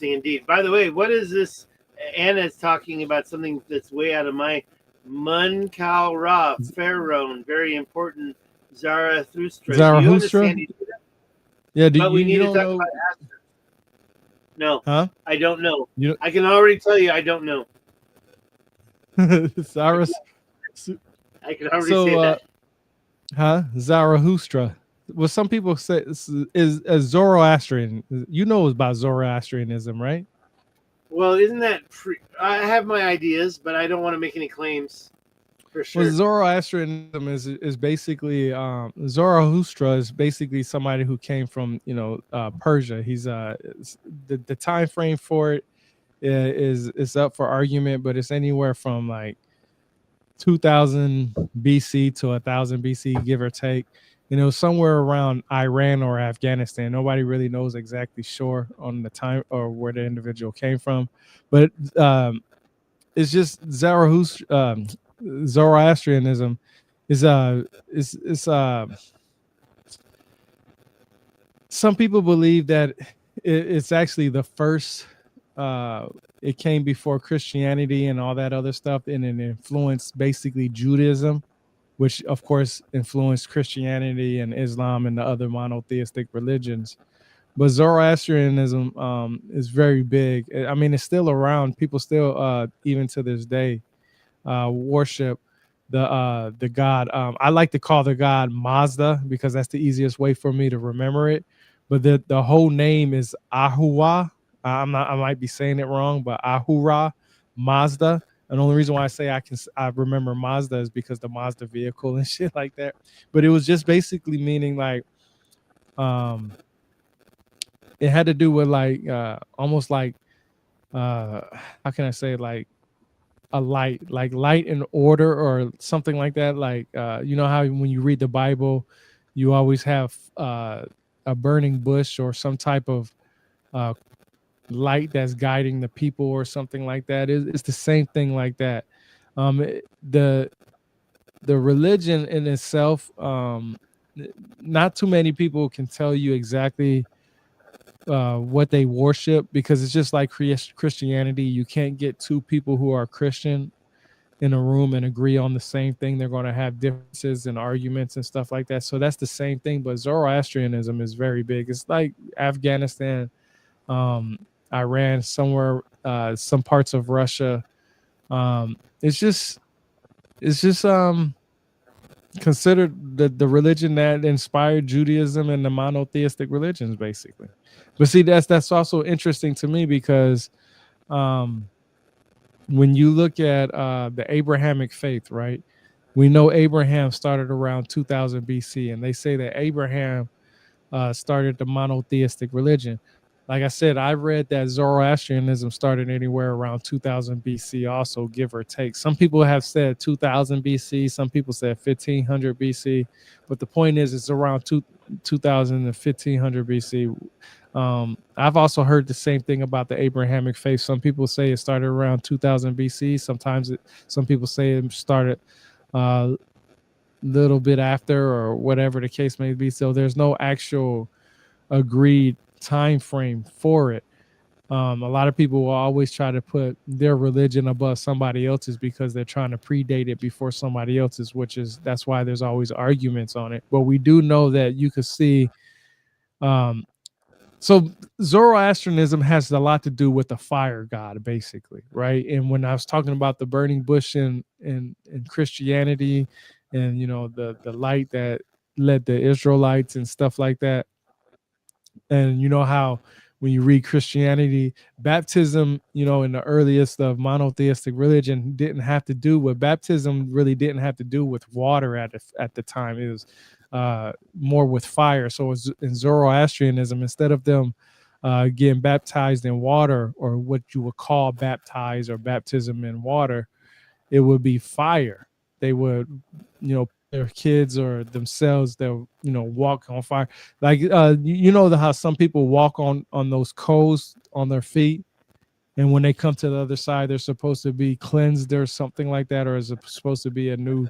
indeed. By the way, what is this? Anna's talking about something that's way out of my Munkal Ra, Pharaoh, very important Zarathustra. Zarathustra? Do you understand? Yeah, But we need to don't talk know? about Astro. No, Huh? I don't know. You I can already tell you I don't know. Zaras. I can already So, say that. Zarathustra. Well, some people say is Zoroastrian. You know about Zoroastrianism, right? Well, isn't that I have my ideas, but I don't want to make any claims for Well, sure. Zoroastrianism is basically Zarathustra is basically somebody who came from Persia. He's the time frame for it is up for argument, but it's anywhere from like 2000 BC to 1000 BC, give or take. Somewhere around Iran or Afghanistan. Nobody really knows exactly sure on the time or where the individual came from, but it's just Zoroastrianism is some people believe that it's actually the first. It came before Christianity and all that other stuff, and it influenced basically Judaism, which of course influenced Christianity and Islam and the other monotheistic religions. But Zoroastrianism is very big. I mean, it's still around. People still, even to this day, worship the god. I like to call the god Mazda because that's the easiest way for me to remember it. But the whole name is Ahura. I might be saying it wrong, but Ahura Mazda. And the only reason why I remember Mazda is because the Mazda vehicle and shit like that. But it was just basically meaning like um it had to do with like almost like how can I say, like a light, like light and order or something like that. Like you know how when you read the Bible, you always have a burning bush or some type of uh, light that's guiding the people or something like that. It's the same thing like that. The religion in itself, not too many people can tell you exactly what they worship, because it's just like Christianity. You can't get two people who are Christian in a room and agree on the same thing. They're going to have differences and arguments and stuff like that. So that's the same thing. But Zoroastrianism is very big. It's like Afghanistan, um, Iran, somewhere, some parts of Russia. It's just it's just considered the religion that inspired Judaism and the monotheistic religions, basically. But see, that's also interesting to me because um, when you look at the Abrahamic faith, right? We know Abraham started around 2000 BC, and they say that Abraham started the monotheistic religion. Like I said, I read that Zoroastrianism started anywhere around 2000 BC, also give or take. Some people have said 2000 BC, some people said 1500 BC, but the point is, it's around 2000 and 1500 BC. I've also heard the same thing about the Abrahamic faith. Some people say it started around 2000 BC. Some people say it started a little bit after, or whatever the case may be. So there's no actual agreed time frame for it. A lot of people will always try to put their religion above somebody else's because they're trying to predate it before somebody else's, that's why there's always arguments on it. But we do know that you could see, um, so Zoroastrianism has a lot to do with the fire god, basically, right? And when I was talking about the burning bush in Christianity, and the light that led the Israelites and stuff like that, and you know how when you read Christianity, baptism, in the earliest of monotheistic religion, didn't have to do with baptism. Really, didn't have to do with water at the time. It was more with fire. So in Zoroastrianism, instead of them getting baptized in water, or what you would call baptized or baptism in water, it would be fire. They would, their kids or themselves, they'll, walk on fire. Like, how some people walk on those coals on their feet, and when they come to the other side, they're supposed to be cleansed or something like that, or is it supposed to be a new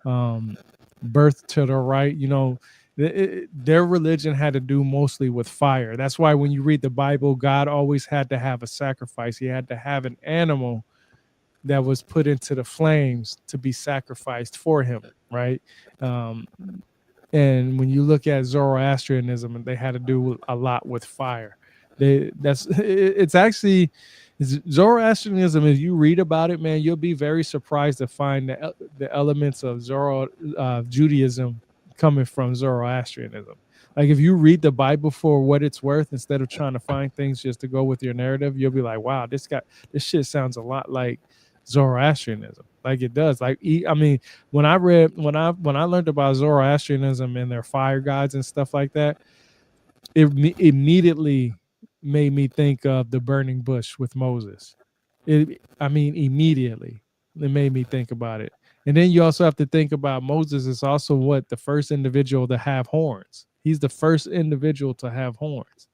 um, birth to the right? Their religion had to do mostly with fire. That's why when you read the Bible, God always had to have a sacrifice. He had to have an animal that was put into the flames to be sacrificed for him, right? Um, and when you look at Zoroastrianism, they had to do a lot with fire. It's actually Zoroastrianism. If you read about it, man, you'll be very surprised to find the elements of Judaism coming from Zoroastrianism. Like, if you read the Bible for what it's worth, instead of trying to find things just to go with your narrative, you'll be like, wow, this shit sounds a lot like Zoroastrianism. Like, it does. Like, I mean, when I learned about Zoroastrianism and their fire gods and stuff like that, it immediately made me think of the burning bush with Moses. Immediately it made me think about it. And then you also have to think about Moses is also the first individual to have horns. He's the first individual to have horns.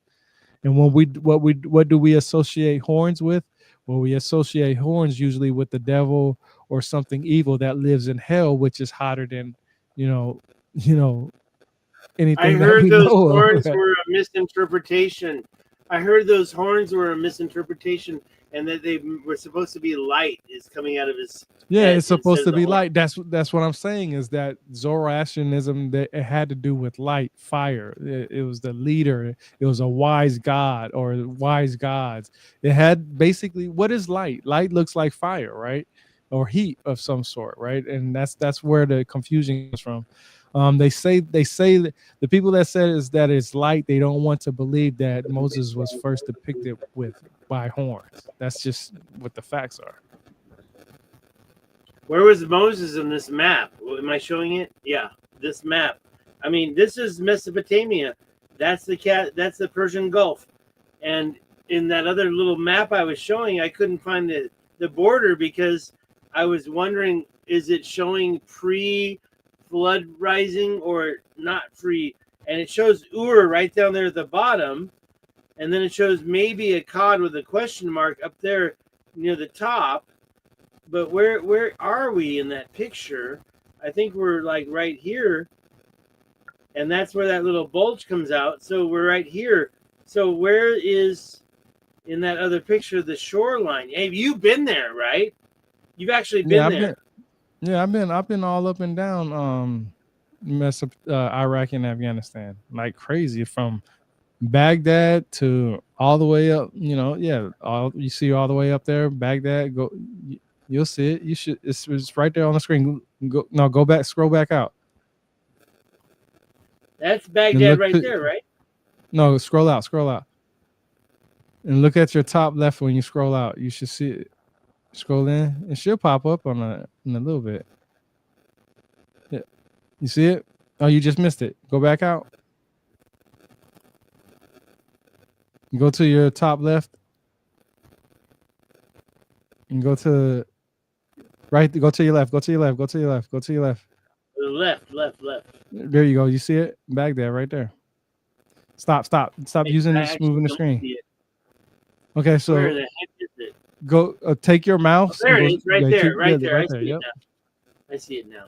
And what do we associate horns with? Well, we associate horns usually with the devil or something evil that lives in hell, which is hotter than, you know, you know, I anything that heard we those know of. horns were a misinterpretation. I heard those horns were a misinterpretation, and that they were supposed to be light is coming out of his Yeah, head it's instead supposed of to the be horn. light. That's what I'm saying, is that Zoroastrianism, that it had to do with light, fire. It was the leader. It was a wise god or wise gods. It had basically, what is light? Light looks like fire, right? Or heat of some sort, right? And that's where the confusion comes from. They say that the people that said is that it's light, they don't want to believe that Moses was first depicted with by horns. That's just what the facts are. Where was Moses in this map? Am I showing it? Yeah, this map. I mean, this is Mesopotamia. That's the cat. That's the Persian Gulf. And in that other little map I was showing, I couldn't find the border because I was wondering, is it showing pre-flood rising or not free? And it shows Ur right down there at the bottom, and then it shows maybe a cod with a question mark up there near the top. But where are we in that picture? I think we're like right here, and that's where that little bulge comes out. So we're right here. So where is in that other picture the shoreline? Hey, you've been there, right? You've actually Yeah, been I've been there. Yeah, I've been all up and down Iraq and Afghanistan like crazy, from Baghdad to all the way up. Yeah, all you see all the way up there, Baghdad. Go. You'll see it. You should. It's right there on the screen. Go back. Scroll back out That's and Baghdad look right to. there, right? No, scroll out. Scroll out and look at your top left when you scroll out. You should see it. Scroll in. It should pop up in a little bit. Yeah. You see it? Oh, you just missed it. Go back out. Go to your top left and go to right. Go to your left. Go to your left. Go to your left. Go to your left. Left. There you go. You see it? Baghdad right there. Stop using I this, actually moving the don't screen. see it. Okay, Where so the heck is it? go take your mouse There and it go is, right yeah, there, keep, right yeah, there. right I there. see it Yep. now. I see it now.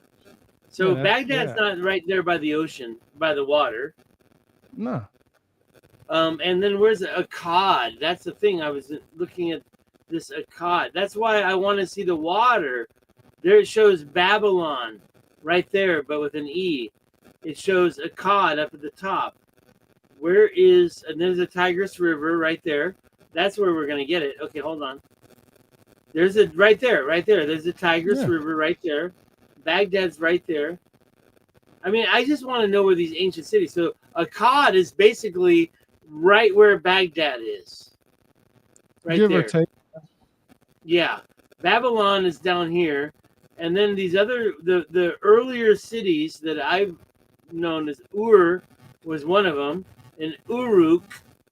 So Yeah, Baghdad's not right there by the ocean, by the water. No. And then where's Akkad? That's the thing. I was looking at this Akkad. That's why I want to see the water. There it shows Babylon right there, but with an E. It shows Akkad up at the top. Where is, and there's a Tigris River right there. That's where we're going to get it. Okay, hold on. There's a, right there. There's a Tigris River right there. Baghdad's right there. I mean, I just want to know where these ancient cities. So Akkad is basically right where Baghdad is. Right Give there. or take. Yeah. Babylon is down here. And then these other, the earlier cities that I've known as Ur was one of them. And Uruk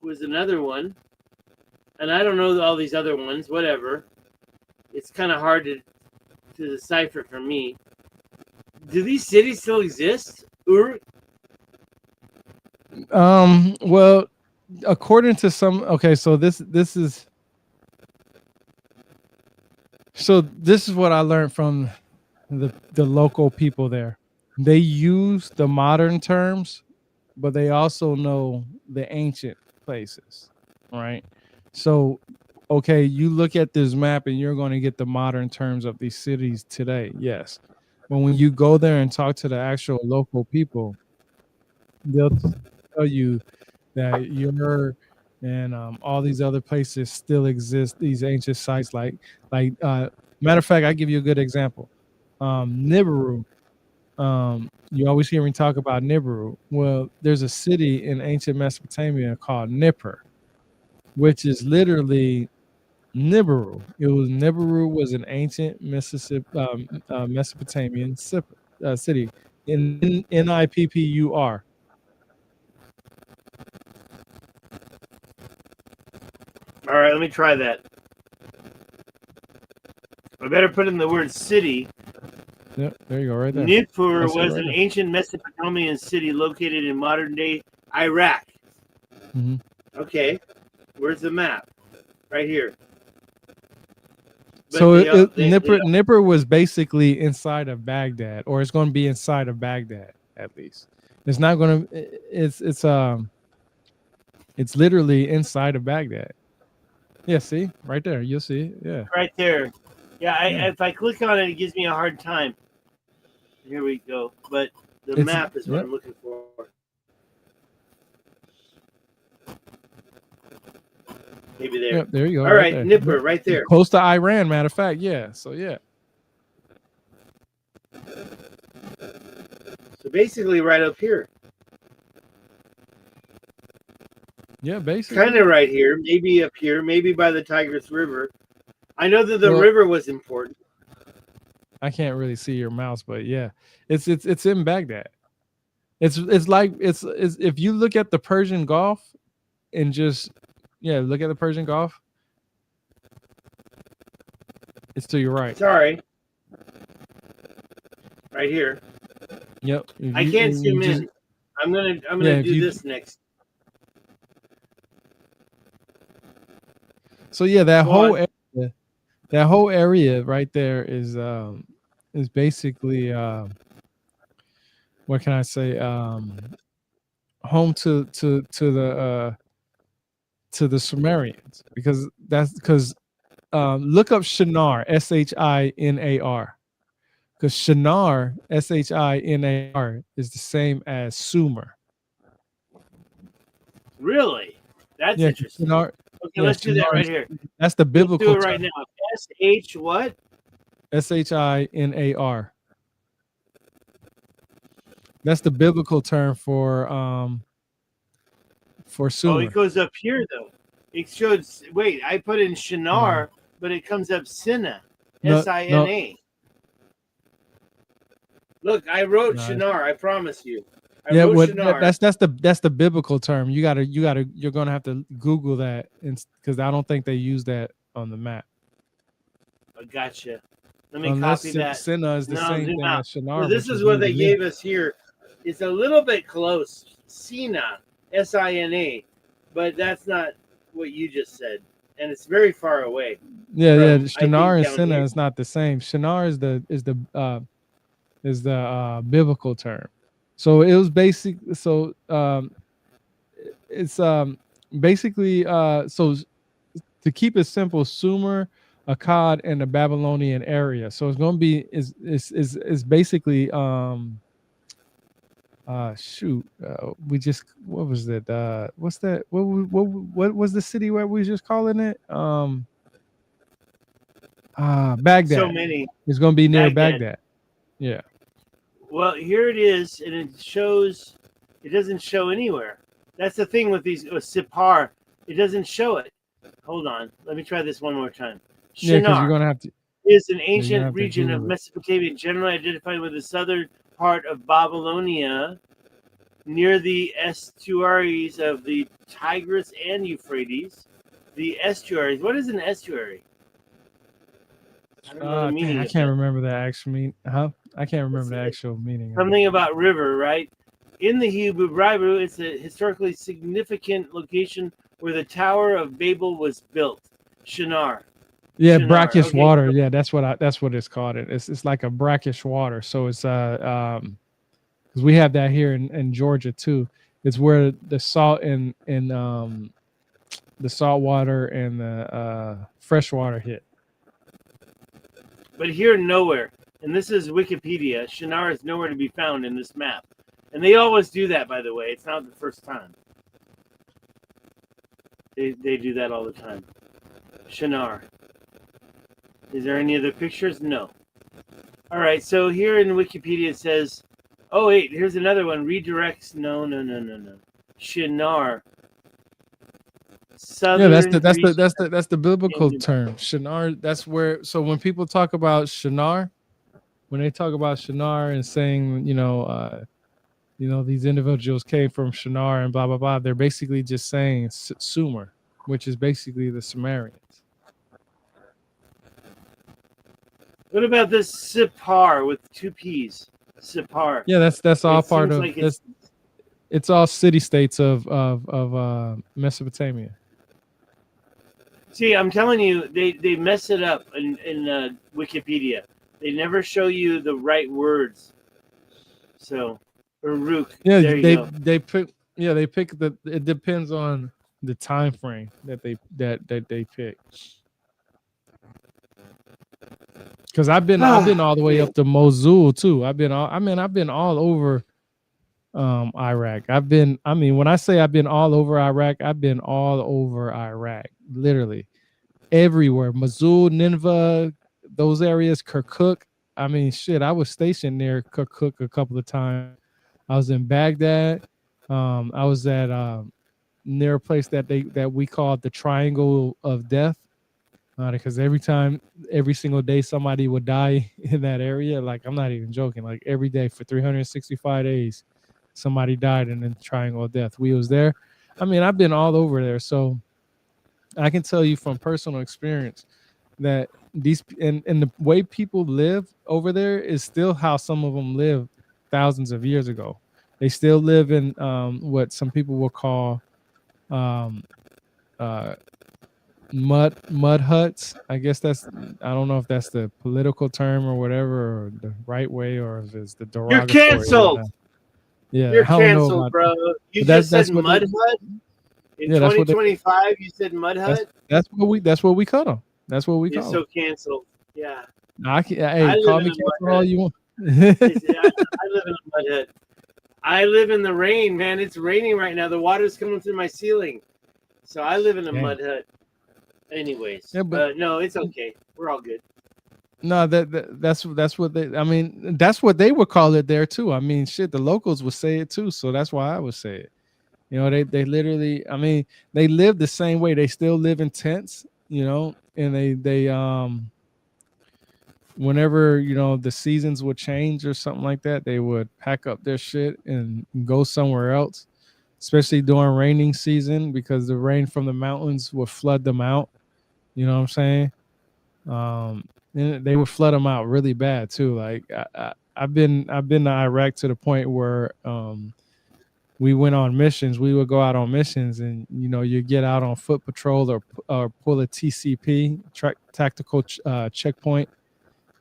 was another one. And I don't know all these other ones, whatever. It's kind of hard to decipher for me. Do these cities still exist? Uruk? Well, according to some, okay, so this is what I learned from the local people there. They use the modern terms, but they also know the ancient places, right? So, okay, you look at this map and you're going to get the modern terms of these cities today, yes. But when you go there and talk to the actual local people, they'll tell you that your and all these other places still exist. These ancient sites, matter of fact, I give you a good example. Nibiru. You always hear me talk about Nibiru. Well, there's a city in ancient Mesopotamia called Nippur, which is literally Nibiru. Nibiru was an ancient Mesopotamian city in Nippur. All right, let me try that. I better put in the word city. Yep, there you go, right there. Nippur was an ancient Mesopotamian city located in modern-day Iraq. Mm-hmm. Okay, where's the map? Right here. But so Nippur was basically inside of Baghdad, or it's going to be inside of Baghdad at least. It's not going to. It's literally inside of Baghdad. Yeah, see right there. You'll see it. Yeah, right there. Yeah, if I click on it, it gives me a hard time. Here we go. But the map is what I'm looking for. Maybe there. Yep, there you go. All right, Nippur, right there. Close to Iran, matter of fact. Yeah, so yeah. So basically right up here. Yeah, basically. Kind of right here, maybe up here, maybe by the Tigris River. I know that the river was important. I can't really see your mouse, but yeah, it's in Baghdad. It's if you look at the Persian Gulf and just look at the Persian Gulf. It's to your right. Sorry. Right here. Yep. I can't zoom in. I'm gonna do this next. So yeah, that whole area right there is basically what can I say? Home to the Sumerians, because look up Shinar, Shinar, because Shinar, Shinar, is the same as Sumer. Really? That's interesting. Shinar, okay, let's do that right here. That's the biblical. Let's do it right now. SH what? Shinar. That's the biblical term for Oh, it Sumer. goes up here though. It showed. Wait, I put in No, Shinar, but it comes up Sina, no, no, Sina. Look, I wrote no. Shinar. I promise you. I Yeah, wrote what Shinar. that's the biblical term. You're gonna have to Google that, because I don't think they use that on the map. I gotcha. Let me Unless copy that. Sinna is the No, same zoom thing out. as So Shinar, this which is is what near the they middle. gave us here. It's a little bit close. Sina, Sina, but that's not what you just said, and it's very far away Yeah, from I Shinar think and down Sinna here. is not the same. Shinar is the biblical term. So it was basic. So it's basically so to keep it simple, Sumer, Akkad, and the Babylonian area. So it's going to be is basically shoot we just what was that what's that what was the city where we was just calling it So Baghdad. many. It's going to be near Baghdad. Baghdad. Yeah. Well, here it is, and it shows. It doesn't show anywhere. That's the thing with these Sipar. It doesn't show it. Hold on. Let me try this one more time. Yeah, because Shinar is an you're gonna ancient have to region of Google it. Mesopotamia, generally identified with the southern part of Babylonia, near the estuaries of the Tigris and Euphrates. The estuaries. What is an estuary? I don't know the Dang, I meaning of can't that. remember the actual mean. Huh? I can't remember the It's actual meaning of it. something about river, right? In the Hebrew Bible, it's a historically significant location where the Tower of Babel was built. Shinar. Yeah, Shinar. brackish Okay. water. Yeah, that's what it's called. It's like a brackish water. So it's because we have that here in Georgia too. It's where the salt and the salt water and the fresh water hit. But here, nowhere. And this is Wikipedia. Shinar is nowhere to be found in this map. And they always do that, by the way. It's not the first time. They do that all the time. Shinar. Is there any other pictures? No. All right, so here in Wikipedia it says, oh, wait, here's another one. Redirects. No. Shinar. Yeah, Southern region. that's the biblical term. Shinar, that's where so when people talk about Shinar, when they talk about Shinar and saying, these individuals came from Shinar and blah blah blah, they're basically just saying Sumer, which is basically the Sumerians. What about this Sipar with two P's? Sipar. Yeah, that's all It part seems of like it's all city states of Mesopotamia. See, I'm telling you, they mess it up in Wikipedia. They never show you the right words. So, Uruk. Yeah, There you go. they pick. Yeah, they pick the. It depends on the time frame that they pick. Because I've been all the way up to Mosul too. I've been all over Iraq. When I say I've been all over Iraq, I've been all over Iraq, literally everywhere. Mosul, Nineveh, those areas, Kirkuk. I mean, shit, I was stationed near Kirkuk a couple of times. I was in Baghdad. I was at near a place that we called the Triangle of Death, because every single day, somebody would die in that area. Like, I'm not even joking. Like, every day for 365 days, somebody died in the Triangle of Death. We was there. I mean, I've been all over there, so I can tell you from personal experience that these and the way people live over there is still how some of them lived thousands of years ago. They still live in what some people will call um, uh, mud huts. I guess I don't know if that's the political term or whatever, or the right way, or if it's the You're derogatory or canceled. whatnot. Yeah, You're I don't know canceled, about, bro. You but just said that's what they Mud Hut in yeah that's what they 2025. You said Mud Hut. that's what we call them. That's what we You're call them. so canceled. Yeah, Hey, I live call in me a mud canceled all hut. you want. I live in a mud hut. I live in the rain, man. It's raining right now. The water's coming through my ceiling. So I live in a Dang. mud hut. Anyways, Yeah, but no, it's okay. We're all good. No, that's what they. I mean, that's what they would call it there too. I mean, shit, the locals would say it too. So that's why I would say it. You know, they literally. I mean, they live the same way. They still live in tents. You know, and they whenever the seasons would change or something like that, they would pack up their shit and go somewhere else, especially during raining season because the rain from the mountains would flood them out. You know what I'm saying? Um, and they would flood them out really bad too. Like I've been to Iraq to the point where we went on missions. We would go out on missions, and you get out on foot patrol or pull a TCP tactical checkpoint.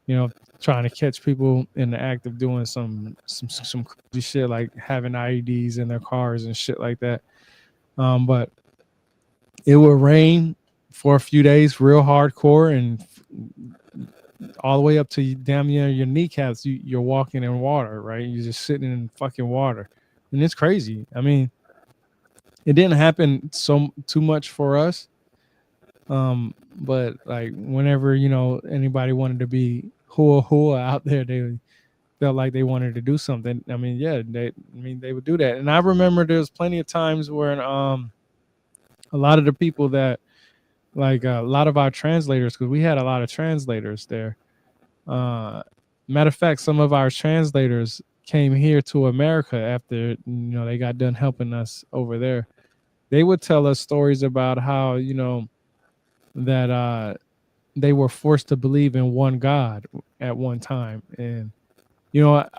You know, trying to catch people in the act of doing some crazy shit like having IEDs in their cars and shit like that. But it would rain for a few days, real hardcore, and all the way up to damn near your kneecaps. You're walking in water, right? You're just sitting in fucking water, and it's crazy. I mean, it didn't happen so too much for us, but like whenever anybody wanted to be hua hua out there, they felt like they wanted to do something. I mean, yeah, they would do that. And I remember there was plenty of times where a lot of the people that like a lot of our translators, because we had a lot of translators there. Uh, Matter of fact, some of our translators came here to America after they got done helping us over there. They would tell us stories about how that they were forced to believe in one God at one time. And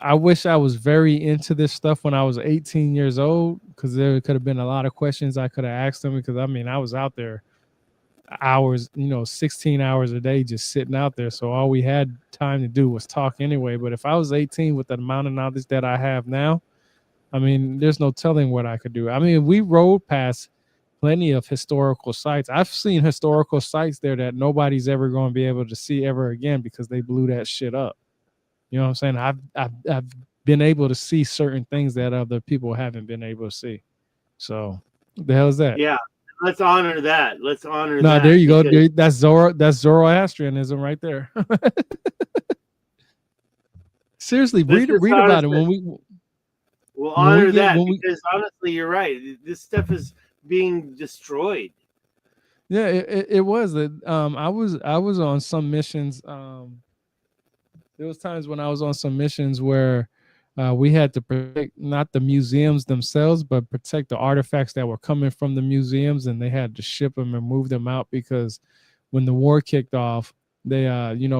I wish I was very into this stuff when I was 18 years old, because there could have been a lot of questions I could have asked them, because I mean I was out there hours, 16 hours a day just sitting out there. So all we had time to do was talk anyway. But if I was 18 with the amount of knowledge that I have now, I mean, there's no telling what I could do. I mean, we rode past plenty of historical sites. I've seen historical sites there that nobody's ever going to be able to see ever again because they blew that shit up. You know what I'm saying? I've been able to see certain things that other people haven't been able to see. So, what the hell is that? Yeah, let's honor that. Let's honor No, there that you go. because That's Zoroastrianism right there. Seriously, this is read about it honestly, when we we'll when we honor get that when we because honestly, you're right. This stuff is being destroyed. yeah, it was that I was on some missions. There was times when I was on some missions where we had to protect not the museums themselves, but protect the artifacts that were coming from the museums, and they had to ship them and move them out because when the war kicked off, they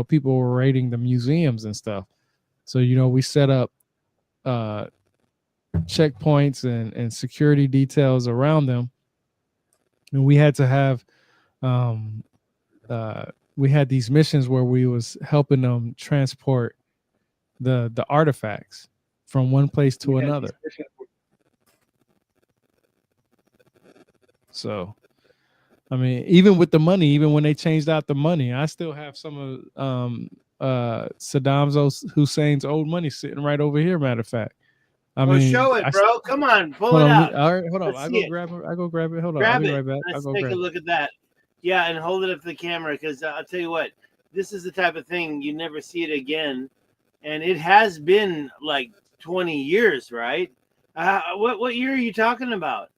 people were raiding the museums and stuff. So we set up uh, checkpoints and security details around them, and we had to have um, uh, we had these missions where we was helping them transport the artifacts from one place to another. So I mean, even with the money, even when they changed out the money, I still have some of Hussein's old money sitting right over here. Matter of fact, I Well, mean, show it, bro. Come on, pull hold it on. out. All right, hold on. Let's I see go it. grab it. I go grab it. Hold on. I'll Grab be it. right back. I'll Let's go take a grab it. look at that. Yeah, and hold it up to the camera because I'll tell you what, this is the type of thing you never see it again, and it has been like 20 years, right? What year are you talking about?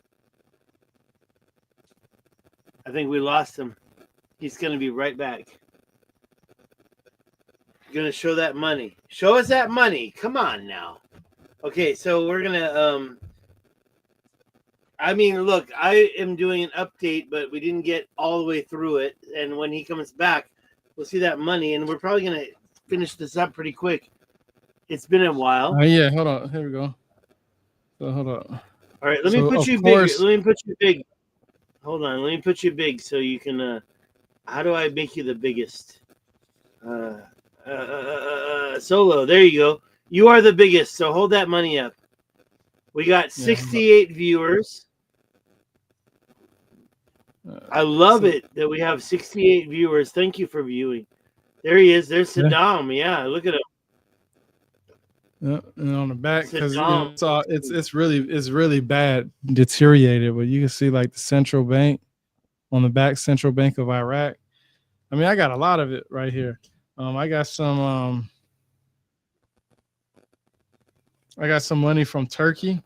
I think we lost him. He's gonna be right back. Gonna show that money. Show us that money. Come on now. Okay, so we're gonna I mean, look, I am doing an update, but we didn't get all the way through it. And when he comes back, we'll see that money, and we're probably gonna finish this up pretty quick. It's been a while. Yeah, hold on. Here we go. So hold on. All right, let me So put of you big. course, Let me put you big. Hold on, let me put you big so you can. How do I make you the biggest? Solo. There you go. You are the biggest. So hold that money up. We got 68 viewers. I love it that we have 68 viewers. Thank you for viewing. There he is. There's Saddam. Yeah, look at him. and on the back because Saddam. it's really bad deteriorated, but you can see like the central bank on the back, Central Bank of Iraq. I mean, I got a lot of it right here. I got some. I got some money from Turkey.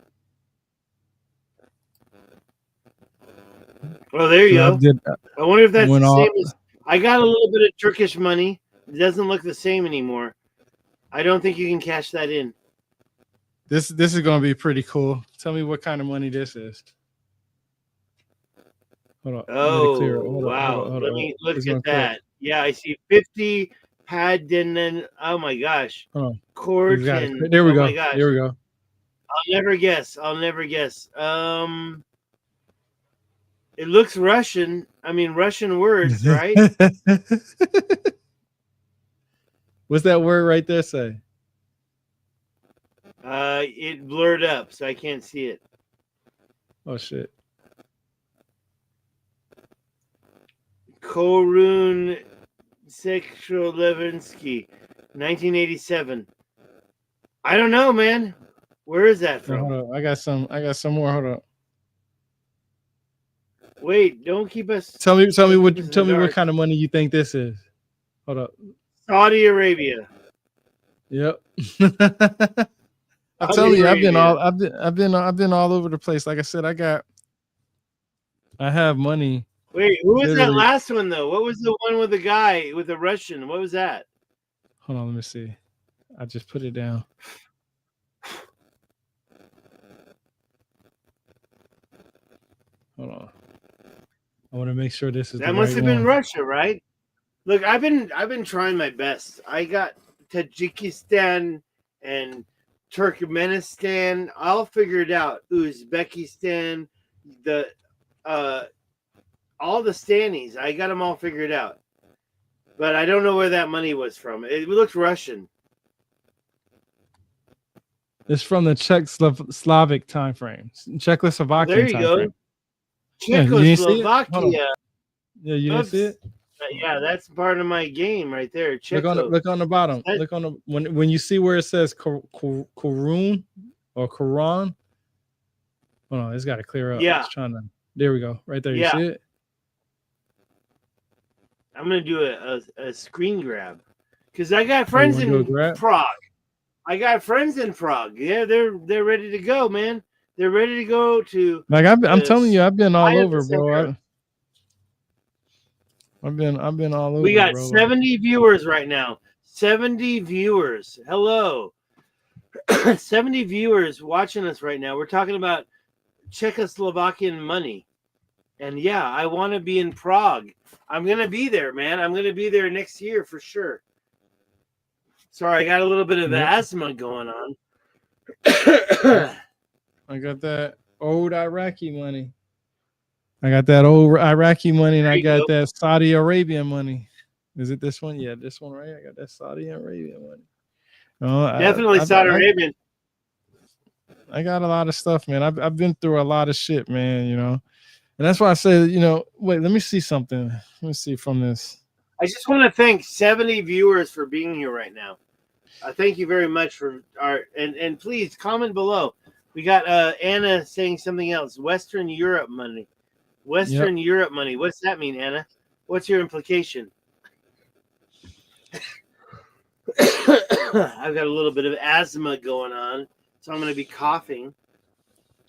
Oh, there you So I go. did. I wonder if I that's went the all. same as. I got a little bit of Turkish money. It doesn't look the same anymore. I don't think you can cash that in. This is gonna be pretty cool. Tell me what kind of money this is. Hold on. Let it clear. Oh Hold up. Hold up. wow! Hold Let up. me look It's at gonna clear. that. Yeah, I see 50 Padinen. Oh my gosh, Hold on. It's got it. Korchin. There we Oh my go. gosh, There we go. I'll never guess. I'll never guess. It looks Russian. I mean, Russian words, right? What's that word right there say? It blurred up, so I can't see it. Oh shit. Korun Seksholovinsky, 1987. I don't know, man. Where is that No, from? hold on. I got some more. Hold on. Wait, don't keep us in Tell the me what dark. kind of money you think this is. Hold up. Saudi Arabia. Yep. I'm Saudi telling you, Arabia. I've been all over the place. Like I said, I have money Wait, who was that literally. last one though? What was the one with the guy with the Russian? What was that? Hold on, let me see. I just put it down. Hold on. I want to make sure this is the That must right have been one. Russia, right? Look, I've been trying my best. I got Tajikistan and Turkmenistan. I'll figure it out. Uzbekistan, the uh all the standings. I got them all figured out. But I don't know where that money was from. It looked Russian. It's from the Slavic time frame, Well, there Czechoslovakian you time frame. go. Yeah, you didn't see it? Hold on. Czechoslovakia. Yeah, you didn't see Oops. it? Yeah, that's part of my game right there. Checo. Look on the bottom. That, Look on the when you see where it says Korun or Quran. Hold on, it's got to clear up. yeah, It's trying to. There we go. Right there. You yeah. see it? I'm gonna do a screen grab because I got Oh, you friends want to do a in grab? Prague. I got friends in Prague. Yeah, they're ready to go, man. They're ready to go to Like I'm the telling you, I've been all Eye of the over, bro. Sahara. I've been all We over, got bro. Like 70 viewers right now. 70 viewers. Hello. 70 viewers watching us right now. We're talking about Czechoslovakian money. And yeah, I want to be in Prague. I'm going to be there, man. I'm going to be there next year for sure. Sorry, I got a little bit of yep, asthma going on. yep. I got that old Iraqi money. I got that old Iraqi money, and There I you got go. that Saudi Arabian money. Is it this one? Yeah, this one right. I got that Saudi Arabian money. No, Definitely Saudi Arabian. I got a lot of stuff, man. I've been through a lot of shit, man. You know, and that's why I say, you know, wait. Let me see something. Let me see from this. I just want to thank 70 viewers for being here right now. Thank you very much for our and please comment below. We got Anna saying something else. Western Europe money. Yep. Western Europe money. What's that mean, Anna? What's your implication? I've got a little bit of asthma going on, so I'm going to be coughing.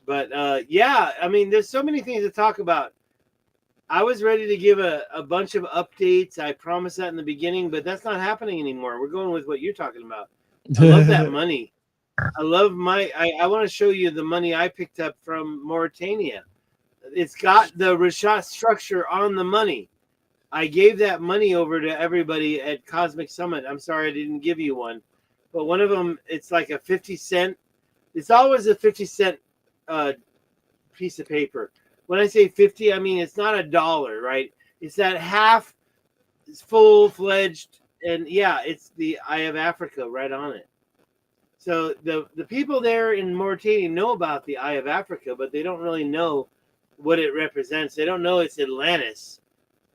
But yeah, I mean, there's so many things to talk about. I was ready to give a bunch of updates. I promised that in the beginning, but that's not happening anymore. We're going with what you're talking about. I love that money. I love I want to show you the money I picked up from Mauritania. It's got the Rashat structure on the money. I gave that money over to everybody at Cosmic Summit. I'm sorry I didn't give you one. But one of them, it's like a 50 cent. It's always a 50 cent piece of paper. When I say 50, I mean it's not a dollar, right? It's that half full-fledged, and yeah, it's the Eye of Africa right on it. So the people there in Mauritania know about the Eye of Africa, but they don't really know what it represents. They don't know it's Atlantis.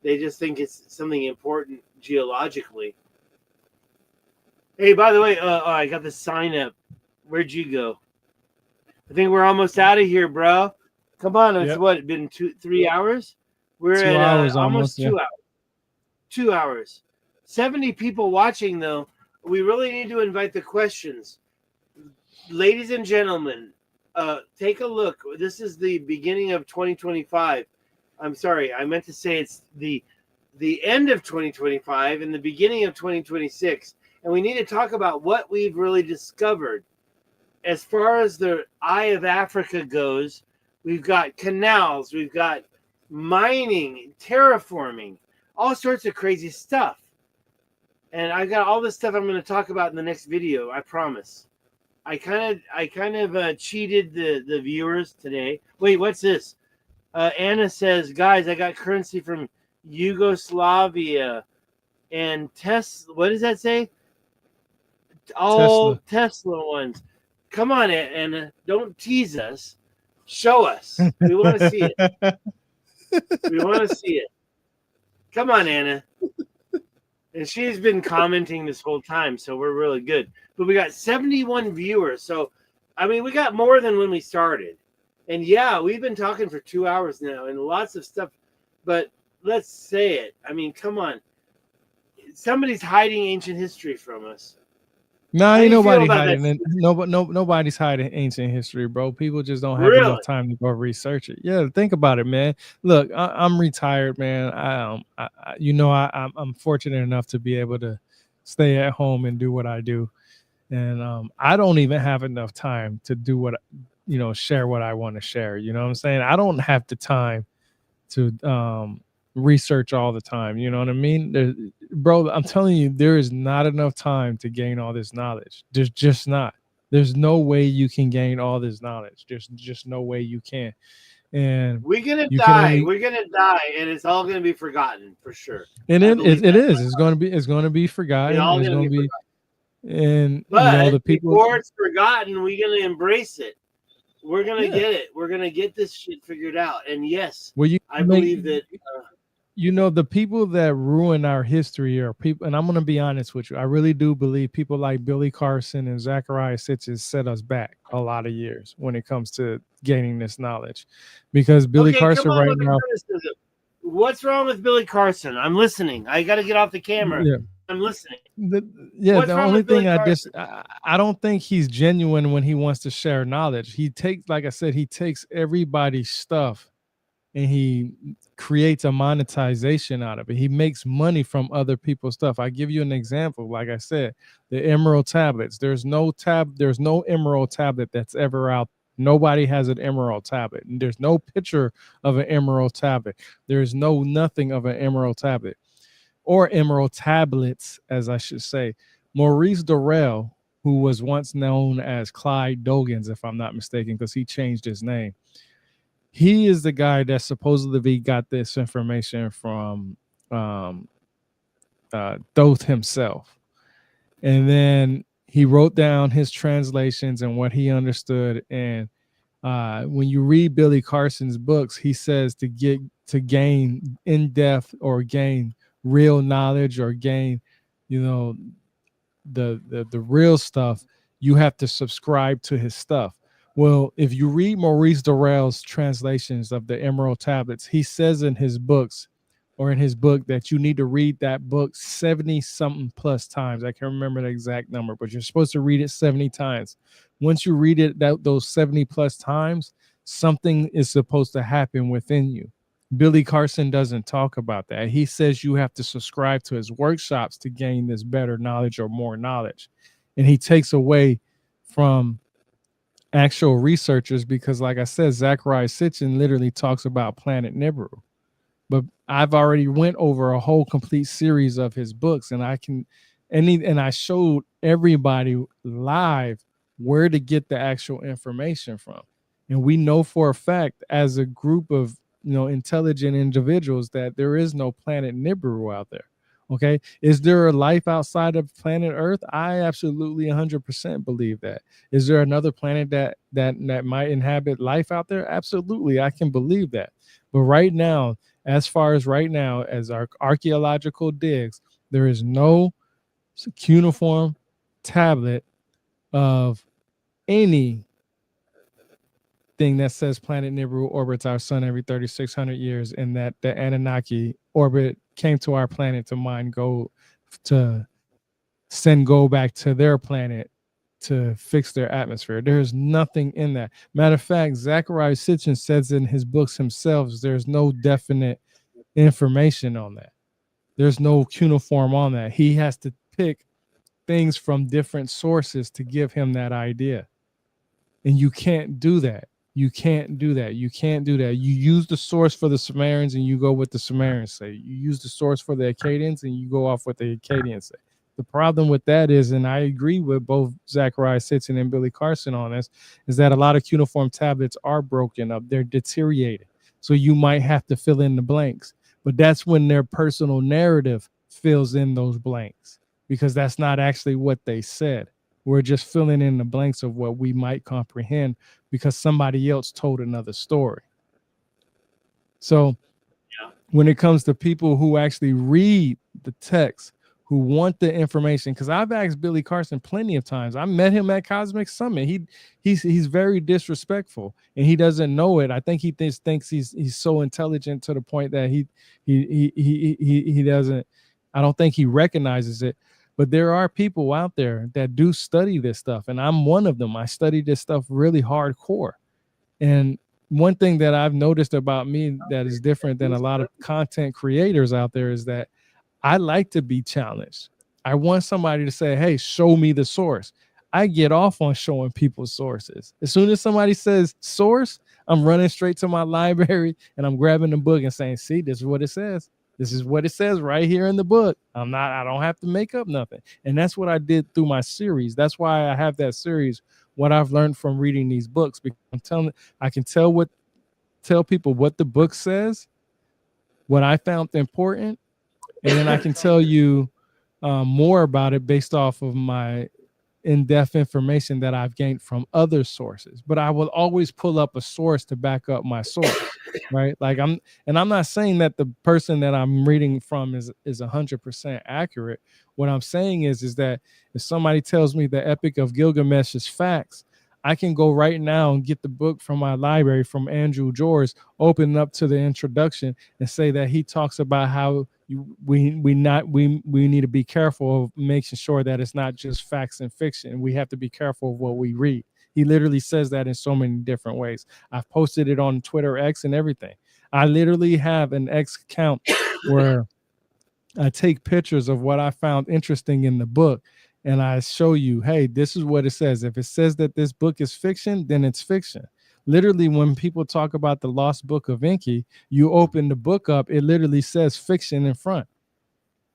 They just think it's something important geologically. Hey, by the way, I got the sign up. Where'd you go? I think we're almost out of here, bro. Come on, it's Yep. what, been 3 hours? We're 2 at hours almost. almost Yeah. 2 hours. 2 hours. 70 people watching, though. We really need to invite the questions. Ladies and gentlemen, take a look. This is the beginning of 2025. I'm sorry, I meant to say it's the end of 2025 and the beginning of 2026. And we need to talk about what we've really discovered. As far as the Eye of Africa goes, we've got canals, we've got mining, terraforming, all sorts of crazy stuff. And I got all this stuff I'm going to talk about in the next video, I promise. I kind of cheated the viewers today. Wait, what's this? Anna says, guys, I got currency from Yugoslavia and Tesla. What does that say? All Tesla ones. Come on, Anna. Don't tease us. Show us. We want to see it. We want to see it. Come on, Anna. And she's been commenting this whole time, so we're really good. But we got 71 viewers. So, I mean, we got more than when we started. And yeah, we've been talking for 2 hours now and lots of stuff. But let's say it. I mean, come on. Somebody's hiding ancient history from us. No, ain't nobody hiding it. Nobody's hiding ancient history, bro. People just don't have enough time to go research it. Yeah, think about it, man. Look, I'm retired, man. I'm fortunate enough to be able to stay at home and do what I do, and I don't even have enough time to do what share what I want to share. You know what I'm saying? I don't have the time to research all the time. You know what I mean? Bro, I'm telling you, there is not enough time to gain all this knowledge. There's just not. There's no way you can gain all this knowledge. There's just no way you can. And we're gonna die. We're gonna die, and it's all gonna be forgotten for sure. And it is. It's gonna be forgotten. It's gonna be. And but the people, before it's forgotten, we're gonna embrace it. We're gonna get it. We're gonna get this shit figured out. And yes, I believe that. The people that ruin our history are people, and I'm going to be honest with you. I really do believe people like Billy Carson and Zachariah Sitchin set us back a lot of years when it comes to gaining this knowledge. Because Billy Carson right now. What's wrong with Billy Carson? I'm listening. I got to get off the camera. Yeah. I'm listening. The only thing I don't think he's genuine when he wants to share knowledge. He takes, like I said, he takes everybody's stuff and he creates a monetization out of it. He makes money from other people's stuff. I give you an example. Like I said, the emerald tablets. There's no emerald tablet that's ever out. Nobody has an emerald tablet. And there's no picture of an emerald tablet. There's nothing of an emerald tablet or emerald tablets, as I should say. Maurice Dorrell, who was once known as Clyde Dogans, if I'm not mistaken, because he changed his name. He is the guy that supposedly got this information from Thoth himself. And then he wrote down his translations and what he understood. And when you read Billy Carson's books, he says to gain in-depth or gain real knowledge or gain, the real stuff, you have to subscribe to his stuff. Well, if you read Maurice Dorrell's translations of the Emerald Tablets, he says in his books or in his book that you need to read that book 70 something plus times. I can't remember the exact number, but you're supposed to read it 70 times. Once you read it those 70 plus times, something is supposed to happen within you. Billy Carson doesn't talk about that. He says you have to subscribe to his workshops to gain this better knowledge or more knowledge. And he takes away from actual researchers because, like I said, Zachariah Sitchin literally talks about Planet Nibiru. But I've already went over a whole complete series of his books, and I showed everybody live where to get the actual information from. And we know for a fact, as a group of intelligent individuals, that there is no Planet Nibiru out there. Okay, is there a life outside of planet Earth? I absolutely 100% believe that. Is there another planet that might inhabit life out there? Absolutely, I can believe that. But right now, as our archaeological digs, there is no cuneiform tablet of any thing that says Planet Nibiru orbits our sun every 3,600 years, and that the Anunnaki came to our planet to mine gold. to send gold back to their planet to fix their atmosphere. There's nothing in that. Matter of fact, Zachariah Sitchin says in his books himself, there's no definite information on that. There's no cuneiform on that. He has to pick things from different sources to give him that idea. And you can't do that. You can't do that. You can't do that. You use the source for the Sumerians and you go with the Sumerians say. You use the source for the Akkadians and you go off what the Akkadians say. The problem with that is, and I agree with both Zachariah Sitchin and Billy Carson on this, is that a lot of cuneiform tablets are broken up. They're deteriorated. So you might have to fill in the blanks. But that's when their personal narrative fills in those blanks because that's not actually what they said. We're just filling in the blanks of what we might comprehend because somebody else told another story. So when it comes to people who actually read the text, who want the information, because I've asked Billy Carson plenty of times. I met him at Cosmic Summit. He's very disrespectful and he doesn't know it. I think he thinks he's so intelligent to the point that he doesn't. I don't think he recognizes it. But there are people out there that do study this stuff, and I'm one of them. I study this stuff really hardcore. And one thing that I've noticed about me that is different than a lot of content creators out there is that I like to be challenged. I want somebody to say, hey, show me the source. I get off on showing people sources. As soon as somebody says source, I'm running straight to my library and I'm grabbing the book and saying, see, this is what it says. This is what it says right here in the book. I don't have to make up nothing. And that's what I did through my series. That's why I have that series, what I've learned from reading these books, because I can tell people what the book says, what I found important, and then I can tell you more about it based off of my in-depth information that I've gained from other sources. But I will always pull up a source to back up my source, right? Like I'm not saying that the person that I'm reading from is 100% accurate. What I'm saying is that if somebody tells me the Epic of Gilgamesh is facts, I can go right now and get the book from my library from Andrew George, open up to the introduction and say that he talks about how we need to be careful of making sure that it's not just facts and fiction. We have to be careful of what we read. He literally says that in so many different ways. I've posted it on Twitter X and everything. I literally have an X account where I take pictures of what I found interesting in the book and I show you, hey, this is what it says. If it says that this book is fiction, then it's fiction. Literally, when people talk about the lost book of Enki, you open the book up, it literally says fiction in front.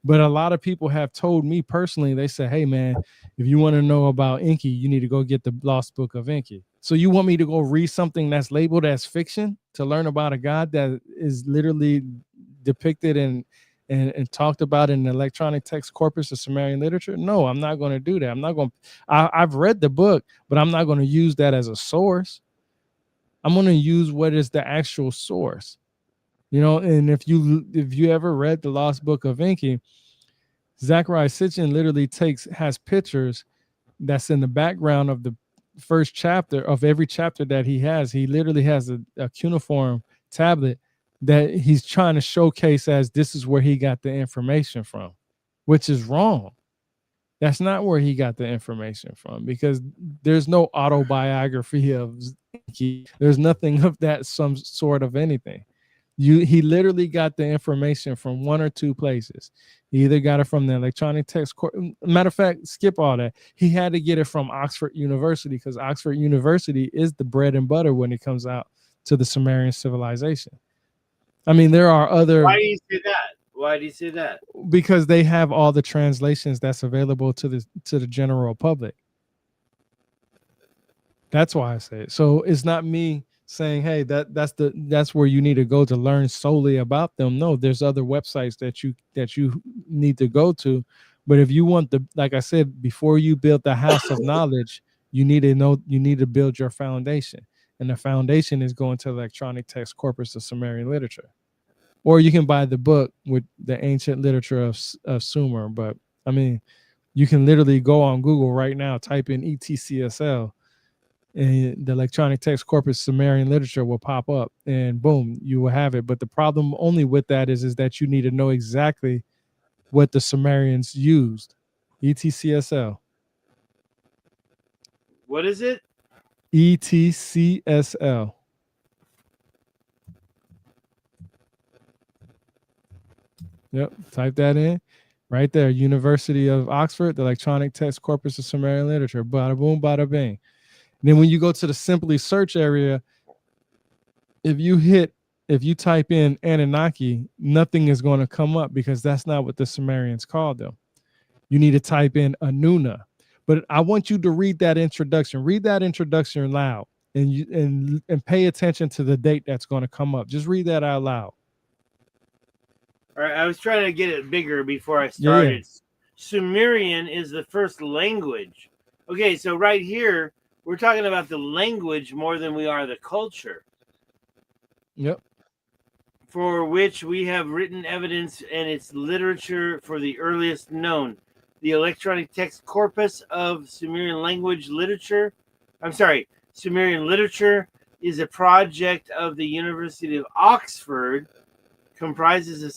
But a lot of people have told me personally, they say, hey, man, if you want to know about Enki, you need to go get the lost book of Enki. So you want me to go read something that's labeled as fiction to learn about a god that is literally depicted and talked about in the electronic text corpus of Sumerian literature? No, I'm not going to do that. I'm not going. I've read the book, but I'm not going to use that as a source. I'm going to use what is the actual source, And if you ever read the Lost Book of Enki, Zachariah Sitchin literally has pictures that's in the background of the first chapter of every chapter that he has. He literally has a cuneiform tablet that he's trying to showcase as this is where he got the information from, which is wrong. That's not where he got the information from because there's no autobiography of Enki. There's nothing of that some sort of anything. He literally got the information from one or two places. He either got it from the electronic text. Matter of fact, skip all that. He had to get it from Oxford University because Oxford University is the bread and butter when it comes out to the Sumerian civilization. I mean, there are other. Why do you say that? Why do you say that? Because they have all the translations that's available to the general public. That's why I say it. So it's not me saying, hey, that's where you need to go to learn solely about them. No, there's other websites that you need to go to. But if you want like I said, before you build the house of knowledge, you need to build your foundation. And the foundation is going to electronic text corpus of Sumerian literature. Or you can buy the book with the ancient literature of Sumer. But I mean, you can literally go on Google right now, type in ETCSL, and the electronic text corpus Sumerian literature will pop up, and boom, you will have it. But the problem only with that is that you need to know exactly what the Sumerians used. ETCSL. What is it? ETCSL. Yep. Type that in. Right there. University of Oxford, the electronic text corpus of Sumerian literature. Bada boom, bada bing. Then when you go to the simply search area, if you type in Anunnaki, nothing is going to come up because that's not what the Sumerians called them. You need to type in Anuna. But I want you to read that introduction. Read that introduction loud and pay attention to the date that's going to come up. Just read that out loud. All right, I was trying to get it bigger before I Yeah, yeah. started. Sumerian is the first language. Okay, so right here, we're talking about the language more than we are the culture, Yep. for which we have written evidence and its literature for the earliest known. The electronic text corpus of Sumerian language literature, Sumerian literature is a project of the University of Oxford, comprises a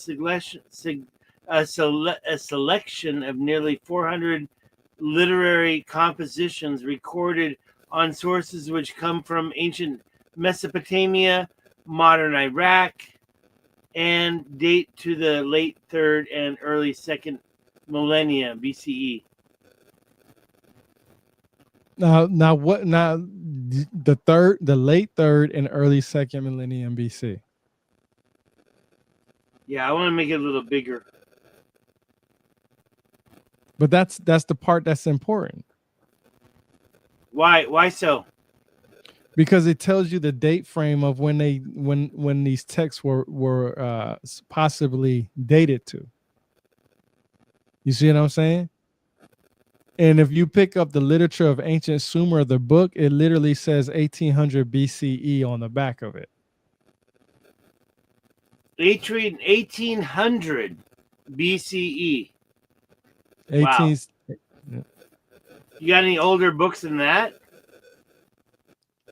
selection of nearly 400 literary compositions recorded on sources which come from ancient Mesopotamia, modern Iraq, and date to the late 3rd and early 2nd millennia BCE. Now the late 3rd and early 2nd millennium BC. Yeah, I want to make it a little bigger. But that's the part that's important. Why so? Because it tells you the date frame of when these texts were possibly dated to. You see what I'm saying? And if you pick up the literature of ancient Sumer, the book, it literally says 1800 BCE on the back of it. 1800 BCE. 18. Wow. You got any older books than that?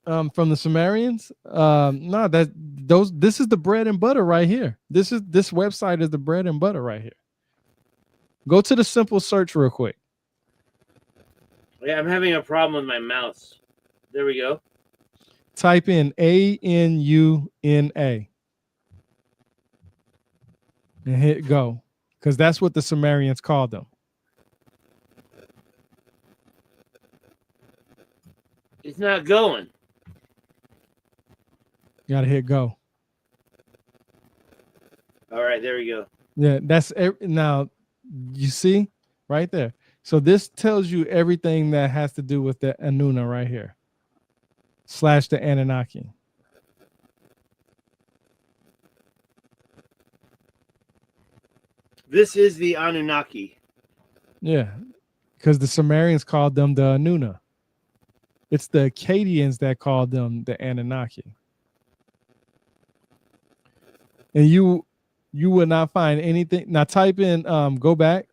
From the Sumerians? No, this is the bread and butter right here. This website is the bread and butter right here. Go to the simple search real quick. Yeah, I'm having a problem with my mouse. There we go. Type in Anuna and hit go, because that's what the Sumerians called them. It's not going. You gotta hit go. All right, there we go. Yeah, now you see right there. So this tells you everything that has to do with the Anuna right here, / the Anunnaki. This is the Anunnaki. Yeah, because the Sumerians called them the Anuna. It's the Akkadians that called them the Anunnaki. And you would not find anything. Now type in go back.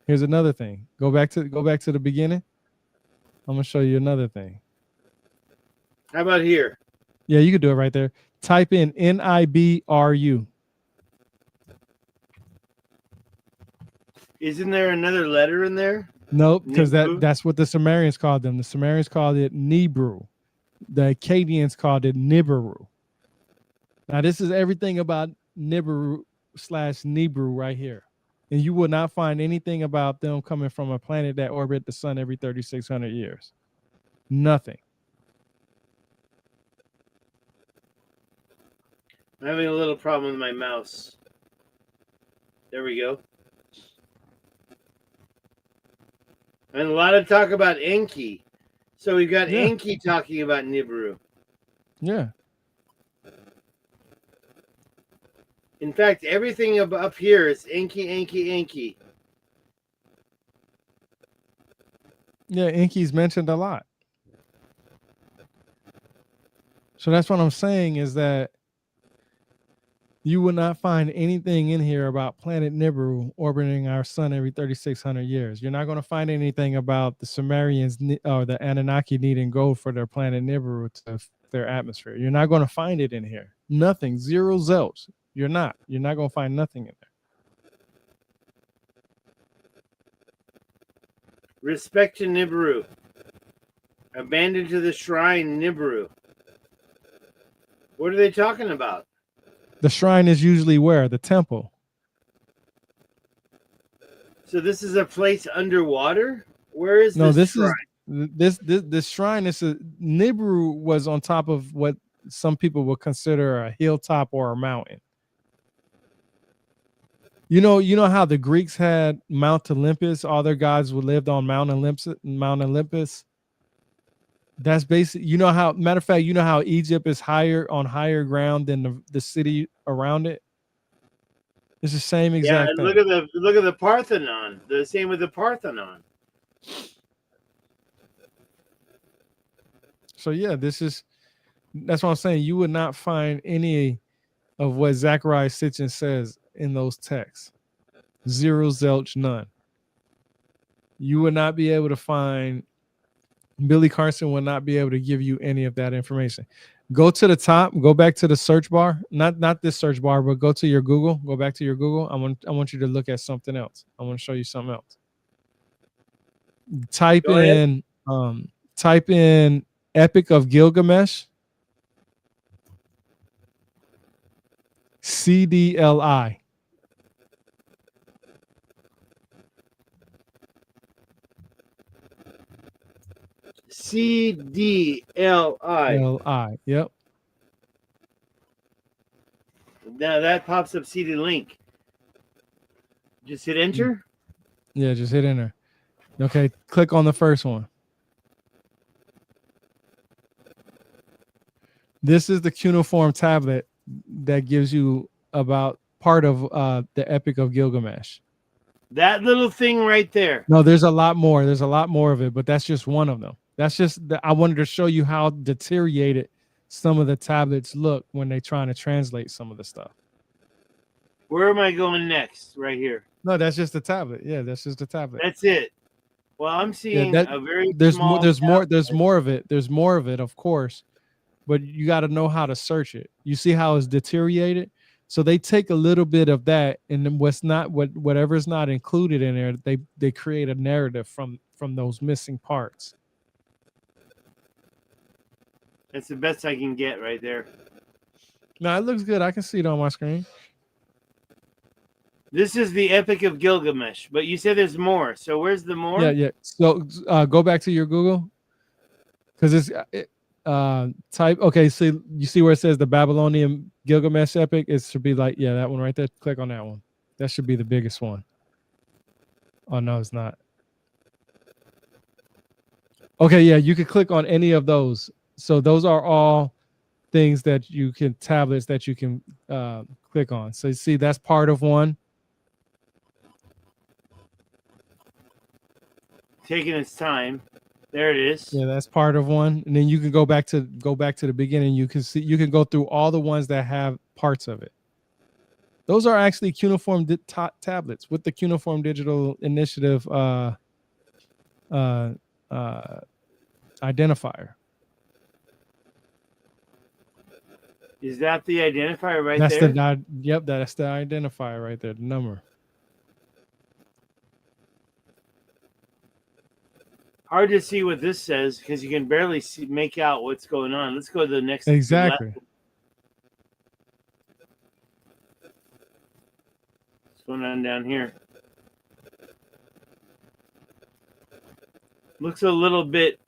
Here's another thing. Go back to the beginning. I'm gonna show you another thing. How about here? Yeah, you could do it right there. Type in Nibru. Isn't there another letter in there? Nope, because that's what the Sumerians called them. The Sumerians called it Nibru. The Akkadians called it Nibiru. Now this is everything about Nibiru / Nibru right here. And you will not find anything about them coming from a planet that orbit the sun every 3,600 years. Nothing. I'm having a little problem with my mouse. There we go. And a lot of talk about Enki. So we've got Enki talking about Nibiru. Yeah. In fact, everything up here is Enki. Yeah, Enki's mentioned a lot. So that's what I'm saying is that you will not find anything in here about planet Nibiru orbiting our sun every 3,600 years. You're not going to find anything about the Sumerians or the Anunnaki needing gold for their planet Nibiru to their atmosphere. You're not going to find it in here. Nothing. Zero zelts. You're not going to find nothing in there. Respect to Nibiru. Abandoned to the shrine, Nibiru. What are they talking about? The shrine is usually where? The temple. So this is a place underwater? Where is No, this this shrine? is this shrine is a Nibiru was on top of what some people would consider a hilltop or a mountain. You know how the Greeks had Mount Olympus, all their gods would lived on Mount Olympus, Mount Olympus. That's basic. You know how, matter of fact, you know how Egypt is higher ground than the city around it. It's the same Yeah, exact and thing. look at the Parthenon. The same with the Parthenon. So yeah, that's what I'm saying. You would not find any of what Zechariah Sitchin says in those texts. Zero, zilch, none. You would not be able to find, Billy Carson would not be able to give you any of that information. Go to the top, go back to the search bar, not this search bar, but go to your Google, go back to your Google. I want you to look at something else. I want to show you something else. Type Go ahead. in type in Epic of Gilgamesh, CDLI. CDLI. LI. Yep. Now that pops up CD link. Just hit enter. Yeah, just hit enter. Okay, click on the first one. This is the cuneiform tablet that gives you about part of the Epic of Gilgamesh. That little thing right there. No, there's a lot more. There's a lot more of it, but that's just one of them. That's just I wanted to show you how deteriorated some of the tablets look when they're trying to translate some of the stuff. Where am I going next? Right here. No, that's just the tablet. Yeah, that's just the tablet. That's it. Well, I'm seeing a very there's small. there's more of it. There's more of it, of course, but you got to know how to search it. You see how it's deteriorated? So they take a little bit of that, and then whatever's not included in there, they create a narrative from those missing parts. That's the best I can get right there. No, it looks good. I can see it on my screen. This is the Epic of Gilgamesh, but you said there's more. So where's the more? Yeah. So go back to your Google, because it's type. Okay, so you see where it says the Babylonian Gilgamesh epic? It should be like, yeah, that one right there. Click on that one. That should be the biggest one. Oh no, it's not. Okay, yeah, you can click on any of those. So those are all things that you can, tablets that you can click on. So you see that's part of one. Taking its time. There it is. Yeah, that's part of one. And then you can go back to the beginning. You can see, you can go through all the ones that have parts of it. Those are actually cuneiform tablets with the Cuneiform Digital Initiative identifier. Is that the identifier right That's there? Yep, that's the identifier right there, the number. Hard to see what this says because you can barely make out what's going on. Let's go to the next. Exactly. What's going on down here? Looks a little bit,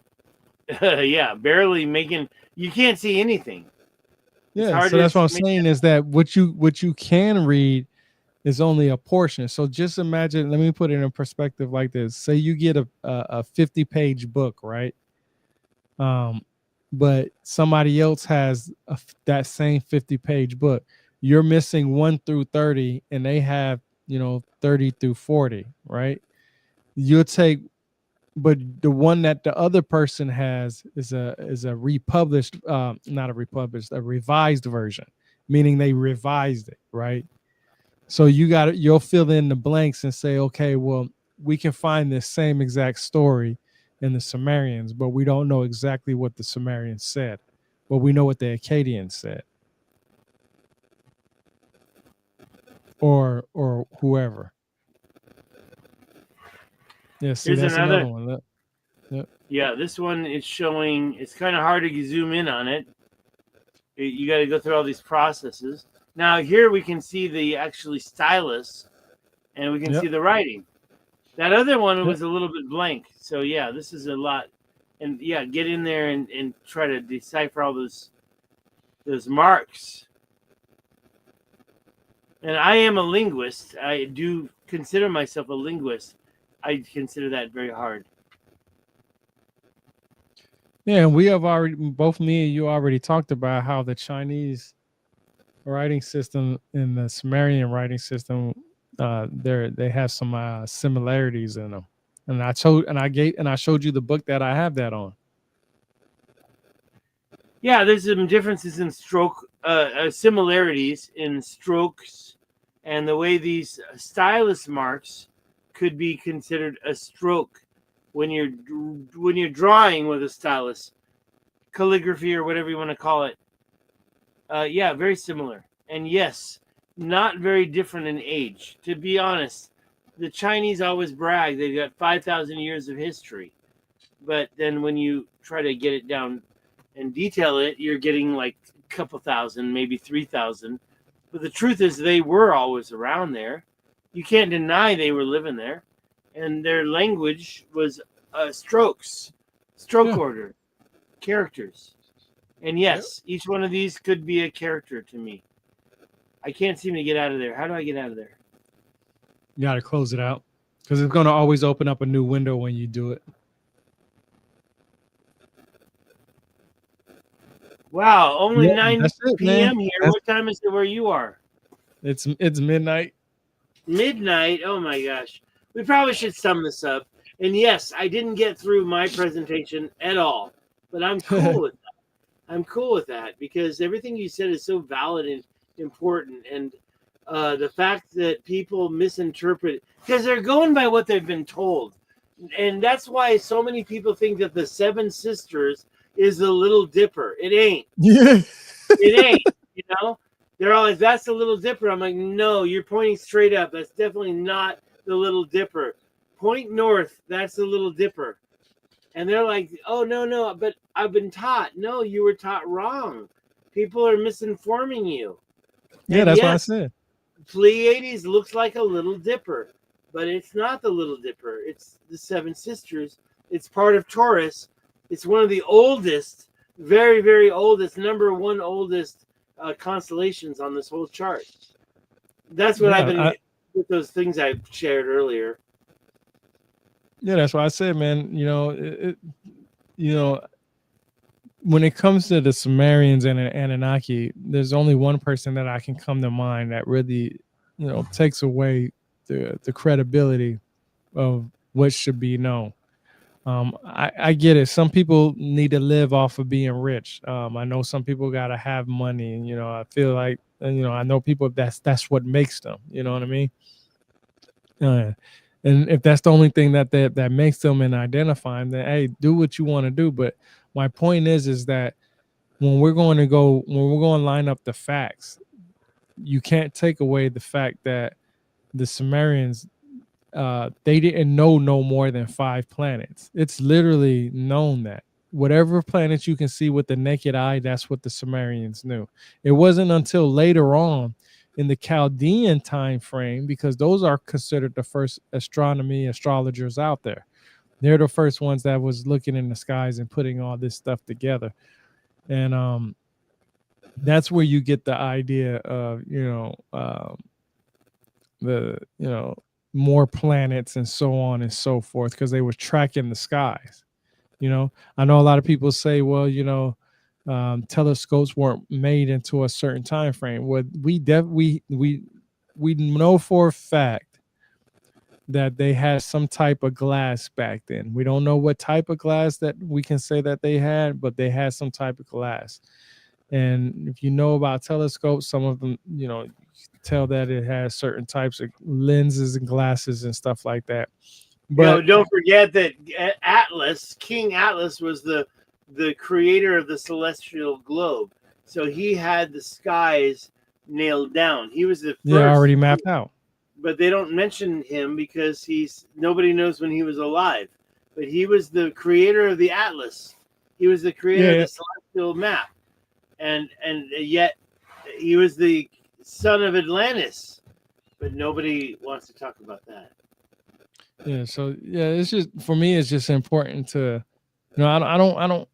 yeah, barely making. You can't see anything. Yeah, so that's what I'm saying is that what you can read is only a portion. So just imagine, let me put it in perspective like this. Say you get a 50-page book, right? But somebody else has that same 50-page book. You're missing 1 through 30, and they have 30 through 40, right? You'll take, but the one that the other person has is a republished, not a republished, a revised version, meaning they revised it, right? So you'll fill in the blanks and say, okay, well, we can find this same exact story in the Sumerians, but we don't know exactly what the Sumerians said, but we know what the Akkadians said, or whoever. Yeah, see, Here's that's another another. one. Look. Yep. Yeah, this one is showing. It's kind of hard to zoom in on it. You got to go through all these processes. Now here we can see the actually stylus, and we can see Yep. the writing. That other one Yep. was a little bit blank. So yeah, this is a lot. And yeah, get in there and try to decipher all those marks. And I am a linguist. I do consider myself a linguist. I consider that very hard. Yeah, and we have already, both me and you already talked about how the Chinese writing system and the Sumerian writing system, they have some similarities in them. And I showed you the book that I have that on. Yeah, there's some differences in similarities in strokes, and the way these stylus marks could be considered a stroke when you're drawing with a stylus, calligraphy or whatever you want to call it. Yeah, very similar, and yes, not very different in age. To be honest, the Chinese always brag they've got 5,000 years of history, but then when you try to get it down and detail it, you're getting like a couple thousand, maybe 3,000. But the truth is, they were always around there. You can't deny they were living there, and their language was strokes, stroke Yeah. order, characters. And Yep. yes, each one of these could be a character to me. I can't seem to get out of there. How do I get out of there? You got to close it out because it's going to always open up a new window when you do it. Wow, only Yeah, 9 that's it, man. p.m. here. That's, What time is it where you are? it's midnight. Midnight. Oh my gosh. We probably should sum this up. And yes, I didn't get through my presentation at all, but I'm cool with that. I'm cool with that because everything you said is so valid and important. And the fact that people misinterpret, because they're going by what they've been told. And that's why so many people think that the Seven Sisters is the Little Dipper. It ain't. Yeah. It ain't. You know, they're all like, "That's the Little Dipper." I'm like, "No, you're pointing straight up. That's definitely not the Little Dipper. Point north. That's the Little Dipper." And they're like, "Oh no, but I've been taught." No, you were taught wrong. People are misinforming you. Yeah, And that's what I yes, said. Pleiades looks like a Little Dipper, but it's not the Little Dipper. It's the Seven Sisters. It's part of Taurus. It's one of the oldest, very, very oldest, number one oldest constellations on this whole chart. That's what I've Yeah, been with those things I shared earlier. yeah, that's what I said, man. You know, when it comes to the Sumerians and Anunnaki, there's only one person that I can come to mind that really, takes away the credibility of what should be known. I get it. Some people need to live off of being rich. I know some people gotta have money, and I feel like, I know people that's what makes them. You know what I mean? Uh, and if that's the only thing that makes them and identify them, then hey, do what you want to do. But my point is that when we're going to line up the facts, you can't take away the fact that the Sumerians, they didn't know no more than 5 planets. It's literally known that whatever planets you can see with the naked eye, that's what the Sumerians knew. It wasn't until later on in the Chaldean time frame, because those are considered the first astronomy astrologers out there. They're the first ones that was looking in the skies and putting all this stuff together. And that's where you get the idea of the more planets and so on and so forth, because they were tracking the skies. I know a lot of people say, well, telescopes weren't made into a certain time frame. Well, we know for a fact that they had some type of glass back then. We don't know what type of glass that we can say that they had, but they had some type of glass. And if you know about telescopes, some of them, you tell that it has certain types of lenses and glasses and stuff like that. But Don't forget that King Atlas, was the creator of the celestial globe. So he had the skies nailed down. He was the yeah, first. already mapped out. but they don't mention him because nobody knows when he was alive. But he was the creator of the Atlas. He was the creator of Yeah, the celestial map, and yet he was the son of Atlantis. But nobody wants to talk about that. yeah. So yeah, it's just for me. It's just important to, I don't.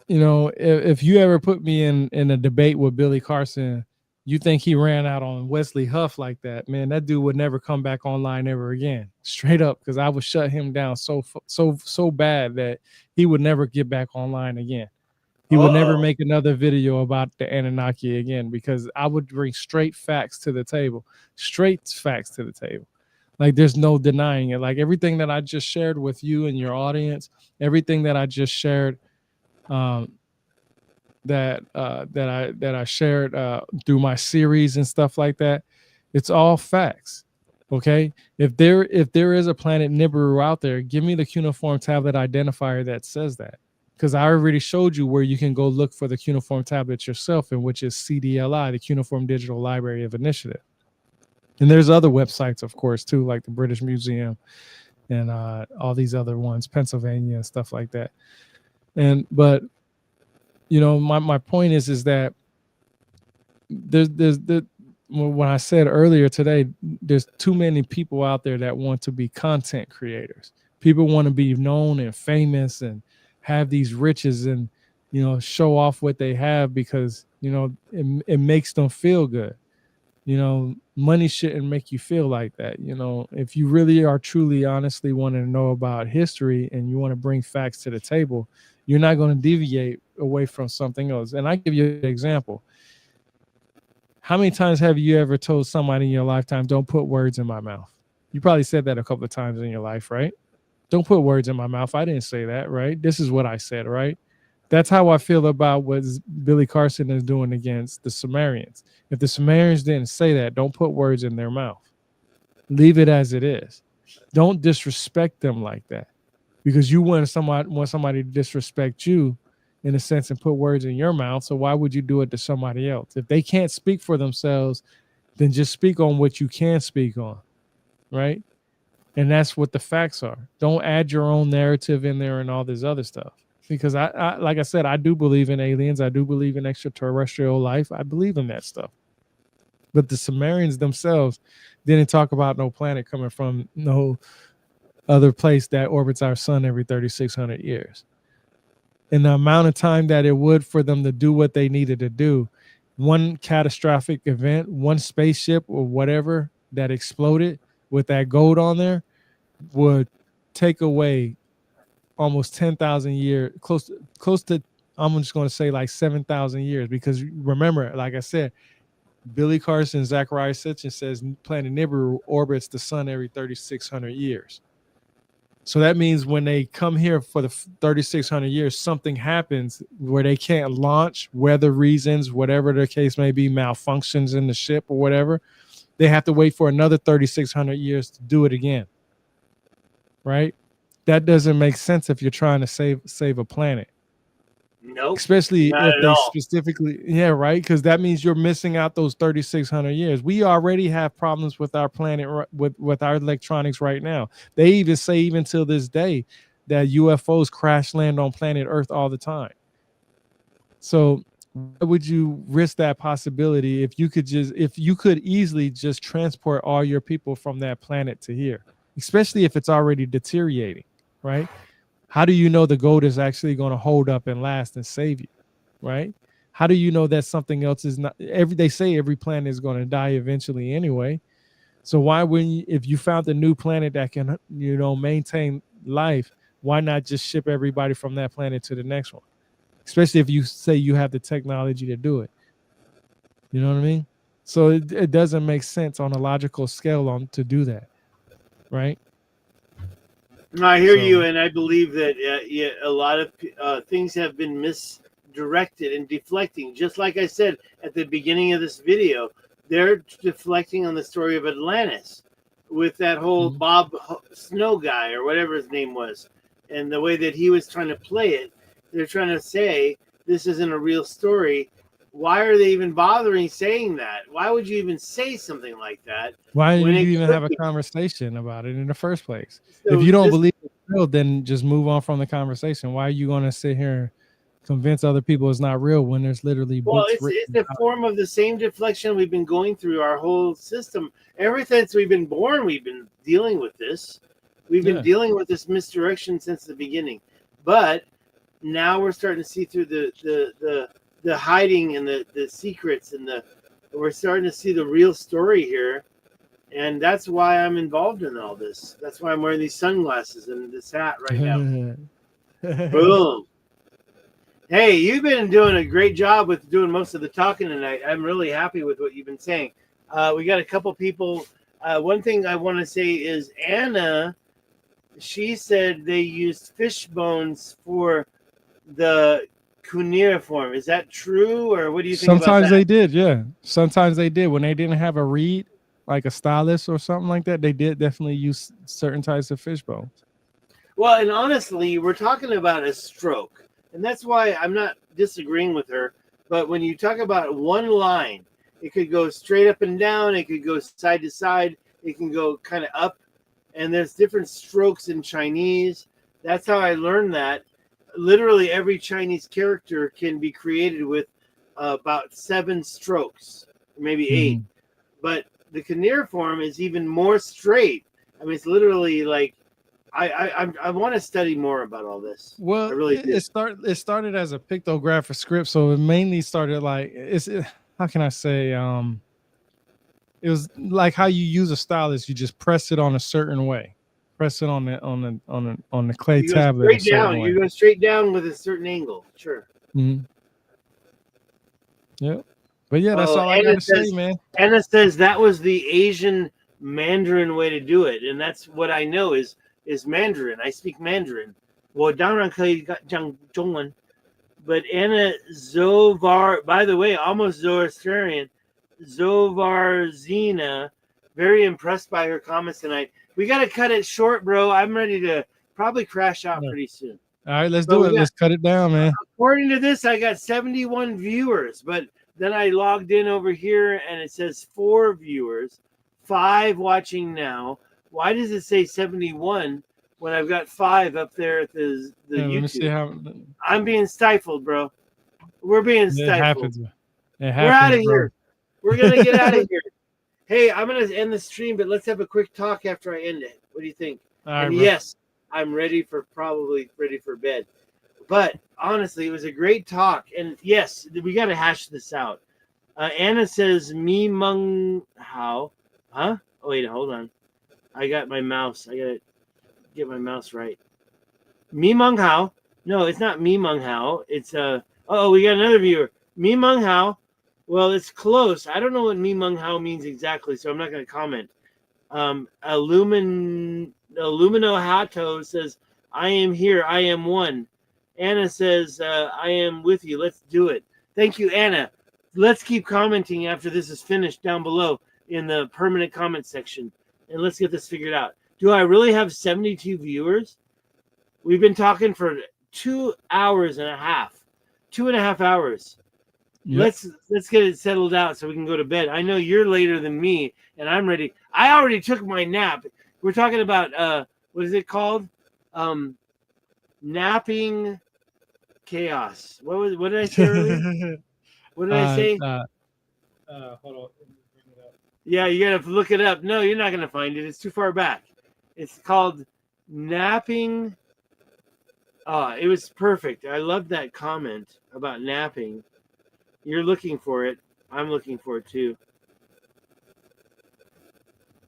If you ever put me in a debate with Billy Carson, you think he ran out on Wesley Huff like that, man? That dude would never come back online ever again, straight up, because I would shut him down so bad that he would never get back online again. He would never Uh-oh. make another video about the Anunnaki again because I would bring straight facts to the table, straight facts to the table. Like there's no denying it. Like everything that I just shared with you and your audience, everything that I just shared, um, that I shared through my series and stuff like that, it's all facts. Okay, if there is a planet Nibiru out there, give me the cuneiform tablet identifier that says that, because I already showed you where you can go look for the cuneiform tablet yourself, and which is CDLI, the Cuneiform Digital Library of Initiative. And there's other websites, of course, too, like the British Museum and all these other ones, Pennsylvania and stuff like that. But my point is that there's when I said earlier today, there's too many people out there that want to be content creators. People want to be known and famous and have these riches and show off what they have because it makes them feel good. Money shouldn't make you feel like that. If you really are truly honestly wanting to know about history and you want to bring facts to the table, you're not going to deviate away from something else. And I give you an example. How many times have you ever told somebody in your lifetime, don't put words in my mouth? You probably said that a couple of times in your life, right? Don't put words in my mouth. I didn't say that, right? This is what I said, right? That's how I feel about what Billy Carson is doing against the Sumerians. If the Sumerians didn't say that, don't put words in their mouth. Leave it as it is. Don't disrespect them like that, because you want somebody to disrespect you in a sense and put words in your mouth. So why would you do it to somebody else? If they can't speak for themselves, then just speak on what you can speak on, right? And that's what the facts are. Don't add your own narrative in there and all this other stuff. Because I like I said, I do believe in aliens. I do believe in extraterrestrial life. I believe in that stuff. But the Sumerians themselves didn't talk about no planet coming from no other place that orbits our sun every 3,600 years. And the amount of time that it would for them to do what they needed to do, one catastrophic event, one spaceship or whatever that exploded with that gold on there would take away almost 10,000 years, close to, I'm just going to say like 7,000 years. Because remember, like I said, Billy Carson, Zachariah Sitchin says planet Nibiru orbits the sun every 3,600 years. So that means when they come here for the 3,600 years, something happens where they can't launch, weather reasons, whatever the case may be, malfunctions in the ship or whatever. They have to wait for another 3,600 years to do it again. Right? That doesn't make sense if you're trying to save a planet. Nope. Especially not if at they all. specifically, yeah, right? Because that means you're missing out those 3,600 years. We already have problems with our planet, with our electronics right now. They even say, even till this day, that UFOs crash land on planet Earth all the time. So why would you risk that possibility if you could easily just transport all your people from that planet to here, especially if it's already deteriorating, right? How do you know the gold is actually going to hold up and last and save you, right? How do you know that something else is not? They say every planet is going to die eventually anyway. So why wouldn't you, if you found a new planet that can, maintain life, why not just ship everybody from that planet to the next one? Especially if you say you have the technology to do it. You know what I mean? So it doesn't make sense on a logical scale to do that, right? I hear you, and I believe that a lot of things have been misdirected and deflecting. Just like I said at the beginning of this video, they're deflecting on the story of Atlantis with that whole Bob Snow guy or whatever his name was, and the way that he was trying to play it. They're trying to say this isn't a real story, why are they even bothering saying that? Why would you even say something like that Why when did it you even could have a be? conversation about it in the first place? If So you don't this, believe it's real, then just move on from the conversation. Why are you going to sit here and convince other people it's not real when there's literally well, books it's written a about form of the same deflection we've been going through our whole system. Ever since we've been born, we've been dealing with this. We've it? been Yeah. dealing with this misdirection since the beginning. But now we're starting to see through the hiding and the secrets and the we're starting to see the real story here. And that's why I'm involved in all this. That's why I'm wearing these sunglasses and this hat right now. Boom. Hey, you've been doing a great job with doing most of the talking tonight. I'm really happy with what you've been saying. We got a couple people. One thing I want to say is Anna, she said they used fish bones for the cuneiform. Is that true, or what do you think about Sometimes that? they did, yeah. Sometimes they did when they didn't have a reed, like a stylus or something like that. They did definitely use certain types of fish bones. Well, and honestly, we're talking about a stroke, and that's why I'm not disagreeing with her. But when you talk about one line, it could go straight up and down, it could go side to side, it can go kind of up, and there's different strokes in Chinese. That's how I learned that. Literally, every Chinese character can be created with about 7 strokes, maybe 8. Mhm. But the cuneiform is even more straight. I mean, it's literally like I want to study more about all this. I Well, really do. it started as a pictographic script, so it mainly started like how can I say it was like how you use a stylus. You just press it on a certain way, press it on the clay You go tablet a straight certain down. way. You go straight down with a certain angle. Sure. Mhm. Yeah, but yeah, that's Oh, all I got to say, man. Anna says that was the Asian Mandarin way to do it, and that's what I know is Mandarin. I speak Mandarin. 我当然可以讲中文. But Anna Zovar, by the way, almost Zoroastrian, Zovarzina, very impressed by her comments tonight. We got to cut it short, bro. I'm ready to probably crash out Yeah. pretty soon. All right, let's But do we it. got, Let's cut it down, man. according to this, I got 71 viewers, but then I logged in over here and it says 4 viewers, 5 watching now. Why does it say 71 when I've got 5 up there at the Yeah, let me see YouTube? how I'm being stifled, bro. We're being it stifled. happens. It We're out happens, of bro. here. We're gonna get out of here. Hey, I'm gonna end the stream, but let's have a quick talk after I end it. What do you think? All right, And bro. yes, I'm probably ready for bed. But honestly, it was a great talk. And yes, we got to hash this out. Anna says, "Me mung how?" Huh? Oh wait, hold on. I got my mouse. I gotta get my mouse right. Me mung how? No, it's not me mung how. It's Oh, we got another viewer. Me mung how? Well, it's close. I don't know what me mung how means exactly, so I'm not gonna comment. Illumino Hato says, "I am here. I am one." Anna says, "I am with you. Let's do it." Thank you, Anna. Let's keep commenting after this is finished down below in the permanent comment section, and let's get this figured out. Do I really have 72 viewers? We've been talking for 2 hours and a half, 2.5 hours. Yep. Let's get it settled out so we can go to bed. I know you're later than me, and I'm ready. I already took my nap. We're talking about what is it called? Napping chaos. What did I say earlier? What did I uh, say? uh, Hold on. Let me bring it up. Yeah, you gotta look it up. No, you're not gonna find it. It's too far back. It's called napping. Oh, it was perfect. I love that comment about napping. You're looking for it. I'm looking for it too.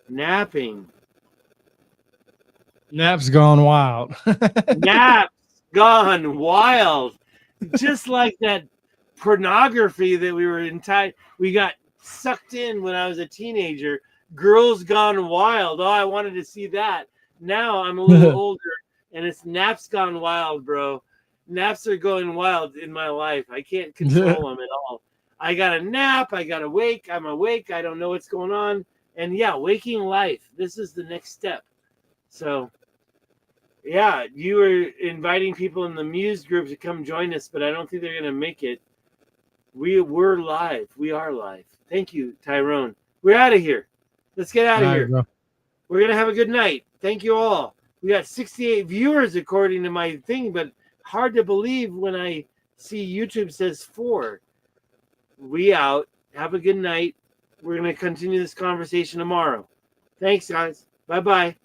Napping. Nap's gone wild. Naps gone wild. Just like that pornography that we got sucked in when I was a teenager. Girls Gone Wild. Oh, I wanted to see that. Now I'm a little older and it's Naps Gone Wild, bro. Naps are going wild in my life. I can't control them at all. I got a nap. I got to wake. I'm awake. I don't know what's going on. And yeah, waking life. This is the next step. So yeah, you were inviting people in the Muse group to come join us, but I don't think they're going to make it. We're live. We are live. Thank you, Tyrone. We're out of here. Let's get out All of right, here. bro. We're gonna have a good night. Thank you all. We got 68 viewers according to my thing, but hard to believe when I see YouTube says 4. We out. Have a good night. We're gonna continue this conversation tomorrow. Thanks, guys. Bye bye.